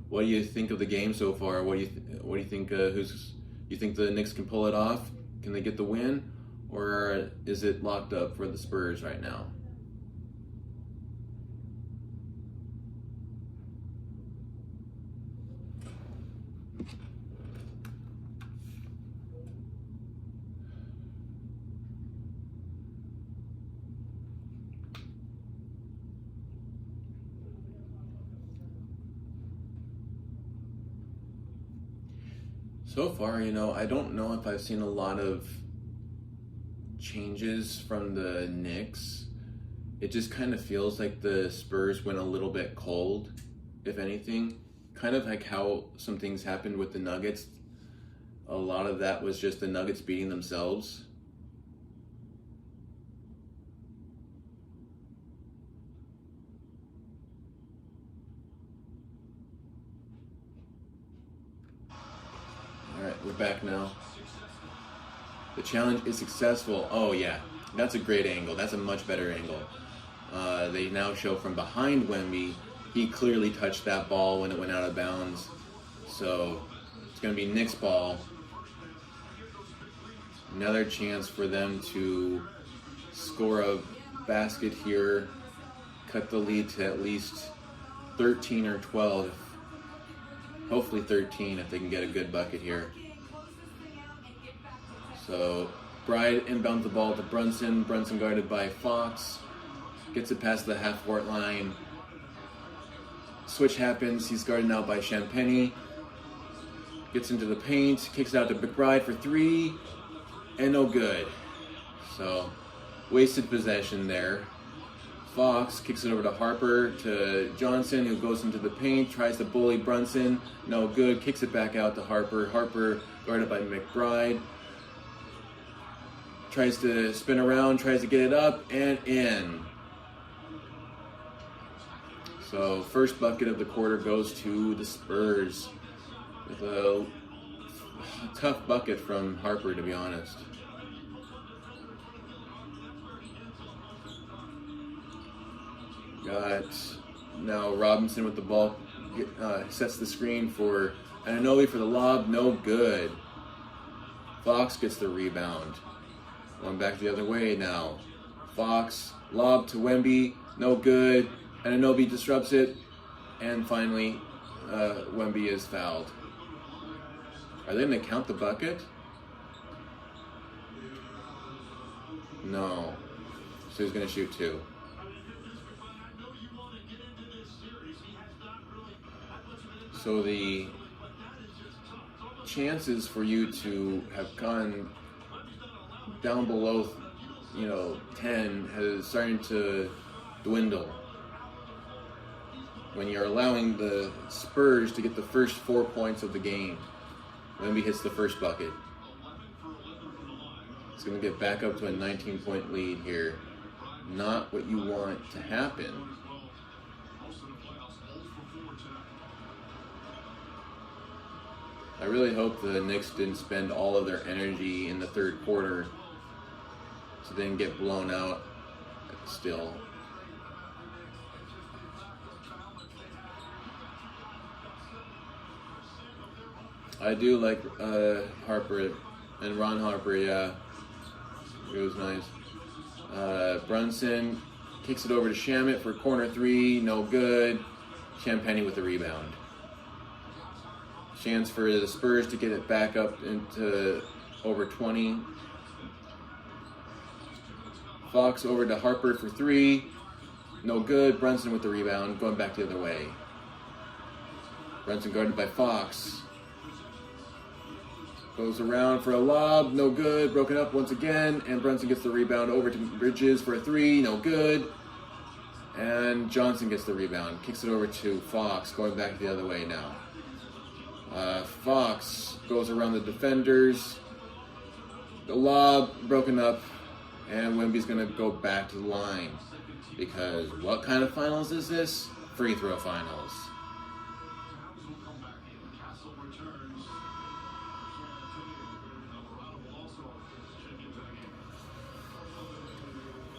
what do you think of the game so far? What do you think? You think the Knicks can pull it off? Can they get the win, or is it locked up for the Spurs right now? So far, I don't know if I've seen a lot of changes from the Knicks. It just kind of feels like the Spurs went a little bit cold, if anything. Kind of like how some things happened with the Nuggets. A lot of that was just the Nuggets beating themselves. Alright, we're back now. The challenge is successful. Oh yeah, that's a great angle. That's a much better angle. They now show from behind Wemby. He clearly touched that ball when it went out of bounds. So it's going to be Knicks ball. Another chance for them to score a basket here. Cut the lead to at least 13 or 12. Hopefully 13 if they can get a good bucket here. So Bride inbounds the ball to Brunson. Brunson guarded by Fox. Gets it past the half-court line. Switch happens. He's guarded now by Champagny. Gets into the paint. Kicks it out to McBride for 3. And no good. So wasted possession there. Fox kicks it over to Harper, to Johnson, who goes into the paint, tries to bully Brunson. No good. Kicks it back out to Harper. Harper guarded by McBride. Tries to spin around, tries to get it up, and in. So first bucket of the quarter goes to the Spurs with a tough bucket from Harper, to be honest. Got now Robinson with the ball, sets the screen for Anunoby for the lob, no good. Fox gets the rebound. Going back the other way now. Fox, lob to Wemby, no good. Anunoby disrupts it, and finally, Wemby is fouled. Are they going to count the bucket? No. So he's going to shoot two. So the chances for you to have gone down below, 10 is starting to dwindle. When you're allowing the Spurs to get the first 4 points of the game. Wemby hits the first bucket. It's going to get back up to a 19-point lead here. Not what you want to happen. I really hope the Knicks didn't spend all of their energy in the third quarter so they didn't get blown out still. I do like Harper and Ron Harper, yeah. It was nice. Brunson kicks it over to Shamet for corner three, no good. Champagny with the rebound. Chance for the Spurs to get it back up into over 20. Fox over to Harper for three, no good. Brunson with the rebound, going back the other way. Brunson guarded by Fox. Goes around for a lob, no good. Broken up once again, and Brunson gets the rebound over to Bridges for a three, no good. And Johnson gets the rebound, kicks it over to Fox, going back the other way now. Fox goes around the defenders. The lob broken up, and Wemby's going to go back to the line. Because what kind of finals is this? Free throw finals.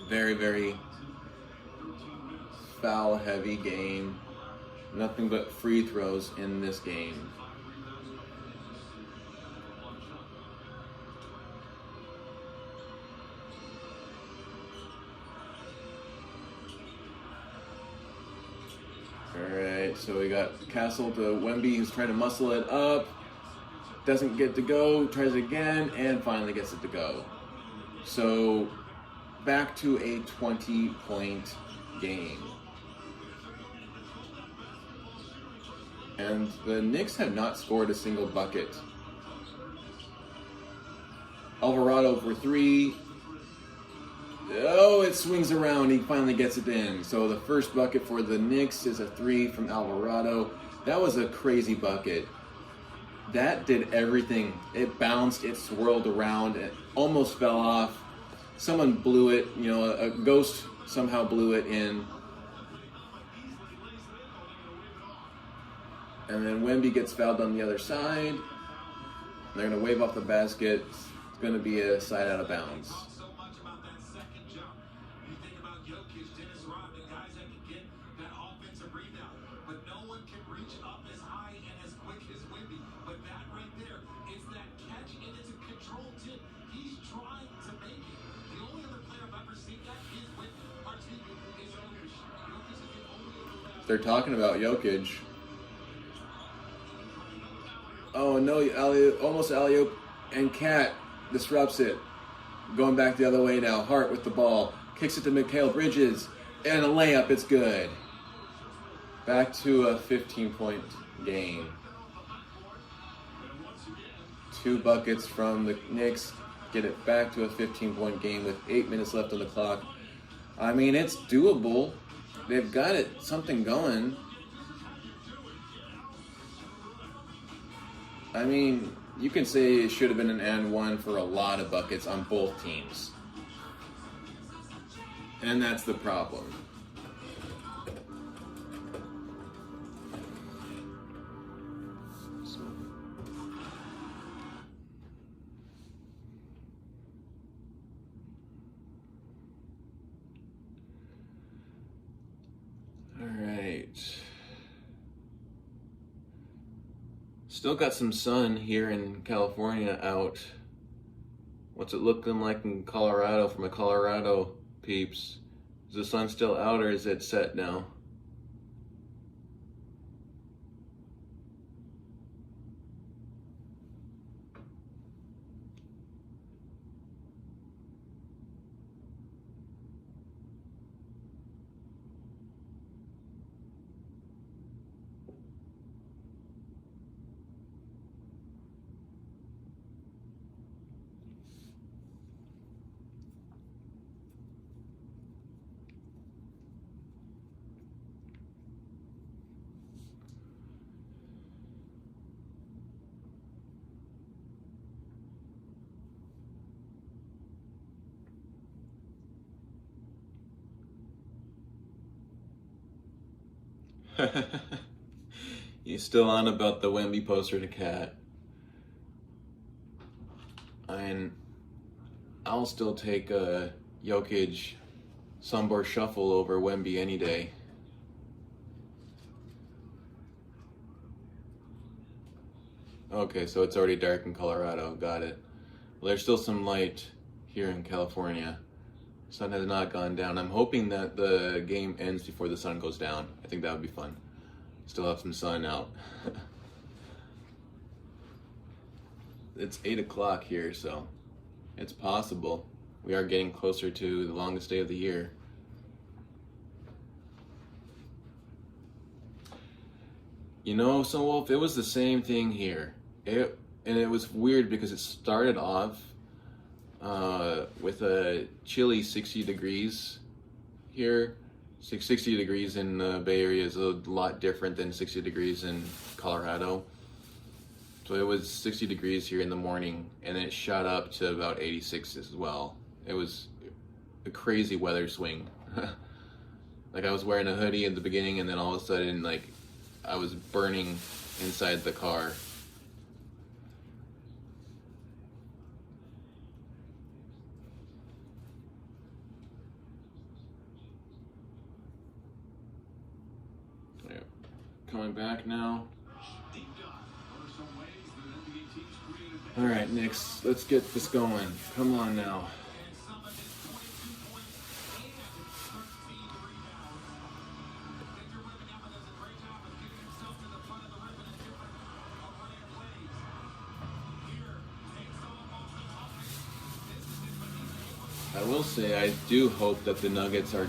Very, very foul-heavy game. Nothing but free throws in this game. Alright, so we got Castle to Wemby, who's trying to muscle it up. Doesn't get to go, tries again, and finally gets it to go. So back to a 20-point game. And the Knicks have not scored a single bucket. Alvarado for three. Oh, it swings around. He finally gets it in. So the first bucket for the Knicks is a three from Alvarado. That was a crazy bucket. That did everything. It bounced, it swirled around, it almost fell off. Someone blew it, a ghost somehow blew it in. And then Wemby gets fouled on the other side. They're going to wave off the basket. It's going to be a side out of bounds. They're talking about Jokic. Oh no, almost alley-oop, and Cat disrupts it. Going back the other way now. Hart with the ball. Kicks it to Mikal Bridges. And a layup, it's good. Back to a 15-point game. 2 buckets from the Knicks. Get it back to a 15-point game with 8 minutes left on the clock. I mean, it's doable. They've got something going. I mean, you can say it should have been an and one for a lot of buckets on both teams. And that's the problem. Still got some sun here in California out. What's it looking like in Colorado for my Colorado peeps? Is the sun still out or is it set now? You still on about the Wemby poster to Cat? And I'll still take a Jokic Sombor shuffle over Wemby any day. Okay, so it's already dark in Colorado. Got it. Well, there's still some light here in California. Sun has not gone down. I'm hoping that the game ends before the sun goes down. I think that would be fun. Still have some sun out. It's 8 o'clock here, so it's possible. We are getting closer to the longest day of the year. You know, so Wolf, it was the same thing here. And it was weird because it started off with a chilly 60 degrees here. 60 degrees in the Bay Area is a lot different than 60 degrees in Colorado. So it was 60 degrees here in the morning, and then it shot up to about 86 as well. It was a crazy weather swing. Like I was wearing a hoodie at the beginning, and then all of a sudden, like, I was burning inside the car. Coming back now. All right, Knicks, let's get this going. Come on now. I will say I do hope that the Nuggets are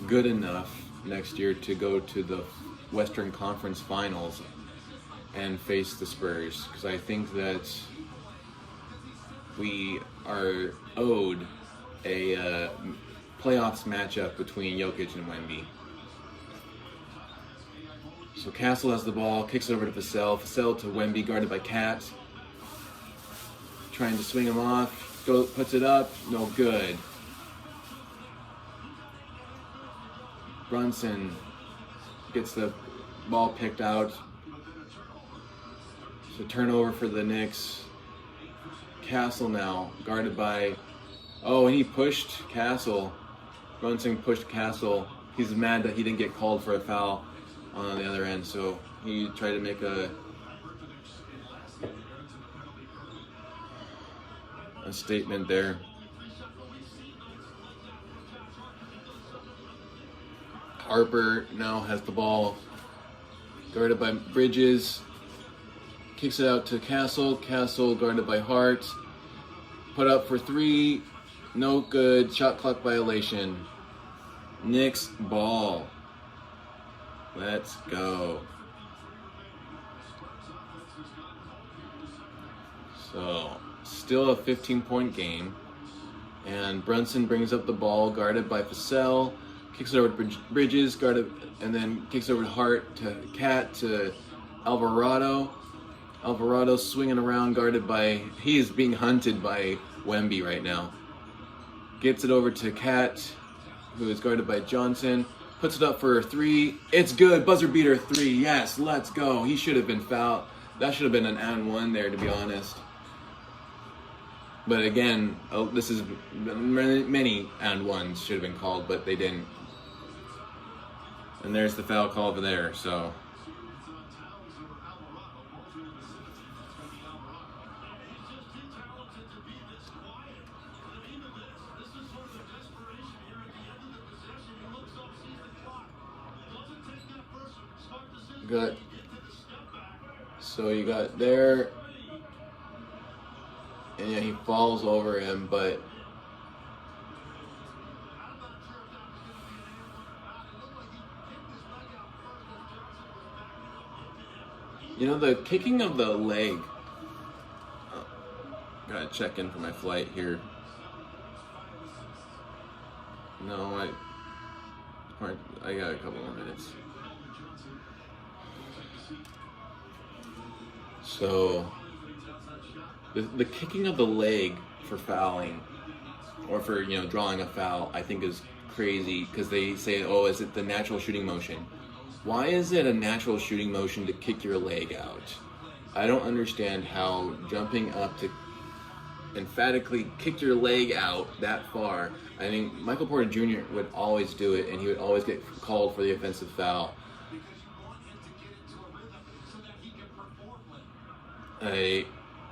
good enough next year to go to the Western Conference Finals and face the Spurs, because I think that we are owed a playoffs matchup between Jokic and Wemby. So Castle has the ball, kicks it over to Vassell. Vassell to Wemby, guarded by Cat. Trying to swing him off, puts it up, no good. Brunson gets the ball picked out. So turnover for the Knicks. Castle now, guarded by... Oh, and he pushed Castle. Brunson pushed Castle. He's mad that he didn't get called for a foul on the other end, so he tried to make a statement there. Harper now has the ball, guarded by Bridges, kicks it out to Castle. Castle guarded by Hart, put up for three, no good, shot clock violation. Knicks ball. Let's go. So, still a 15-point game. And Brunson brings up the ball, guarded by Vassell, kicks it over to Bridges, guarded, and then kicks over to Hart, to Cat, to Alvarado. Alvarado swinging around, guarded by, he is being hunted by Wemby right now. Gets it over to Cat, who is guarded by Johnson. Puts it up for a three. It's good. Buzzer beater three. Yes, let's go. He should have been fouled. That should have been an and one there, to be honest. But again, this is many and ones should have been called, but they didn't. And there's the foul call over there. So. Good. So you got there, and yeah, he falls over him, but you know, the kicking of the leg. Oh, gotta check in for my flight here. No, I got a couple more minutes. So, the kicking of the leg for fouling, or for, you know, drawing a foul, I think is crazy, because they say, oh, is it the natural shooting motion? Why is it a natural shooting motion to kick your leg out? I don't understand how jumping up to emphatically kick your leg out that far. I think Michael Porter Jr. would always do it, and he would always get called for the offensive foul.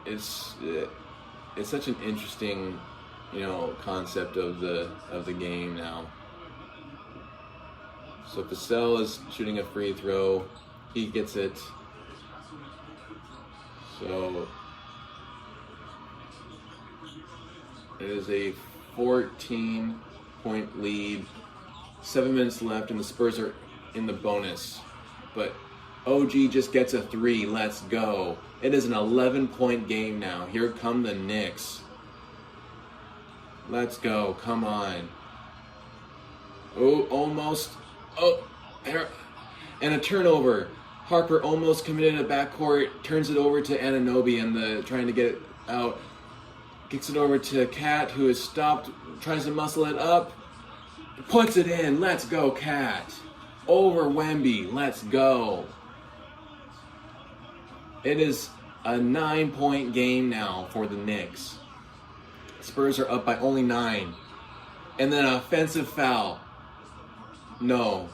It's such an interesting, you know, concept of the game now. So Vassell is shooting a free throw, he gets it. So it is a 14-point lead, 7 minutes left, and the Spurs are in the bonus. But OG just gets a three. Let's go. It is an 11-point game now. Here come the Knicks. Let's go. Come on. Oh, almost. Oh, and a turnover. Harper almost committed a backcourt. Turns it over to Anunoby and trying to get it out. Kicks it over to Cat, who is stopped. Tries to muscle it up. Puts it in. Let's go, Cat. Over Wemby. Let's go. It is a 9-point game now for the Knicks. Spurs are up by only 9. And then an offensive foul. No.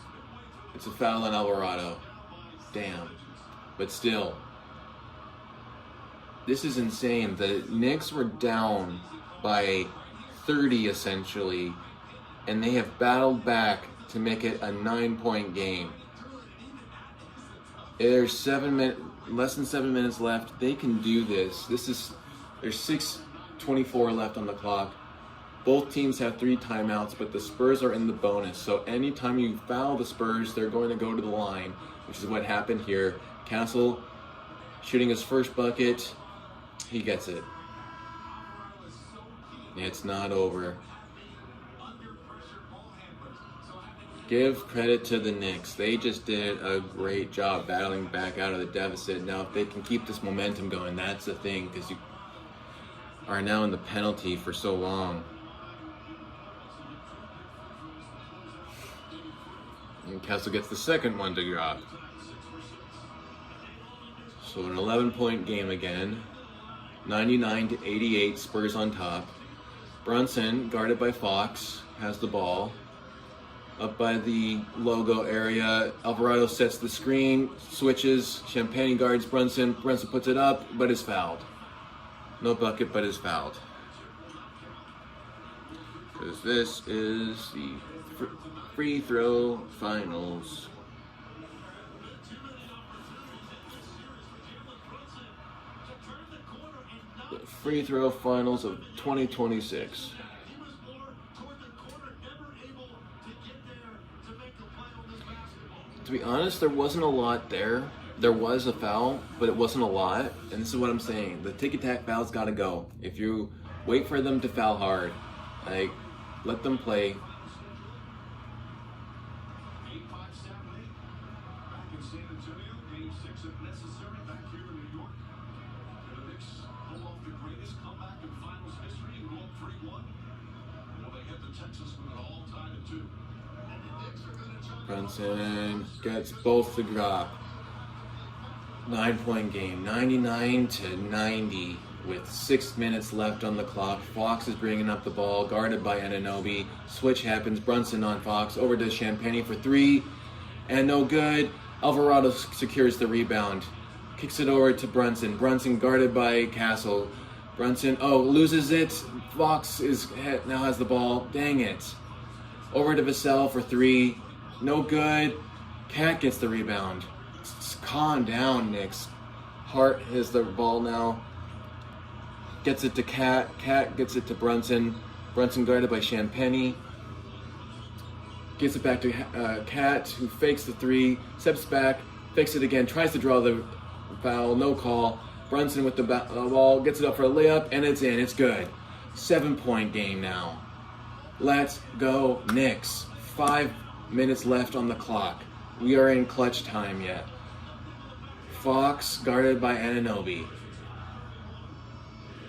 It's a foul on Alvarado. Damn. But still. This is insane. The Knicks were down by 30 essentially. And they have battled back to make it a 9-point game. There's less than 7 minutes left. They can do this. There's 6:24 left on the clock. Both teams have 3 timeouts, but the Spurs are in the bonus. So anytime you foul the Spurs, they're going to go to the line, which is what happened here. Castle shooting his first bucket. He gets it. It's not over. Give credit to the Knicks. They just did a great job battling back out of the deficit. Now, if they can keep this momentum going, that's the thing, because you are now in the penalty for so long. And Castle gets the second one to drop. So an 11-point game again. 99-88, Spurs on top. Brunson, guarded by Fox, has the ball. Up by the logo area, Alvarado sets the screen, switches, Champagne guards Brunson. Brunson puts it up, but is fouled. No bucket, but is fouled. Because this is the free throw finals. The free throw finals of 2026. To be honest, there wasn't a lot there. There was a foul, but it wasn't a lot. And this is what I'm saying. The ticky-tack foul's got to go. If you wait for them to foul hard, Like, let them play. 8-5 Saturday. Back in San Antonio. Game 6 if necessary. Back here in New York. Can the Knicks pull off the greatest comeback in finals history and go up 3-1? Well, they hit the Texas with it all tied at 2. And the Knicks are going to try. Brunson gets both the drop. 9-point game, 99-90 with 6 minutes left on the clock. Fox is bringing up the ball, guarded by Anunoby. Switch happens, Brunson on Fox, over to Champagne for 3, and no good. Alvarado secures the rebound, kicks it over to Brunson. Brunson guarded by Castle. Brunson, loses it. Fox now has the ball. Dang it. Over to Vassell for 3, no good. Cat gets the rebound. Calm down, Knicks. Hart has the ball now. Gets it to Cat. Cat gets it to Brunson. Brunson guarded by Champagne. Gets it back to Cat, who fakes the 3, steps back, fakes it again, tries to draw the foul, no call. Brunson with the ball, gets it up for a layup, and it's in. It's good. 7-point game now. Let's go, Knicks. 5 minutes left on the clock. We are in clutch time yet. Fox guarded by Anunoby.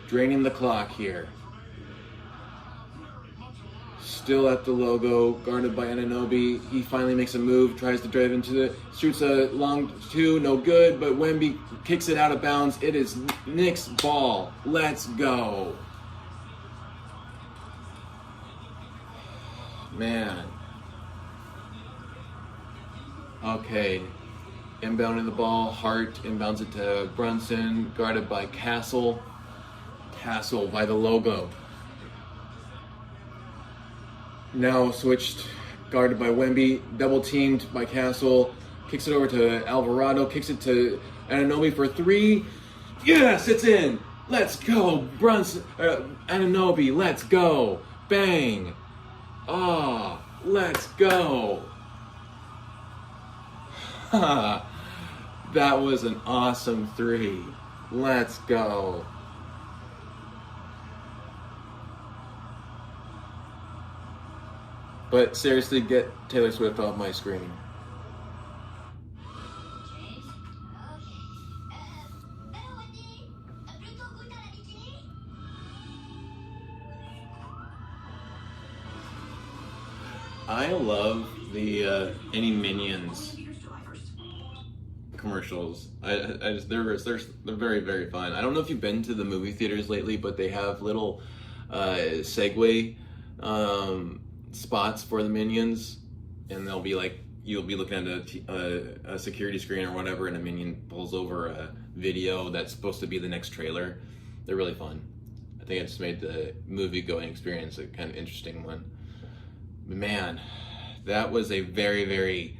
Draining the clock here. Still at the logo, guarded by Anunoby. He finally makes a move, tries to drive into the, shoots a long 2, no good, but Wemby kicks it out of bounds. It is Knicks ball. Let's go. Man. Okay. Inbounding the ball, Hart inbounds it to Brunson, guarded by Castle. Castle by the logo. Now switched, guarded by Wemby, double teamed by Castle, kicks it over to Alvarado, kicks it to Anunoby for 3. Yes, it's in. Let's go, Brunson, Anunoby, let's go. Bang. Let's go. That was an awesome 3. Let's go. But seriously, get Taylor Swift off my screen. I love the any Minions commercials. They're very, very fun. I don't know if you've been to the movie theaters lately, but they have little Segway spots for the Minions, and they'll be like, you'll be looking at a security screen or whatever, and a Minion pulls over a video that's supposed to be the next trailer. They're really fun. I think it just made the movie going experience a kind of interesting one. But man, that was a very, very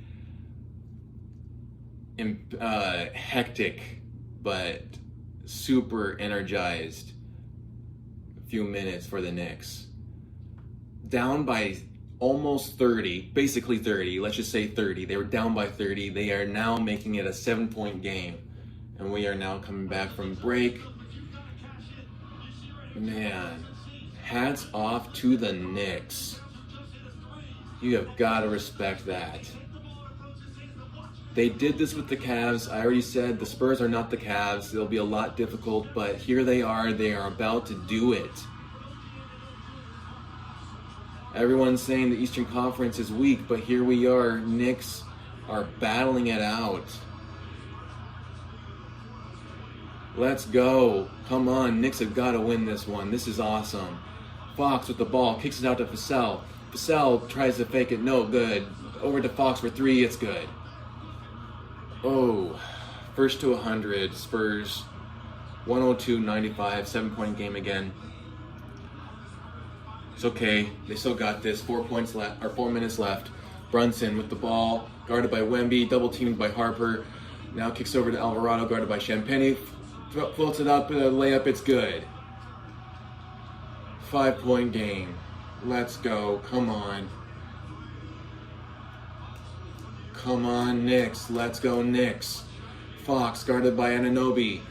hectic but super energized few minutes for the Knicks. Down by almost 30, basically 30, let's just say 30. They were down by 30. They are now making it a 7-point game. And we are now coming back from break. Man, hats off to the Knicks. You have got to respect that. They did this with the Cavs. I already said the Spurs are not the Cavs. They'll be a lot difficult, but here they are. They are about to do it. Everyone's saying the Eastern Conference is weak, but here we are. Knicks are battling it out. Let's go. Come on, Knicks have got to win this one. This is awesome. Fox with the ball, kicks it out to Vassell. Vassell tries to fake it, no good. Over to Fox for 3, it's good. Oh, first to 100, Spurs, 102-95, 7-point game again. It's okay, they still got this. 4 minutes left. Brunson with the ball, guarded by Wemby, double teamed by Harper. Now kicks over to Alvarado, guarded by Champagne. Floats it up, layup, it's good. 5-point game. Let's go, come on. Come on, Knicks. Let's go, Knicks. Fox guarded by Anunoby.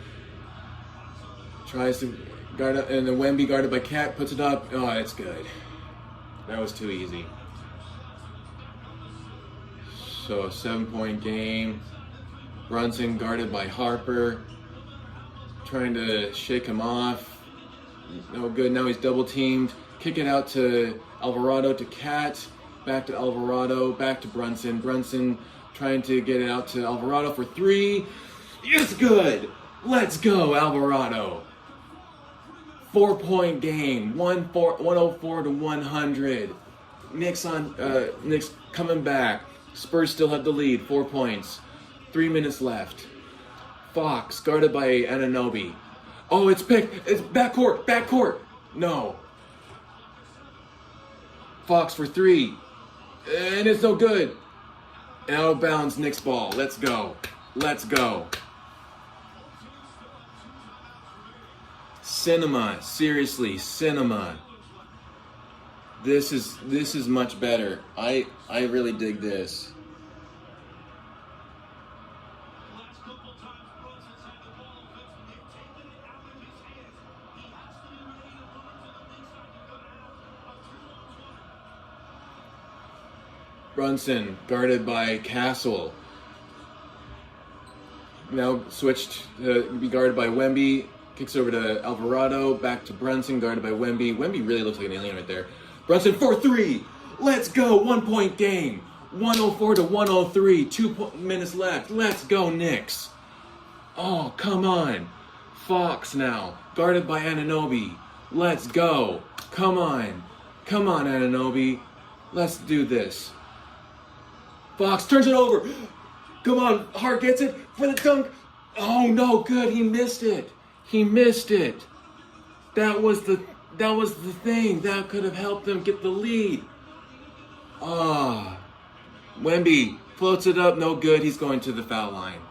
Tries to guard up, and then Wemby guarded by Cat, puts it up. Oh, it's good. That was too easy. So, 7-point game. Brunson guarded by Harper. Trying to shake him off. No good. Now he's double teamed. Kick it out to Alvarado, to Cat. Back to Alvarado. Back to Brunson. Brunson trying to get it out to Alvarado for 3. It's good. Let's go, Alvarado. 4-point game. 104 to 100. Knicks coming back. Spurs still have the lead. 4 points. 3 minutes left. Fox guarded by Anunoby. Oh, it's picked. It's backcourt. No. Fox for 3. And it's no good. And out of bounds, Knicks ball. Let's go. Cinema. Seriously, cinema. This is much better. I really dig this. Brunson guarded by Castle. Now switched to be guarded by Wemby. Kicks over to Alvarado. Back to Brunson guarded by Wemby. Wemby really looks like an alien right there. Brunson for 3. Let's go. 1-point game. 104 to 103. 2 minutes left. Let's go, Knicks. Oh, come on. Fox now. Guarded by Anunoby. Let's go. Come on. Come on, Anunoby. Let's do this. Fox turns it over. Come on. Hart gets it for the dunk. Oh, no good. He missed it. That was the thing. That could have helped them get the lead. Wemby floats it up. No good. He's going to the foul line.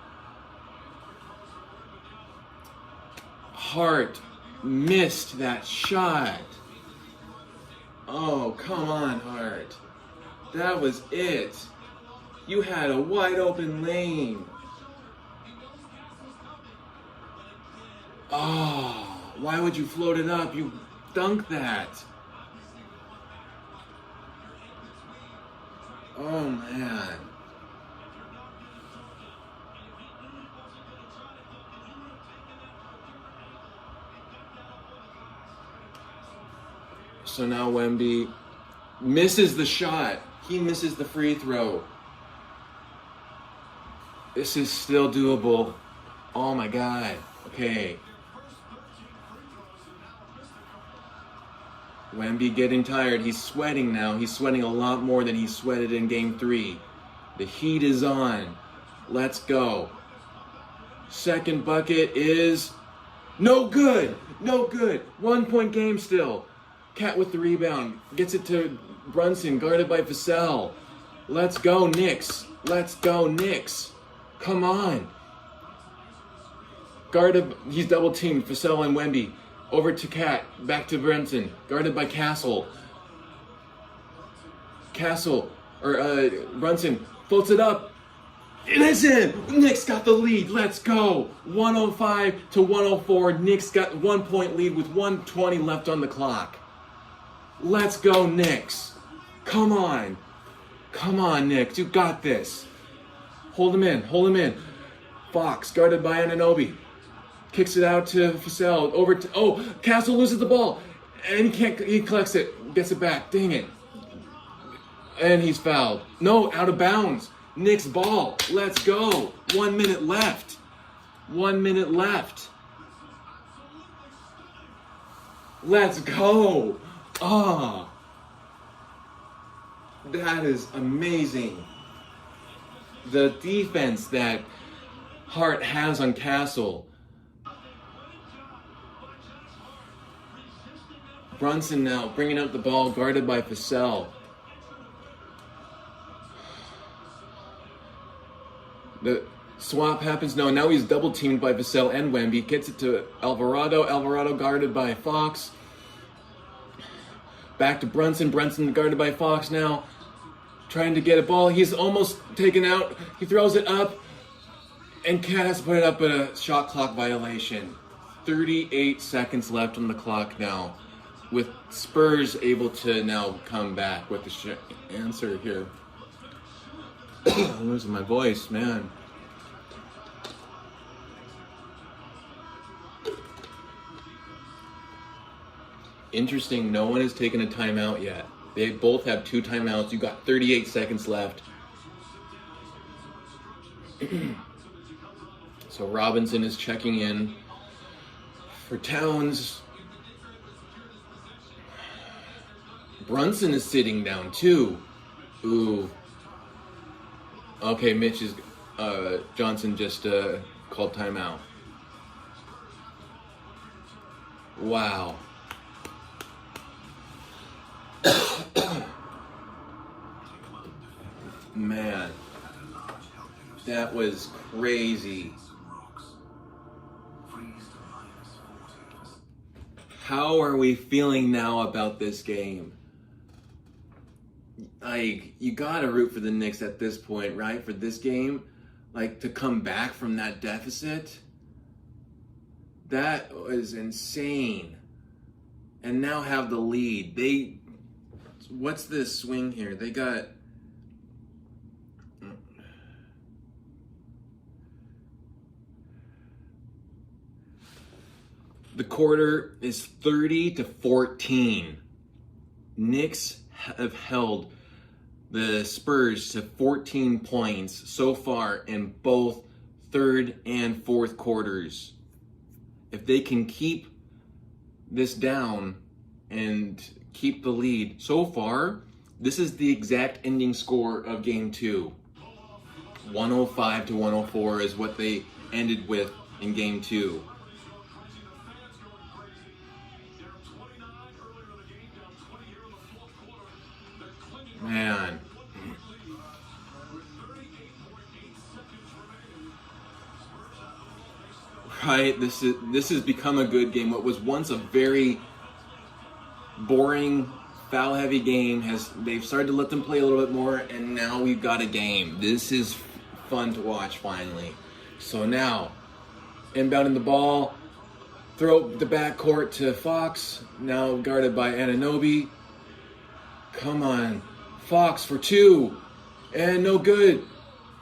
Hart missed that shot. Oh, come on, Hart. That was it. You had a wide open lane. Oh, why would you float it up? You dunk that. Oh, man. So now Wemby misses the shot. He misses the free throw. This is still doable. Oh my God. Okay. Wemby getting tired. He's sweating now. He's sweating a lot more than he sweated in game 3. The heat is on. Let's go. Second bucket is no good. 1-point game still. Cat with the rebound. Gets it to Brunson, guarded by Vassell. Let's go, Knicks. Come on. He's double teamed. Vassell and Wemby. Over to Cat. Back to Brunson. Guarded by Castle. Brunson floats it up. It is in. Knicks got the lead. Let's go. 105 to 104. Knicks got 1-point lead with 1:20 left on the clock. Let's go, Knicks. Come on, Knicks. You got this. Hold him in. Fox, guarded by Anunoby. Kicks it out to Vassell. Castle loses the ball. And he collects it. Gets it back. Dang it. And he's fouled. No, out of bounds. Knicks ball. Let's go. 1 minute left. Let's go. That is amazing. The defense that Hart has on Castle. Brunson now bringing up the ball, guarded by Vassell. The swap happens. No, now he's double teamed by Vassell and Wemby. Gets it to Alvarado. Alvarado guarded by Fox. Back to Brunson. Brunson guarded by Fox now. Trying to get a ball. He's almost taken out. He throws it up. And Cat has to put it up, but a shot clock violation. 38 seconds left on the clock now. with Spurs able to now come back with the answer here. I'm losing my voice, man. Interesting, no one has taken a timeout yet. They both have 2 timeouts. You got 38 seconds left. So Robinson is checking in for Towns. Brunson is sitting down too. Ooh. Okay, Mitch is Johnson just called timeout. Wow. Man, that was crazy. How are we feeling now about this game? Like, you gotta root for the Knicks at this point, right? For this game, like, to come back from that deficit, that was insane. And now have the lead. What's this swing here? They got... The quarter is 30-14. Knicks have held the Spurs to 14 points so far in both third and fourth quarters. If they can keep this down and keep the lead, so far, this is the exact ending score of Game 2. 105-104 is what they ended with in Game 2. Man. Right, this has become a good game. What was once a very boring, foul-heavy game they've started to let them play a little bit more, and now we've got a game. This is fun to watch finally. So now, inbounding the ball, throw the backcourt to Fox, now guarded by Anunoby. Come on. Fox for 2, and no good.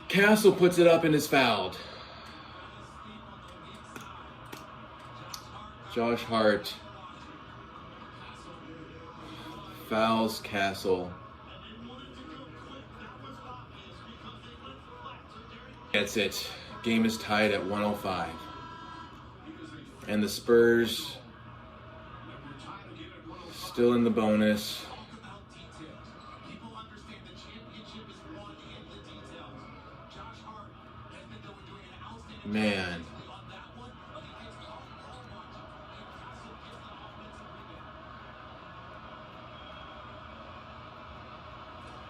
Castle puts it up and is fouled. Josh Hart fouls Castle. That's it. Game is tied at 105. And the Spurs still in the bonus. Man.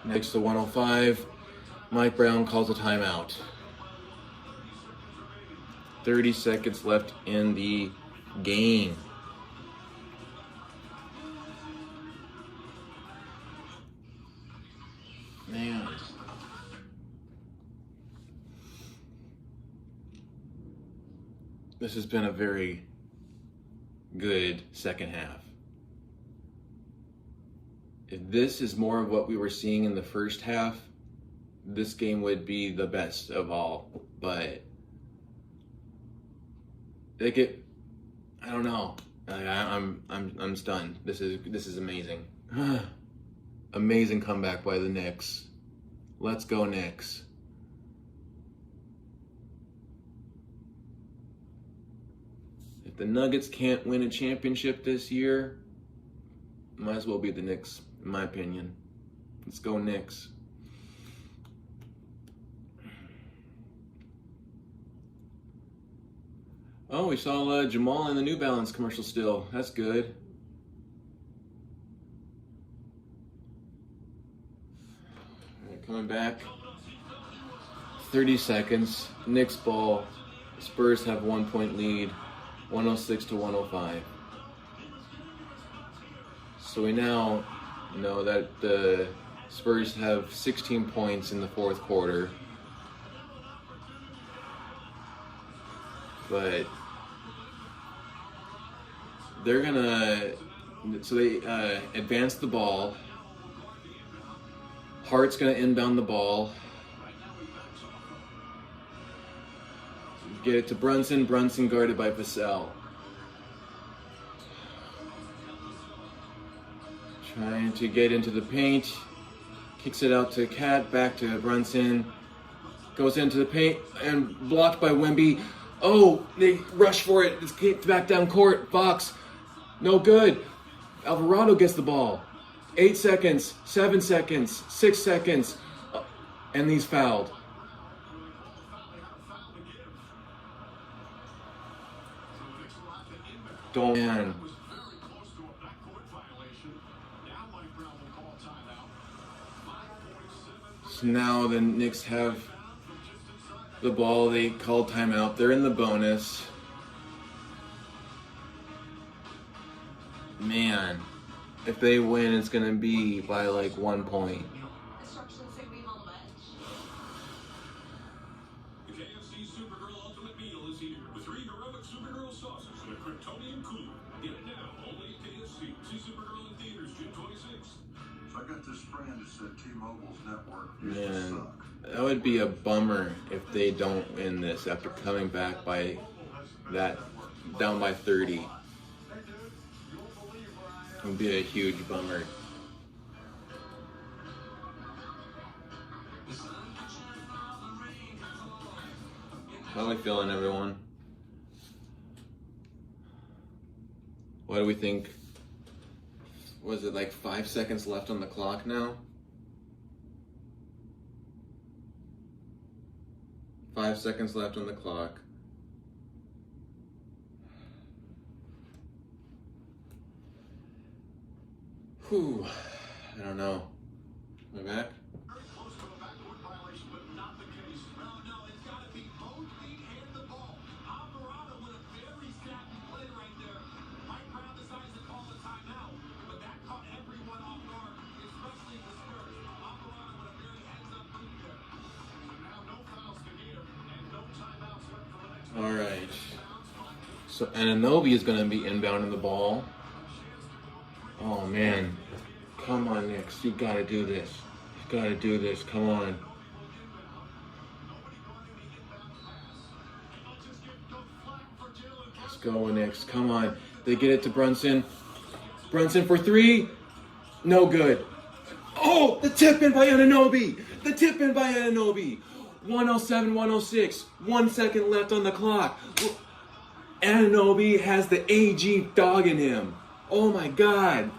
Next to 105, Mike Brown calls a timeout. 30 seconds left in the game. Man. This has been a very good second half. If this is more of what we were seeing in the first half, this game would be the best of all. But I don't know. I'm stunned. This is amazing. Amazing comeback by the Knicks. Let's go Knicks. If the Nuggets can't win a championship this year, might as well be the Knicks, in my opinion. Let's go Knicks. Oh, we saw Jamal in the New Balance commercial still. That's good. All right, coming back. 30 seconds. Knicks ball. Spurs have 1 point lead. 106-105. So we now know that the Spurs have 16 points in the fourth quarter. But they're gonna So they advance the ball. Hart's going to inbound the ball. Get it to Brunson. Brunson guarded by Vassell. Trying to get into the paint. Kicks it out to Cat. Back to Brunson. Goes into the paint and blocked by Wemby. Oh, they rush for it. It's kicked back down court. Fox. No good. Alvarado gets the ball. 8 seconds, 7 seconds, 6 seconds, and he's fouled. Man. So now the Knicks have the ball. They called timeout. They're in the bonus. Man, if they win, it's going to be by like 1 point. The KFC Supergirl Ultimate Meal is here with 3 heroic Supergirl sauces and a Kryptonian cooler. Get it now, only at KFC. See Supergirl in theaters June 26th. So I got this friend who said T-Mobile's network used to Man, suck. that would be a bummer if they don't win this after coming back by that, down by 30. It would be a huge bummer. How are we feeling, everyone? What do we think? Was it like 5 seconds left on the clock now? 5 seconds left on the clock. Whew. I don't know. Am I back? Very close to a backcourt violation, but not the case. No, it's got to be both feet and the ball. Alvarado with a very snappy play right there. Mike Brown decides to call a timeout, but that caught everyone off guard, especially the Spurs. Alvarado with a very heads-up move there. So now no fouls to give and no timeouts left for the next one. All right. So Anunoby is going to be inbounding the ball. Oh, man. Come on, Knicks. You got to do this. You got to do this. Come on. Let's go, Knicks. Come on. They get it to Brunson. Brunson for 3. No good. Oh, the tip in by Anunoby. The tip in by Anunoby. 107-106. 1 second left on the clock. Anunoby has the AG dog in him. Oh my God.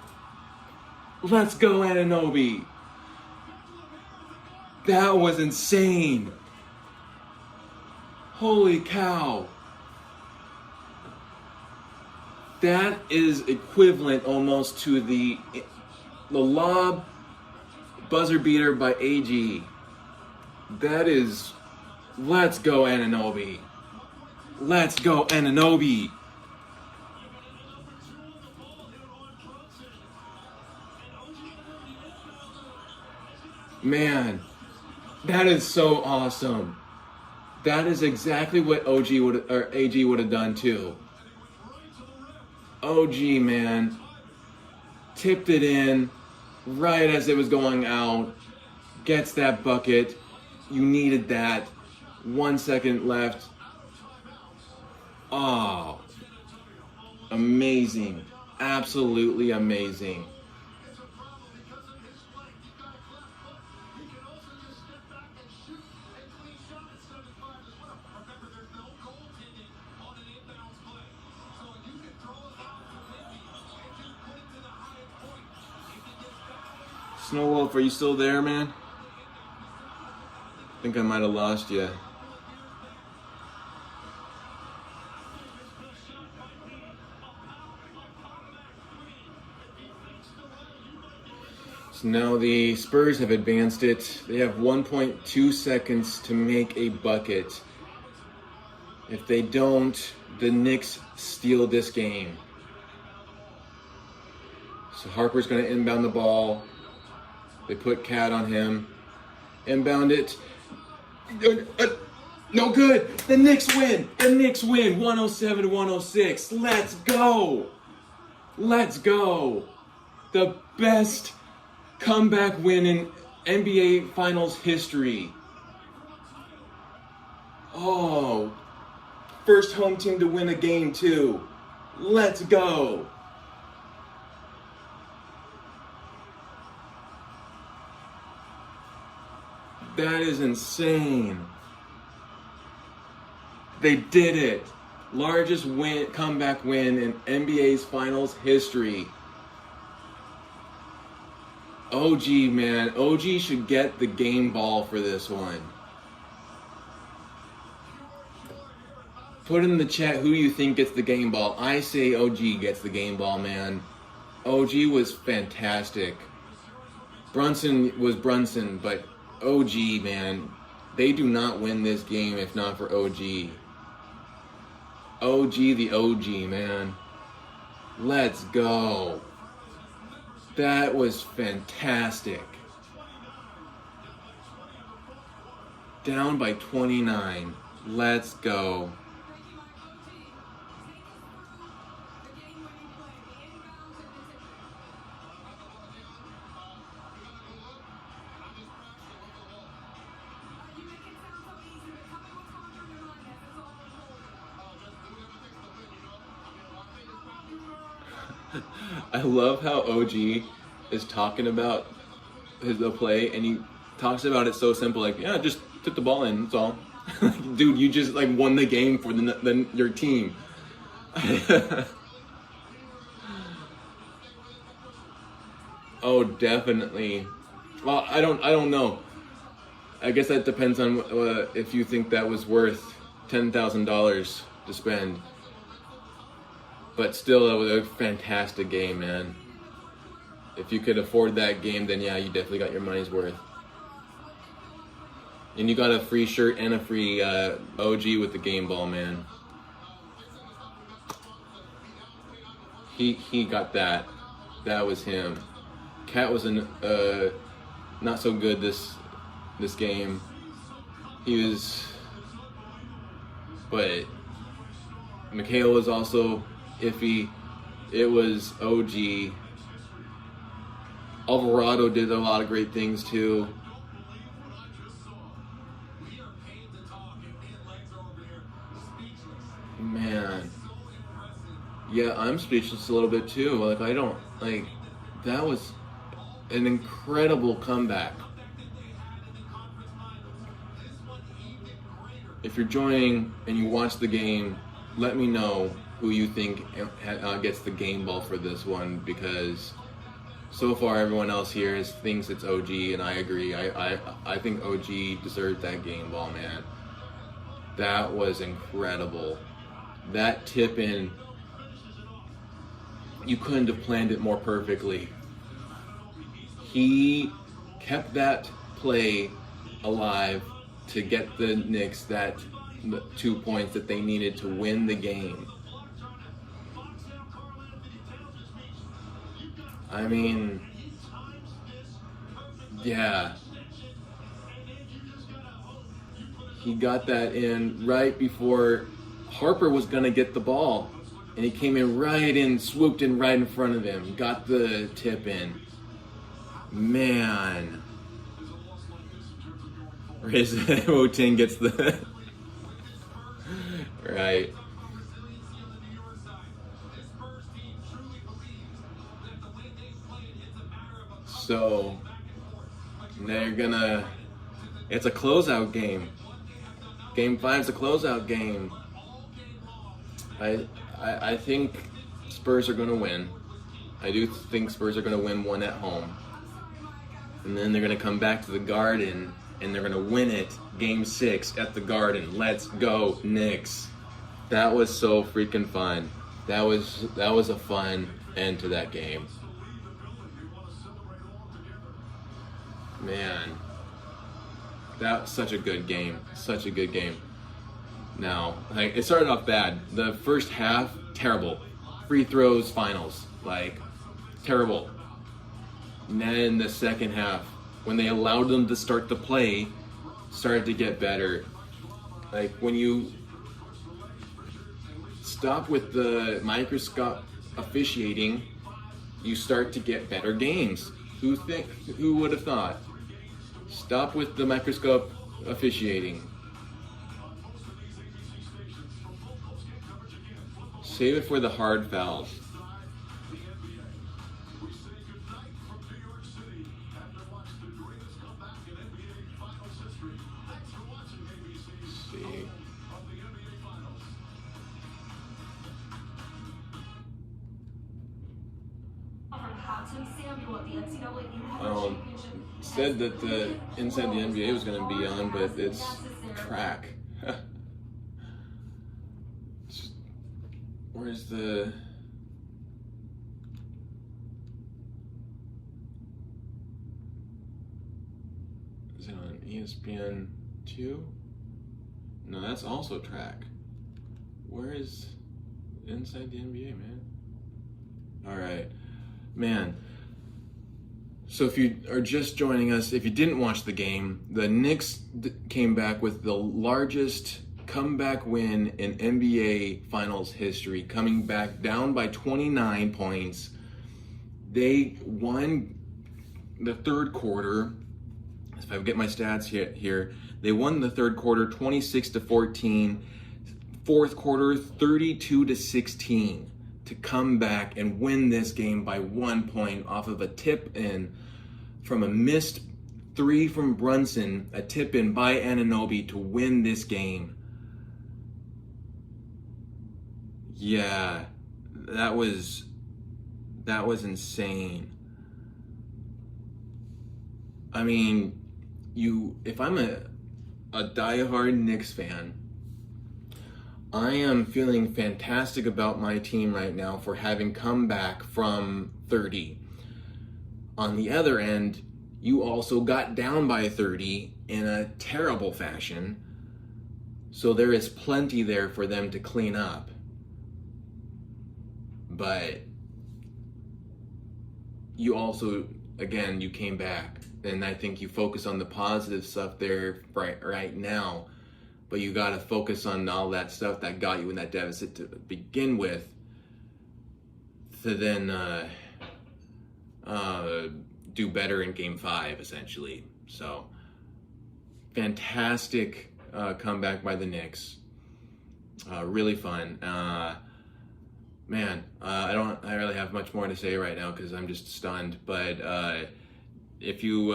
Let's go, Anunoby. That was insane. Holy cow. That is equivalent almost to the lob buzzer beater by AG. That is, let's go, Anunoby. Let's go, Anunoby. Man, that is so awesome. That is exactly what AG would have done too. OG, man, tipped it in right as it was going out. Gets that bucket. You needed that. 1 second left. Oh, amazing. Absolutely amazing. Snow Wolf, are you still there, man? I think I might have lost you. So now the Spurs have advanced it. They have 1.2 seconds to make a bucket. If they don't, the Knicks steal this game. So Harper's going to inbound the ball. They put Cat on him. Inbound it. No good. The Knicks win. The Knicks win. 107-106. Let's go. Let's go! The best comeback win in NBA Finals history. Oh, first home team to win a game too. Let's go! That is insane. They did it. Largest comeback win in NBA's Finals history. OG, man. OG should get the game ball for this one. Put in the chat who you think gets the game ball. I say OG gets the game ball, man. OG was fantastic. Brunson was Brunson, but OG, man. They do not win this game if not for OG. OG the OG, man. Let's go. That was fantastic. Down by 29. Let's go. I love how OG is talking about the play, and he talks about it so simple, like, yeah, just took the ball in, that's all. Dude, you just like won the game for your team. Oh, definitely. Well, I don't know. I guess that depends on if you think that was worth $10,000 to spend. But still, that was a fantastic game, man. If you could afford that game, then yeah, you definitely got your money's worth. And you got a free shirt and a free OG with the game ball, man. He got that. That was him. Cat was not so good this game. He was, but Mikhail was also iffy. It was OG. Alvarado did a lot of great things too. Man. Yeah, I'm speechless a little bit too. That was an incredible comeback. If you're joining and you watch the game, let me know who you think gets the game ball for this one, because so far everyone else here thinks it's OG, and I agree. I think OG deserved that game ball, man. That was incredible. That tip in, you couldn't have planned it more perfectly. He kept that play alive to get the Knicks the 2 points that they needed to win the game. I mean, yeah. He got that in right before Harper was going to get the ball. And he came in right in, swooped in right in front of him, got the tip in. Man. Riz Wotin gets the... Right. So, they're gonna... It's a closeout game. Game 5's a closeout game. I think Spurs are going to win. I do think Spurs are going to win one at home. And then they're going to come back to the Garden, and they're going to win it, Game 6 at the Garden. Let's go, Knicks. That was so freaking fun. That was a fun end to that game. Man. That was such a good game. Such a good game. Now, it started off bad. The first half, terrible. Free throws, finals. Terrible. And then the second half, when they allowed them to start the play, started to get better. When you stop with the officiating, you start to get better games. Who would have thought? Stop with the microscope officiating. Save it for the hard fouls. We say goodnight from New York City after watching the greatest comeback in NBA Finals history. Thanks for watching ABC's See. of the NBA Finals. Said that the Inside the NBA was going to be on, but it's track. Where's the... Is it on ESPN 2? No, that's also track. Where is Inside the NBA, man? All right, man. So if you are just joining us, if you didn't watch the game, the Knicks came back with the largest comeback win in NBA Finals history, coming back down by 29 points. They won the third quarter. If I get my stats here, they won the third quarter 26-14, fourth quarter 32-16 to come back and win this game by 1 point off of a tip in from a missed three from Brunson, a tip in by Anunoby to win this game. Yeah, that was insane. I mean, if I'm a diehard Knicks fan, I am feeling fantastic about my team right now for having come back from 30. On the other end, you also got down by 30 in a terrible fashion, so there is plenty there for them to clean up. But you also, again, you came back, and I think you focus on the positive stuff there right now. But you got to focus on all that stuff that got you in that deficit to begin with, to then do better in Game 5, essentially. So, fantastic comeback by the Knicks. Really fun. Man, I don't really have much more to say right now because I'm just stunned. But if you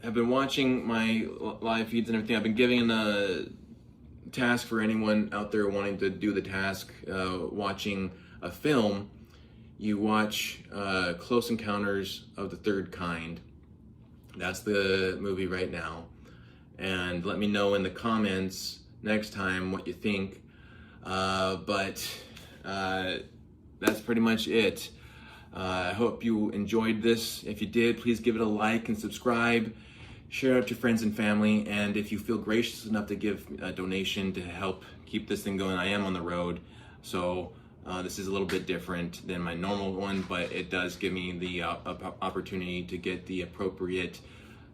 have been watching my live feeds and everything, I've been giving a task for anyone out there wanting to do the task, watching a film. You watch Close Encounters of the Third Kind. That's the movie right now. And let me know in the comments next time what you think. But that's pretty much it. I hope you enjoyed this. If you did, please give it a like and subscribe. Share it to friends and family, and if you feel gracious enough to give a donation to help keep this thing going, I am on the road, so this is a little bit different than my normal one, but it does give me the opportunity to get the appropriate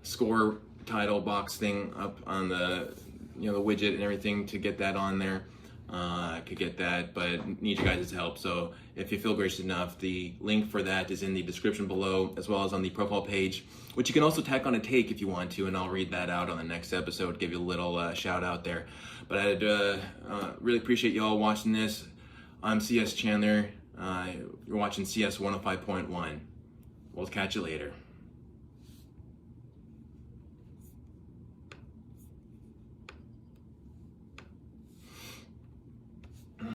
score title box thing up on the the widget and everything to get that on there. I could get that, but need you guys' help. So if you feel gracious enough, the link for that is in the description below, as well as on the profile page, which you can also tack on a take if you want to, and I'll read that out on the next episode, give you a little shout out there. But I'd really appreciate y'all watching this. I'm CS Chandler. You're watching CS 105.1. We'll catch you later.